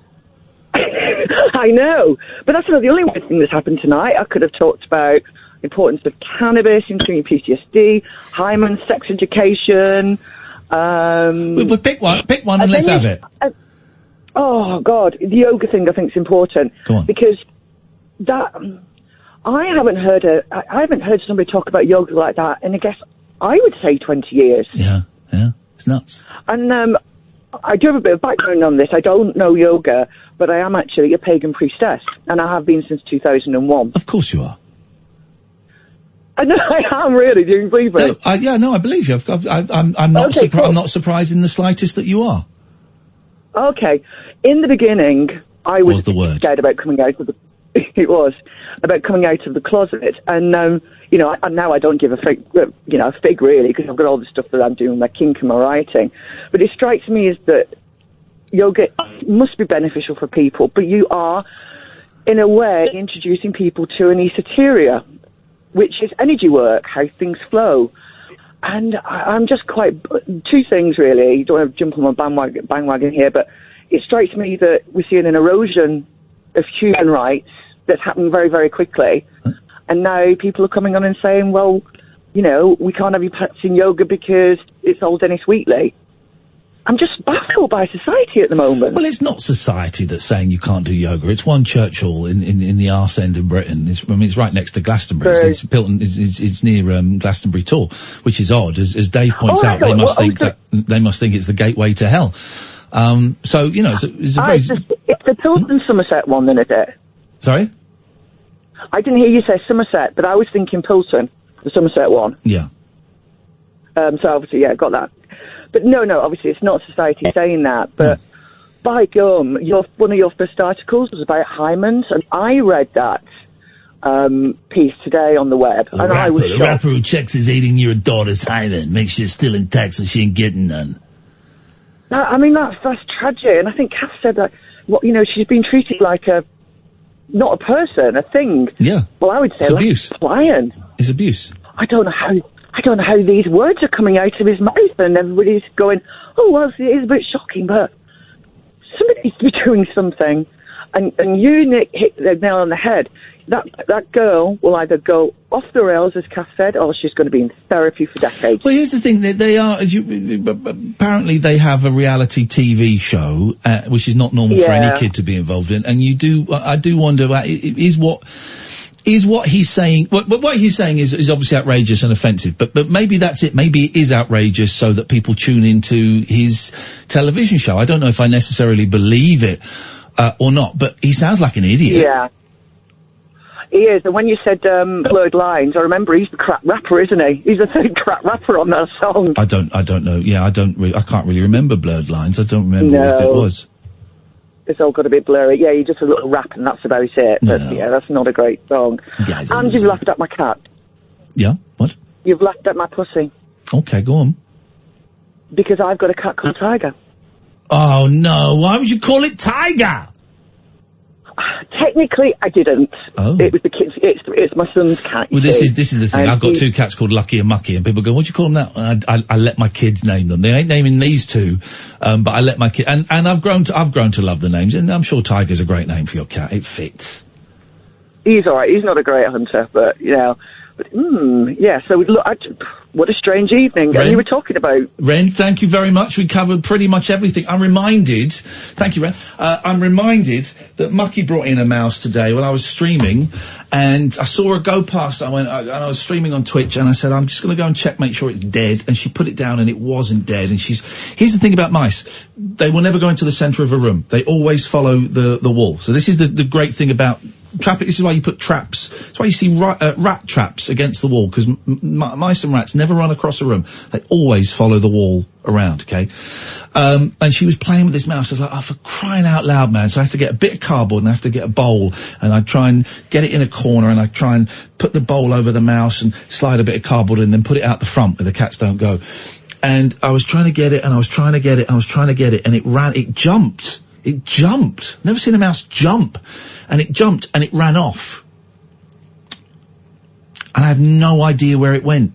I know, but that's not the only weird thing that's happened tonight. I could have talked about the importance of cannabis in treating PTSD, hymen, sex education. We'll pick one and let's have it. Oh God, the yoga thing I think is important. Go on. Because that I haven't heard somebody talk about yoga like that in, I guess, I would say 20 years. Yeah, it's nuts. And I do have a bit of background on this. I don't know yoga, but I am actually a pagan priestess, and I have been since 2001. Of course you are. I know I am really. Do you believe it? I believe you. I'm not I'm not surprised in the slightest that you are. Okay. In the beginning, I was scared about coming out of the... It was about coming out of the closet, and now I don't give a fig really, because I've got all the stuff that I'm doing, my kink and my writing. But it strikes me as that yoga must be beneficial for people, but you are, in a way, introducing people to an esoteria, which is energy work, how things flow. And I'm just two things really. You don't want to jump on my bandwagon here, but it strikes me that we're seeing an erosion of human rights that's happening very, very quickly. And now people are coming on and saying, well, we can't have you practicing yoga because it's old Dennis Wheatley. I'm just baffled by society at the moment. Well, it's not society that's saying you can't do yoga. It's one church hall in the arse end of Britain. It's right next to Glastonbury. It's Pilton. It's near Glastonbury Tor, which is odd. As Dave points out, they must think it's the gateway to hell. It's a very... It's the Pilton Somerset one, then, is it? Sorry? I didn't hear you say Somerset, but I was thinking Pilton, the Somerset one. Yeah. So obviously, got that. But no, obviously it's not society saying that, but by gum, one of your first articles was about hymens, and I read that piece today on the web, and I was shocked. The rapper who checks is eating your daughter's hymen, makes sure she's still intact so she ain't getting none. I mean, that's tragic, and I think Kath said that she's been treated like not a person, a thing. Yeah. Well, I would say It's abuse. like a lion. It's abuse. I don't know how these words are coming out of his mouth, and everybody's going, "Oh, well, it is a bit shocking, but somebody needs to be doing something." And you, Nick, hit the nail on the head. That girl will either go off the rails, as Kath said, or she's going to be in therapy for decades. Well, here's the thing: that they are. Apparently, they have a reality TV show, which is not normal for any kid to be involved in. And I do wonder about is what he's saying. What he's saying is obviously outrageous and offensive. But maybe that's it. Maybe it is outrageous so that people tune into his television show. I don't know if I necessarily believe it or not. But he sounds like an idiot. Yeah. He is, and when you said blurred lines, I remember he's the crap rapper, isn't he? He's the third crap rapper on that song. I don't know. Yeah, I can't really remember blurred lines. I don't remember what it was. It's all got a bit blurry. Yeah, you just a little rap and that's about it. But yeah, that's not a great song. Guys, and you've laughed at my cat. Yeah, what? You've laughed at my pussy. Okay, go on. Because I've got a cat called Tiger. Oh no, why would you call it Tiger? Technically, I didn't. Oh. It was the kids. It's my son's cat. Well, this is the thing. I've got two cats called Lucky and Mucky, and people go, "What do you call them?" That I let my kids name them. They ain't naming these two, but I let my kid. And I've grown to love the names, and I'm sure Tiger's a great name for your cat. It fits. He's all right. He's not a great hunter, but yeah. So look, what a strange evening. Ren, and you were talking about Ren. Thank you very much. We covered pretty much everything. I'm reminded. Thank you, Ren. I'm reminded that Mucky brought in a mouse today when I was streaming, and I saw her go past. I was streaming on Twitch, and I said, I'm just going to go and check, make sure it's dead. And she put it down, and it wasn't dead. And here's the thing about mice: they will never go into the centre of a room. They always follow the wall. So this is the great thing about trapping. This is why you put traps. That's why you see rat traps against the wall, because mice and rats never run across a room. They always follow the wall around, okay? And she was playing with this mouse. I was like, oh, for crying out loud, man. So I have to get a bit of cardboard and I have to get a bowl, and I try and get it in a corner, and I try and put the bowl over the mouse and slide a bit of cardboard and then put it out the front where the cats don't go. And I was trying to get it, and I was trying to get it, and I was trying to get it, and it jumped. It jumped. Never seen a mouse jump. And it jumped and it ran off. And I have no idea where it went.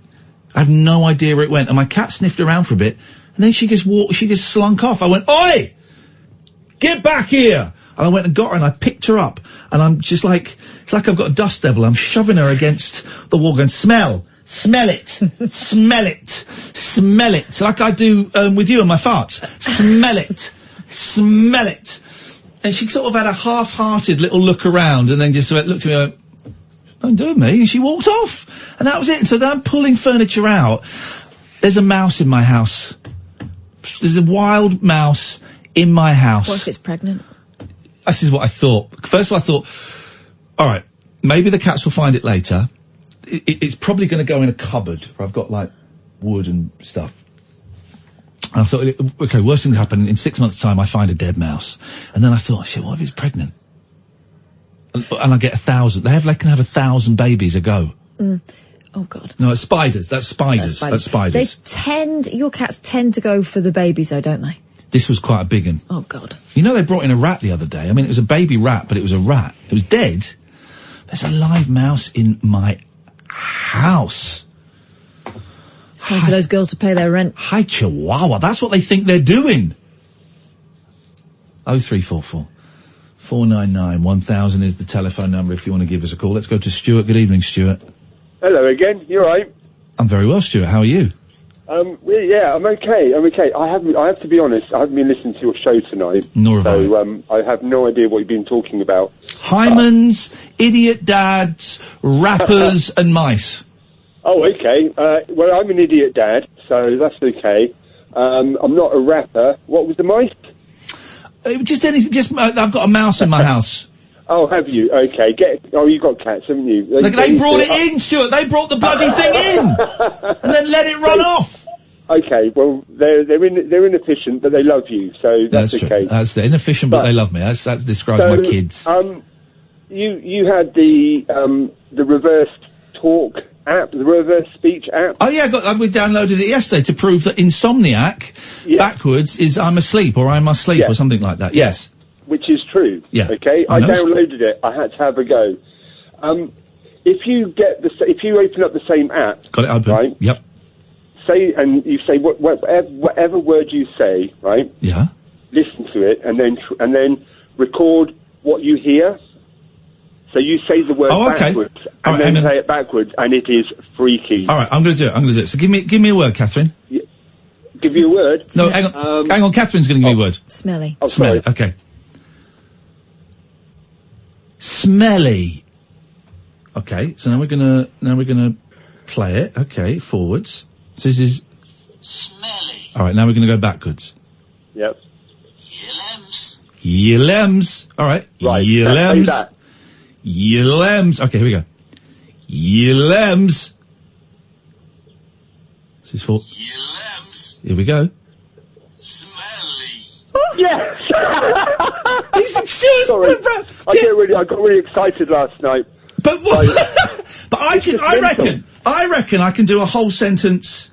And my cat sniffed around for a bit, and then she just slunk off. I went, "Oi! Get back here!" And I went and got her, and I picked her up, and I'm just like, it's like I've got a dust devil. I'm shoving her against the wall going, smell it, smell it, smell it. So like I do, with you and my farts. Smell it. And she sort of had a half-hearted little look around, and then just looked at me and went, "Don't do me," and she walked off. And that was it. And so then I'm pulling furniture out. There's a mouse in my house. There's a wild mouse in my house. What if it's pregnant? This is what I thought. First of all, I thought, alright, maybe the cats will find it later. It's probably going to go in a cupboard where I've got, like, wood and stuff. And I thought, okay, worst thing that happened, in 6 months' time I find a dead mouse. And then I thought, shit, what if it's pregnant? And I get 1,000. They can have 1,000 babies a go. Oh, God. No, it's spiders. That's spiders. Your cats tend to go for the babies, though, don't they? This was quite a big one. Oh, God. You know, they brought in a rat the other day. I mean, it was a baby rat, but it was a rat. It was dead. There's a live mouse in my house. It's time for those girls to pay their rent. Hi, Chihuahua. That's what they think they're doing. 0344 499 1000 is the telephone number if you want to give us a call. Let's go to Stuart. Good evening, Stuart. Hello again. You all right? I'm very well, Stuart. How are you? Yeah, I'm okay. I have to be honest, I haven't been listening to your show tonight. Nor have I. So, I have no idea what you've been talking about. Hymens, idiot dads, rappers, and mice. Oh, okay. Well, I'm an idiot dad, so that's okay. I'm not a rapper. What was the mice? Just anything. I've got a mouse in my house. Oh, have you? Okay. You've got cats, haven't you? They brought it in, Stuart. They brought the bloody thing in, and then let it run off. Okay. Well, they're inefficient, but they love you, so that's okay. True. That's inefficient, but they love me. That describes my kids. You had the reverse talk app, the reverse speech app. Oh yeah, we downloaded it yesterday to prove that insomniac backwards is I'm asleep or I'm asleep or something like that. Yes. which is true. Yeah. Okay. I I know it's true. downloaded it. I had to have a go. If you open up the same app, Got it open. right? Yep. And you say whatever word you say, right? Yeah. Listen to it and then record what you hear. So you say the word backwards and then say it backwards, and it is freaky. All right, I'm going to do it. So give me a word, Catherine. Give you a word? No, hang on. Catherine's going to give me a word. Smelly. Oh, Smelly. Okay. Smelly. Okay. So now we're gonna play it. Okay. Forwards. So this is smelly. All right. Now we're going to go backwards. Yep. Yelems. All right. Right. Yelems. Say that. Yelems. Okay, here we go. Yelems. This is for Yelems. Here we go. Yes. Sorry. I got really excited last night. But what? But I reckon I can do a whole sentence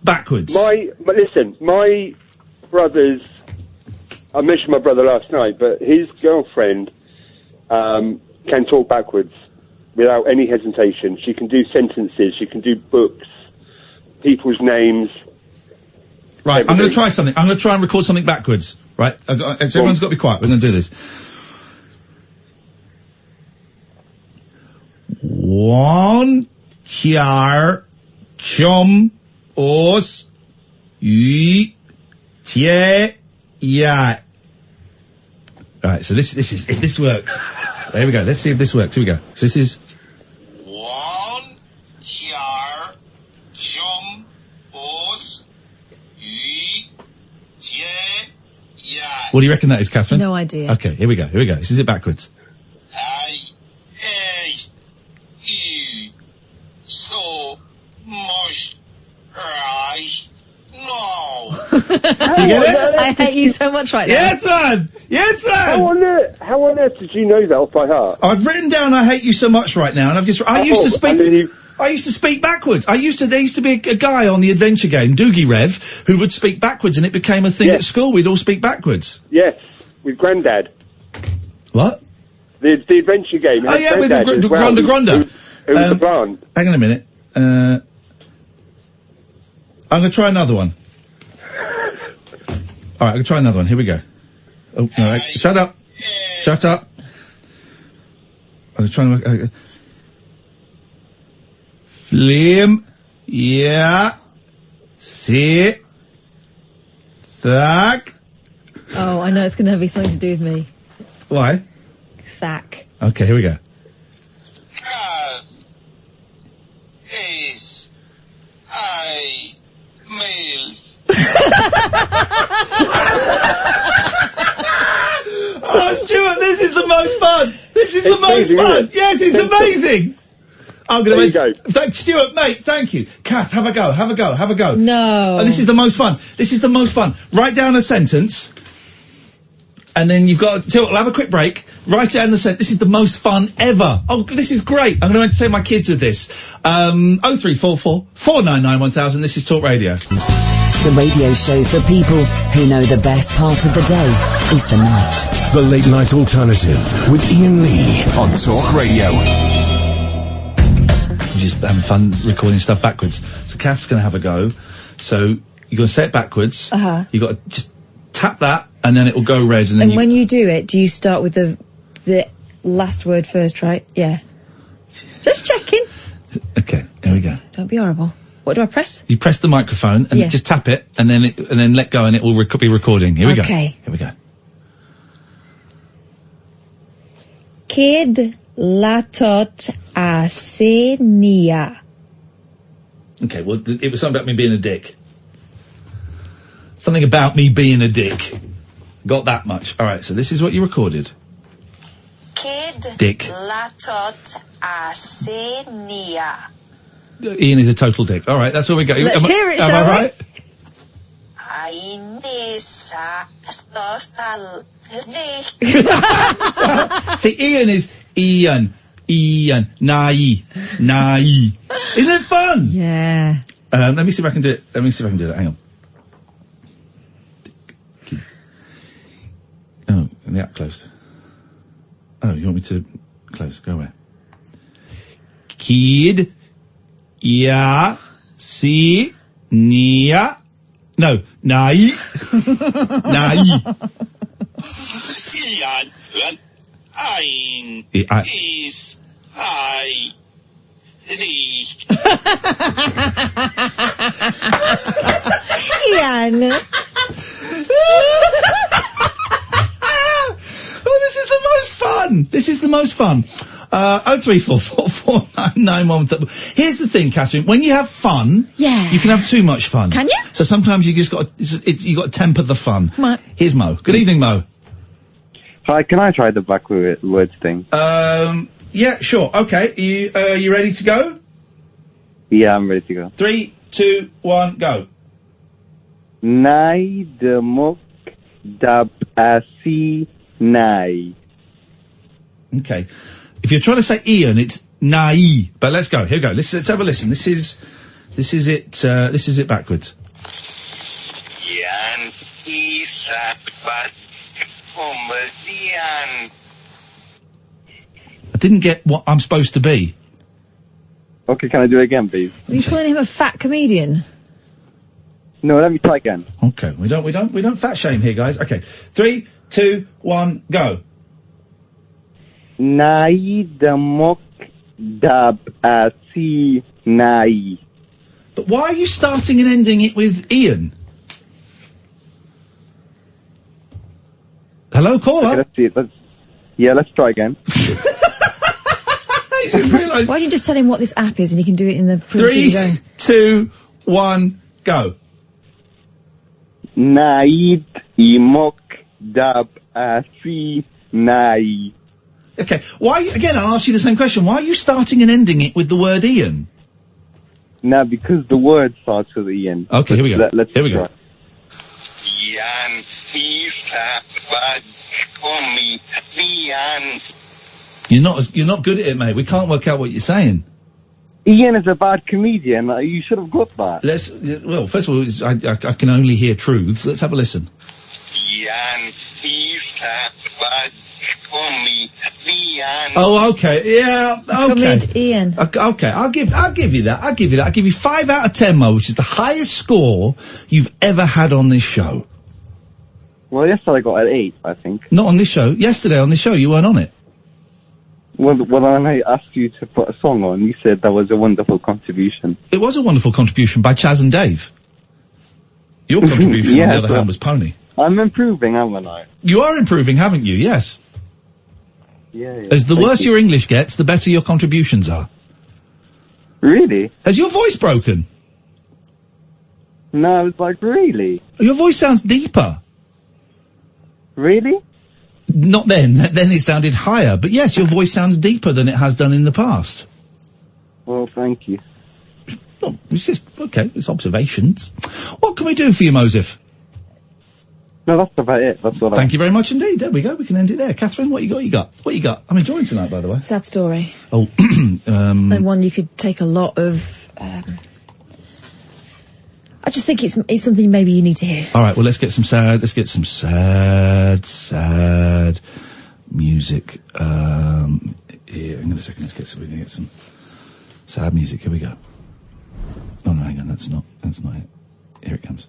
backwards. My brother's. I mentioned my brother last night, but his girlfriend can talk backwards without any hesitation. She can do sentences. She can do books, people's names. Right, everything. I'm going to try something. I'm going to try and record something backwards. Right, so everyone's got to be quiet. We're going to do this. 1, 2, chum, os, y, tie, ya. Right, so this is if this works. There we go. Let's see if this works. Here we go. So this is 1, 2, chum, os, y, tie, ya. What do you reckon that is, Catherine? No idea. Okay, here we go. This is it backwards. Do you get it? I hate you so much right now. Yes, man! Yes, man! How on earth did you know that off by heart? I've written down I hate you so much right now, and I used to speak backwards. There used to be a guy on the adventure game, Doogie Rev, who would speak backwards, and it became a thing at school. We'd all speak backwards. Yes, with Grandad. What? The adventure game. Oh yeah, with the Granda. Who was the barn. Hang on a minute. I'm going to try another one. All right, I'm going to try another one. Here we go. Oh, no, shut up. Shut up. I'm trying to... Flame. Yeah. See. Thack. Oh, I know it's going to be something to do with me. Why? Thack. Okay, here we go. Oh, Stuart, this is the most fun. This is the most fun. Yes, it's amazing. I'm going to thank Stuart, mate. Thank you. Kath, have a go. No. Oh, this is the most fun. Write down a sentence, and then you've got to have a quick break. Write down the sentence. This is the most fun ever. Oh, this is great. I'm going to entertain my kids with this. 0344 499 1000. This is Talk Radio. The radio show for people who know the best part of the day is the night. The Late Night Alternative with Iain Lee on Talk Radio. I'm just having fun recording stuff backwards. So Kath's going to have a go. So you're going to say it backwards. Uh-huh. You've got to just tap that, and then it will go red. And then when you do it, do you start with the last word first, right? Yeah. Just checking. Okay, here we go. Don't be horrible. What do I press? You press the microphone and just tap it, and then let go, and it will be recording. Here we go. Okay. Here we go. Kid latot asenia. Okay, well, it was something about me being a dick. Something about me being a dick. Got that much. All right, so this is what you recorded. Kid dick latot asenia. Iain is a total dick. All right, that's what we got. Let's hear it, am shall I right? See, Iain is Iain, Nai. Isn't it fun? Yeah. Let me see if I can do it. Hang on. Oh, the app closed. Oh, you want me to close? Go away. Kid, ya, si, nia. No, nai. Nai. Iain and Ein is I. Iain. Oh, this is the most fun. This is the most fun. 034449911. Here's the thing, Catherine. When you have fun, Yeah. you can have too much fun. Can you? So sometimes you just got you got to temper the fun. Right. Here's Mo. Good evening, Mo. Hi, can I try the backwards thing? Yeah, sure. Okay. You ready to go? Yeah, I'm ready to go. 3, 2, 1, go. Nai demok dab asi nai. Okay. If you're trying to say Ian, it's nai. But let's go. Here we go. Let's have a listen. This is it backwards. Iain isap bat komedian. I didn't get what I'm supposed to be. Okay, can I do it again, please? Are you calling him a fat comedian? No, let me try again. Okay. We don't fat shame here, guys. Okay. 3, 2, 1, go. Nai demok dab asi nai. But why are you starting and ending it with Ian? Hello, caller. Okay, let's see it. Let's try again. Why don't you just tell him what this app is and he can do it in the 3, 2, 1, go. Naid imok dab asi nai. Okay. Again, I'll ask you the same question. Why are you starting and ending it with the word Ian? No, because the word starts with Ian. Okay, here we go. Let's here we go. Iain isap bat komedian. You're not good at it, mate. We can't work out what you're saying. Ian is a bad comedian. You should have got that. Well, first of all, I can only hear truths. Let's have a listen. Iain isap bat komedian. Oh, okay. Yeah, okay. Ian. Okay, I'll give you that. I'll give you 5 out of 10, Mo, which is the highest score you've ever had on this show. Well, yesterday I got an 8, I think. Not on this show. Yesterday on this show, you weren't on it. Well, when I asked you to put a song on, you said that was a wonderful contribution. It was a wonderful contribution by Chaz and Dave. Your contribution, on the other hand, was Pony. I'm improving, haven't I? You are improving, haven't you? Yes. Yeah. As the worse your English gets, the better your contributions are. Really? Has your voice broken? No, it's like, really? Your voice sounds deeper. Really? Not then. Then it sounded higher. But yes, your voice sounds deeper than it has done in the past. Well, thank you. Oh, it's just, okay, it's observations. What can we do for you, Mosif? No, that's about it. That's what Thank you very much indeed. There we go. We can end it there. Catherine, what you got? What you got? I'm enjoying tonight, by the way. Sad story. Oh, And one you could take a lot of, I just think it's something maybe you need to hear. All right, well, let's get some sad music. Here, hang on a second. We're gonna get some sad music. Here we go. Oh no, hang on. That's not it. Here it comes.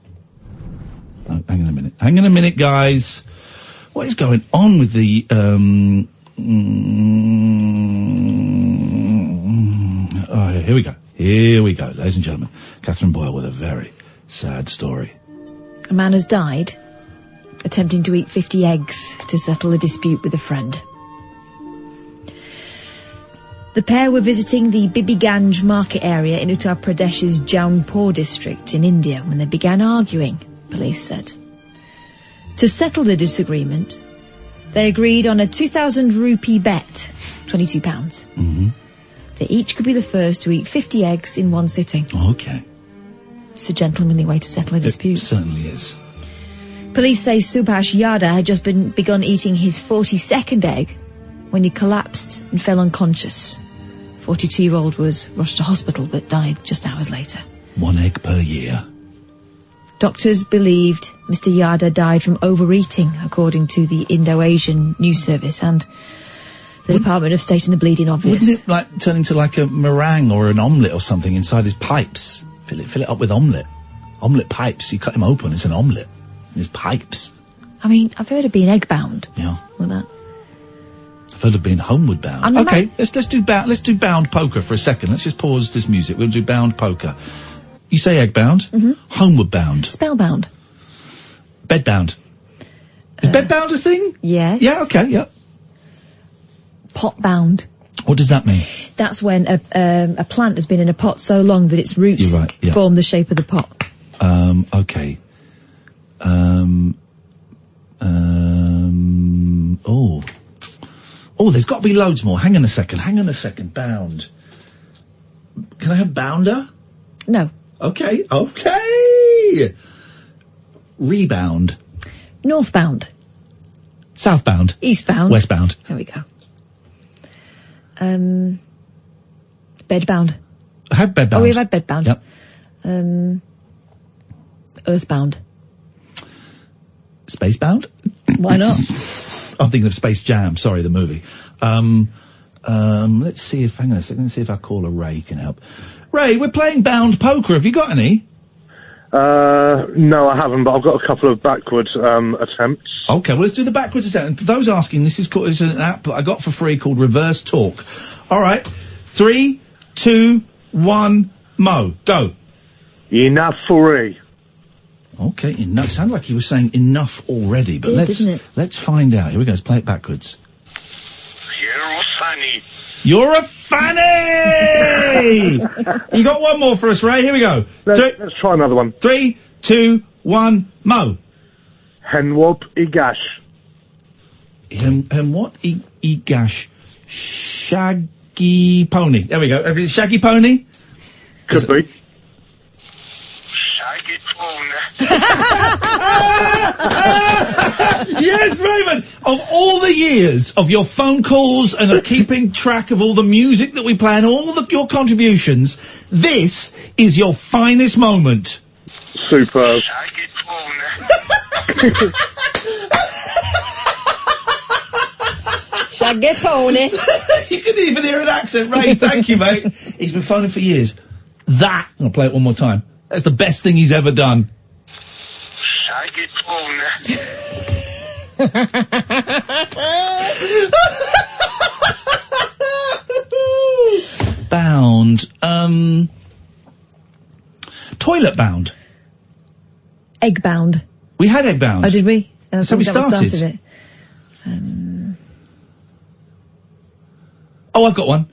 No, hang on a minute, guys. What is going on with the Oh, here we go. Here we go, ladies and gentlemen. Catherine Boyle with a very sad story. A man has died attempting to eat 50 eggs to settle a dispute with a friend. The pair were visiting the Bibiganj market area in Uttar Pradesh's Jaunpur district in India when they began arguing, police said. To settle the disagreement, they agreed on a 2,000 rupee bet, £22. Mm-hmm. They each could be the first to eat 50 eggs in one sitting. Okay. It's a gentlemanly way to settle a dispute. It certainly is. Police say Subhash Yadav had just begun eating his 42nd egg when he collapsed and fell unconscious. 42-year-old was rushed to hospital but died just hours later. 1 egg per year. Doctors believed Mr. Yada died from overeating, according to the Indo-Asian News Service and the Department of State and the Bleeding Obvious. Wouldn't it like turn into like a meringue or an omelette or something inside his pipes? Fill it up with omelette. Omelette pipes. You cut him open, it's an omelette. And his pipes. I mean, I've heard of being egg bound. Yeah. With that. I've heard of being homeward bound. Okay, let's do bound poker for a second. Let's just pause this music. We'll do bound poker. You say egg bound? Mm-hmm. Homeward bound. Spellbound. Bed bound. Is bed bound a thing? Yes. Yeah, okay, yeah. Pot bound. What does that mean? That's when a plant has been in a pot so long that its roots You're right, yeah. form the shape of the pot. Okay. Oh, there's got to be loads more. Hang on a second. Bound. Can I have bounder? No. Okay. Rebound. Northbound. Southbound. Eastbound. Westbound. There we go. Bedbound. I had bedbound. Oh, we've had bedbound. Yep. Earthbound. Spacebound? Why not? I'm thinking of Space Jam. Sorry, the movie. Let's see if, hang on a second, let's see if our caller Ray can help. Ray, we're playing bound poker. Have you got any? No, I haven't, but I've got a couple of backwards attempts. Okay, well, let's do the backwards attempt. And for those asking, this is an app that I got for free called Reverse Talk. All right, 3, 2, 1, Mo, go. Enough for Okay, enough. Sounded like he was saying enough already, but let's find out. Here we go. Let's play it backwards. You're a fanny! You got one more for us, Ray. Here we go. Let's try another one. 3, 2, 1, Mo. Henwop Igash. What? Igash. Shaggy pony. There we go. Shaggy pony? Could be. Yes, Raymond! Of all the years of your phone calls and of keeping track of all the music that we play and all your contributions, this is your finest moment. Superb. Shaggy pony. You can even hear an accent, Ray. Thank you, mate. He's been phoning for years. I'll play it one more time. That's the best thing he's ever done. Bound. Toilet bound. Egg bound. We had egg bound. Oh, did we? That's how we started it. Oh, I've got one.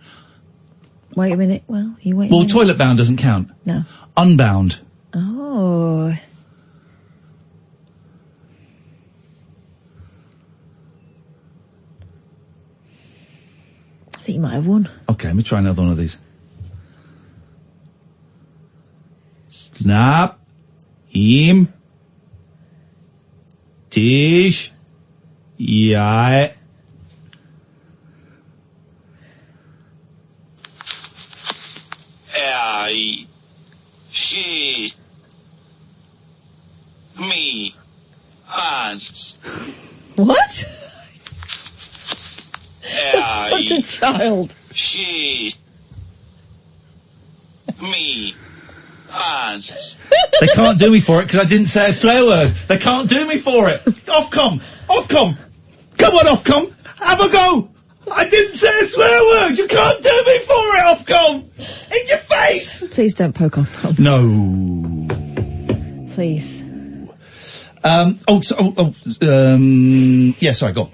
Wait a minute. Well, you wait. Well, toilet bound doesn't count. No. Unbound. Oh. I think you might have won. Okay, let me try another one of these. Snap. Him. Tish. Ja. She. Me. Hands. What? Such a child. She. Me. Hands. They can't do me for it because I didn't say a swear word. They can't do me for it. Ofcom. Come on, Ofcom. Have a go. I didn't say a swear word. You can't do me for it, Ofcom. In your face. Please don't poke Ofcom. No. Please. Yeah, sorry, go on.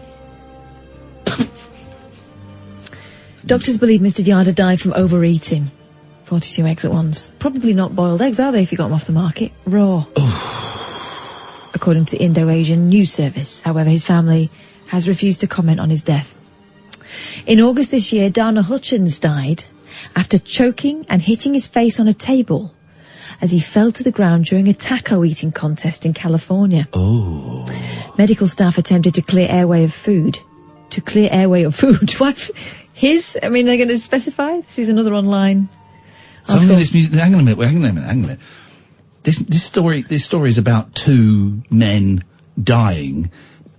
Doctors believe Mr. Yada died from overeating. 42 eggs at once. Probably not boiled eggs, are they, if you got them off the market? Raw. According to the Indo-Asian News Service. However, his family has refused to comment on his death. In August this year, Dana Hutchins died after choking and hitting his face on a table as he fell to the ground during a taco eating contest in California. Oh. Medical staff attempted to clear airway of food. What? His? I mean, they're going to specify? This is another online. Some of this music. Hang on a minute. This story is about two men dying,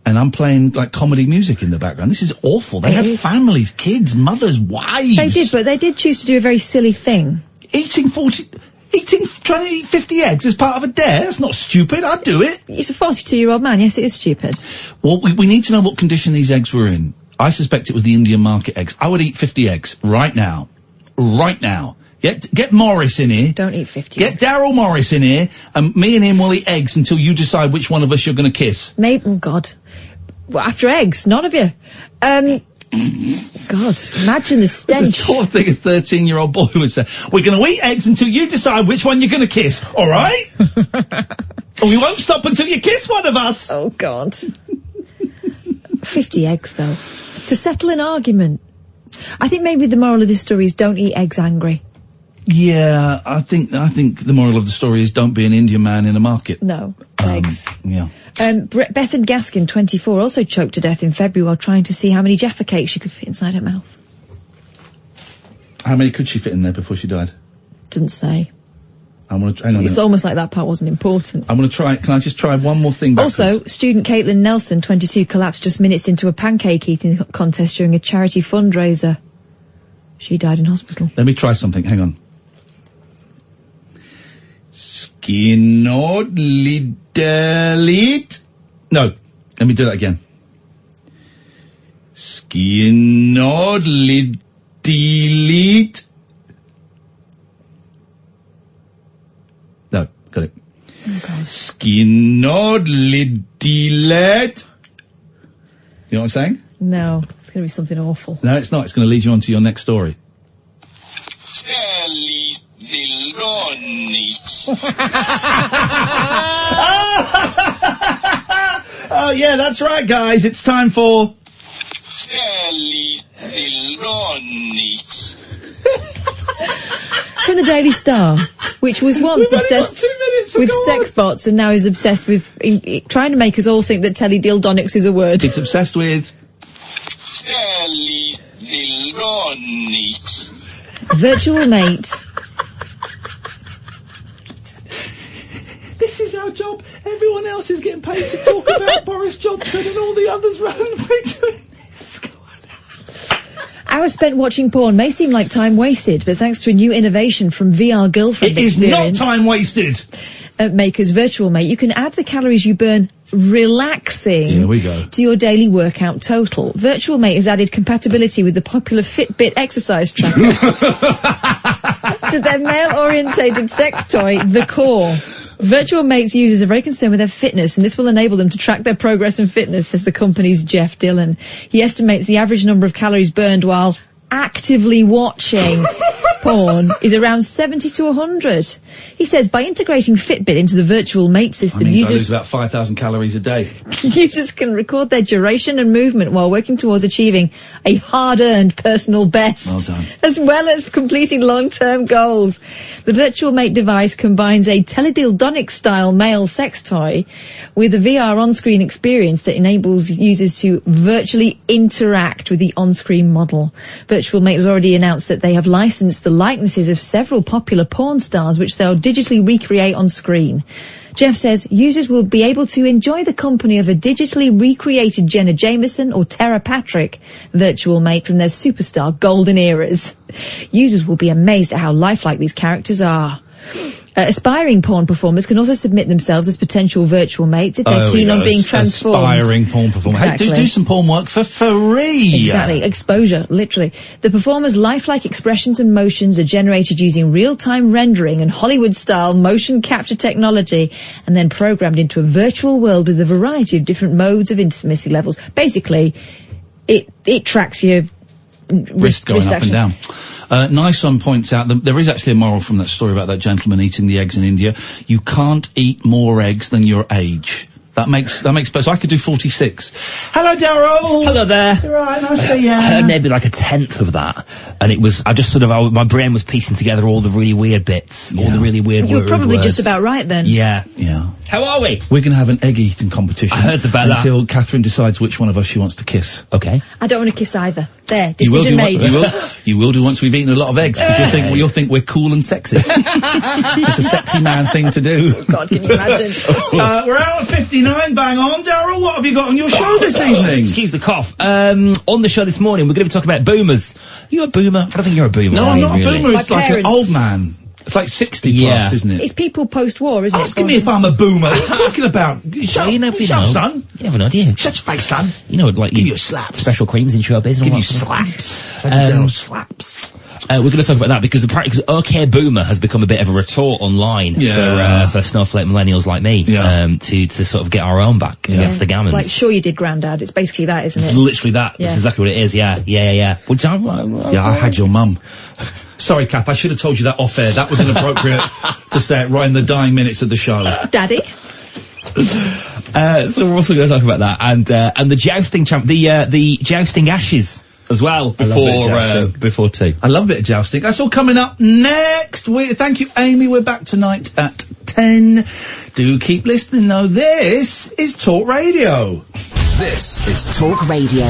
and I'm playing like comedy music in the background. This is awful. They had families, kids, mothers, wives. They did, but they did choose to do a very silly thing. Trying to eat 50 eggs as part of a dare? That's not stupid. I'd do it. He's a 42-year-old man. Yes, it is stupid. Well, we need to know what condition these eggs were in. I suspect it was the Indian market eggs. I would eat 50 eggs right now. Right now. Get Morris in here. Don't eat 50 Get Daryl Morris in here, and me and him will eat eggs until you decide which one of us you're going to kiss. Maybe, oh God. Well, after eggs, none of you. God, imagine the stench. It's the sort of thing a 13-year-old boy would say. We're going to eat eggs until you decide which one you're going to kiss, all right? And we won't stop until you kiss one of us. Oh, God. 50 eggs, though. To settle an argument. I think maybe the moral of this story is don't eat eggs angry. Yeah, I think the moral of the story is don't be an Indian man in a market. No, eggs. Yeah. Bethan Gaskin, 24, also choked to death in February while trying to see how many Jaffa cakes she could fit inside her mouth. How many could she fit in there before she died? Didn't say. Hang on. It's almost like that part wasn't important. I'm going to try. Can I just try one more thing backwards? Also, student Caitlin Nelson, 22, collapsed just minutes into a pancake eating contest during a charity fundraiser. She died in hospital. Let me try something. Hang on. Skinodlidelit. No, let me do that again. Skinodlidelit. No, got it. Oh, God. Skinodlidelet. You know what I'm saying? No, it's going to be something awful. No, it's not. It's going to lead you on to your next story. Oh, yeah, that's right, guys. It's time for... From the Daily Star, which was once obsessed with sex bots and now is obsessed with trying to make us all think that teledildonics is a word. It's obsessed with... Virtual mate. This is our job. Everyone else is getting paid to talk about Boris Johnson and all the others around. We're doing this. Hours spent watching porn may seem like time wasted, but thanks to a new innovation from VR Girlfriend It is not time wasted. Makers Virtual Mate, you can add the calories you burn relaxing Here we go. to your daily workout total. Virtual Mate has added compatibility with the popular Fitbit exercise tracker to their male-orientated sex toy, The Core. Virtual Mates users are very concerned with their fitness, and this will enable them to track their progress and fitness, says the company's Jeff Dillon. He estimates the average number of calories burned while actively watching porn is around 70 to 100. He says by integrating Fitbit into the Virtual Mate system, I lose about 5,000 calories a day. Users can record their duration and movement while working towards achieving a hard-earned personal best. Well done. As well as completing long-term goals. The Virtual Mate device combines a teledildonic-style male sex toy with a VR on-screen experience that enables users to virtually interact with the on-screen model. Virtual Mate has already announced that they have licensed the likenesses of several popular porn stars, which they'll digitally recreate on screen. Jeff says users will be able to enjoy the company of a digitally recreated Jenna Jameson or Tara Patrick Virtual Mate from their superstar golden eras. Users will be amazed at how lifelike these characters are. Aspiring porn performers can also submit themselves as potential virtual mates if they're keen on being transformed. Aspiring porn performers. Exactly. Hey, do some porn work for free. Exactly. Exposure, literally. The performers' lifelike expressions and motions are generated using real-time rendering and Hollywood-style motion capture technology and then programmed into a virtual world with a variety of different modes of intimacy levels. Basically, it tracks your wrist going up and down. Nice one points out that there is actually a moral from that story about that gentleman eating the eggs in India. You can't eat more eggs than your age. That makes so I could do 46. Hello, Daryl. Hello there. You're right, nice to see you. Maybe like a tenth of that. And it was, my brain was piecing together all the really weird bits, all the really weird words. You were probably just about right then. Yeah. Yeah. How are we? We're going to have an egg eating competition. I heard about that. Until Catherine decides which one of us she wants to kiss. Okay. I don't want to kiss either. There, You will decision do made. you will do once we've eaten a lot of eggs, because you'll think we're cool and sexy. It's a sexy man thing to do. God, can you imagine? We're out at 59, bang on. Daryl, what have you got on your show this evening? Excuse the cough. On the show this morning, we're going to be talking about boomers. You a boomer? I don't think you're a boomer. No, I'm not really. a boomer. It's My like an parents. old man. It's like 60 plus, isn't it? It's people post-war, isn't it? Asking me if I'm a boomer. What are you talking about? Shut up, son. You never know, do you? Shut your face, son. You know, like Give you slaps. Special creams in showbiz and Give all you that sort of slaps. stuff. Daryl slaps. We're going to talk about that because apparently, OK Boomer has become a bit of a retort online for snowflake millennials like me, to sort of get our own back against the gammons. Like, sure you did, Grandad. It's basically that, isn't it? Literally that. That's exactly what it is. Yeah. Which I had your mum. Sorry, Kath, I should have told you that off air. That was inappropriate to say it right in the dying minutes of the show. Daddy. So we're also going to talk about that and the jousting the jousting ashes as well before 2. I love a bit of jousting. That's all coming up next week. Thank you, Amy. We're back tonight at 10. Do keep listening though. This is Talk Radio. This is Talk Radio.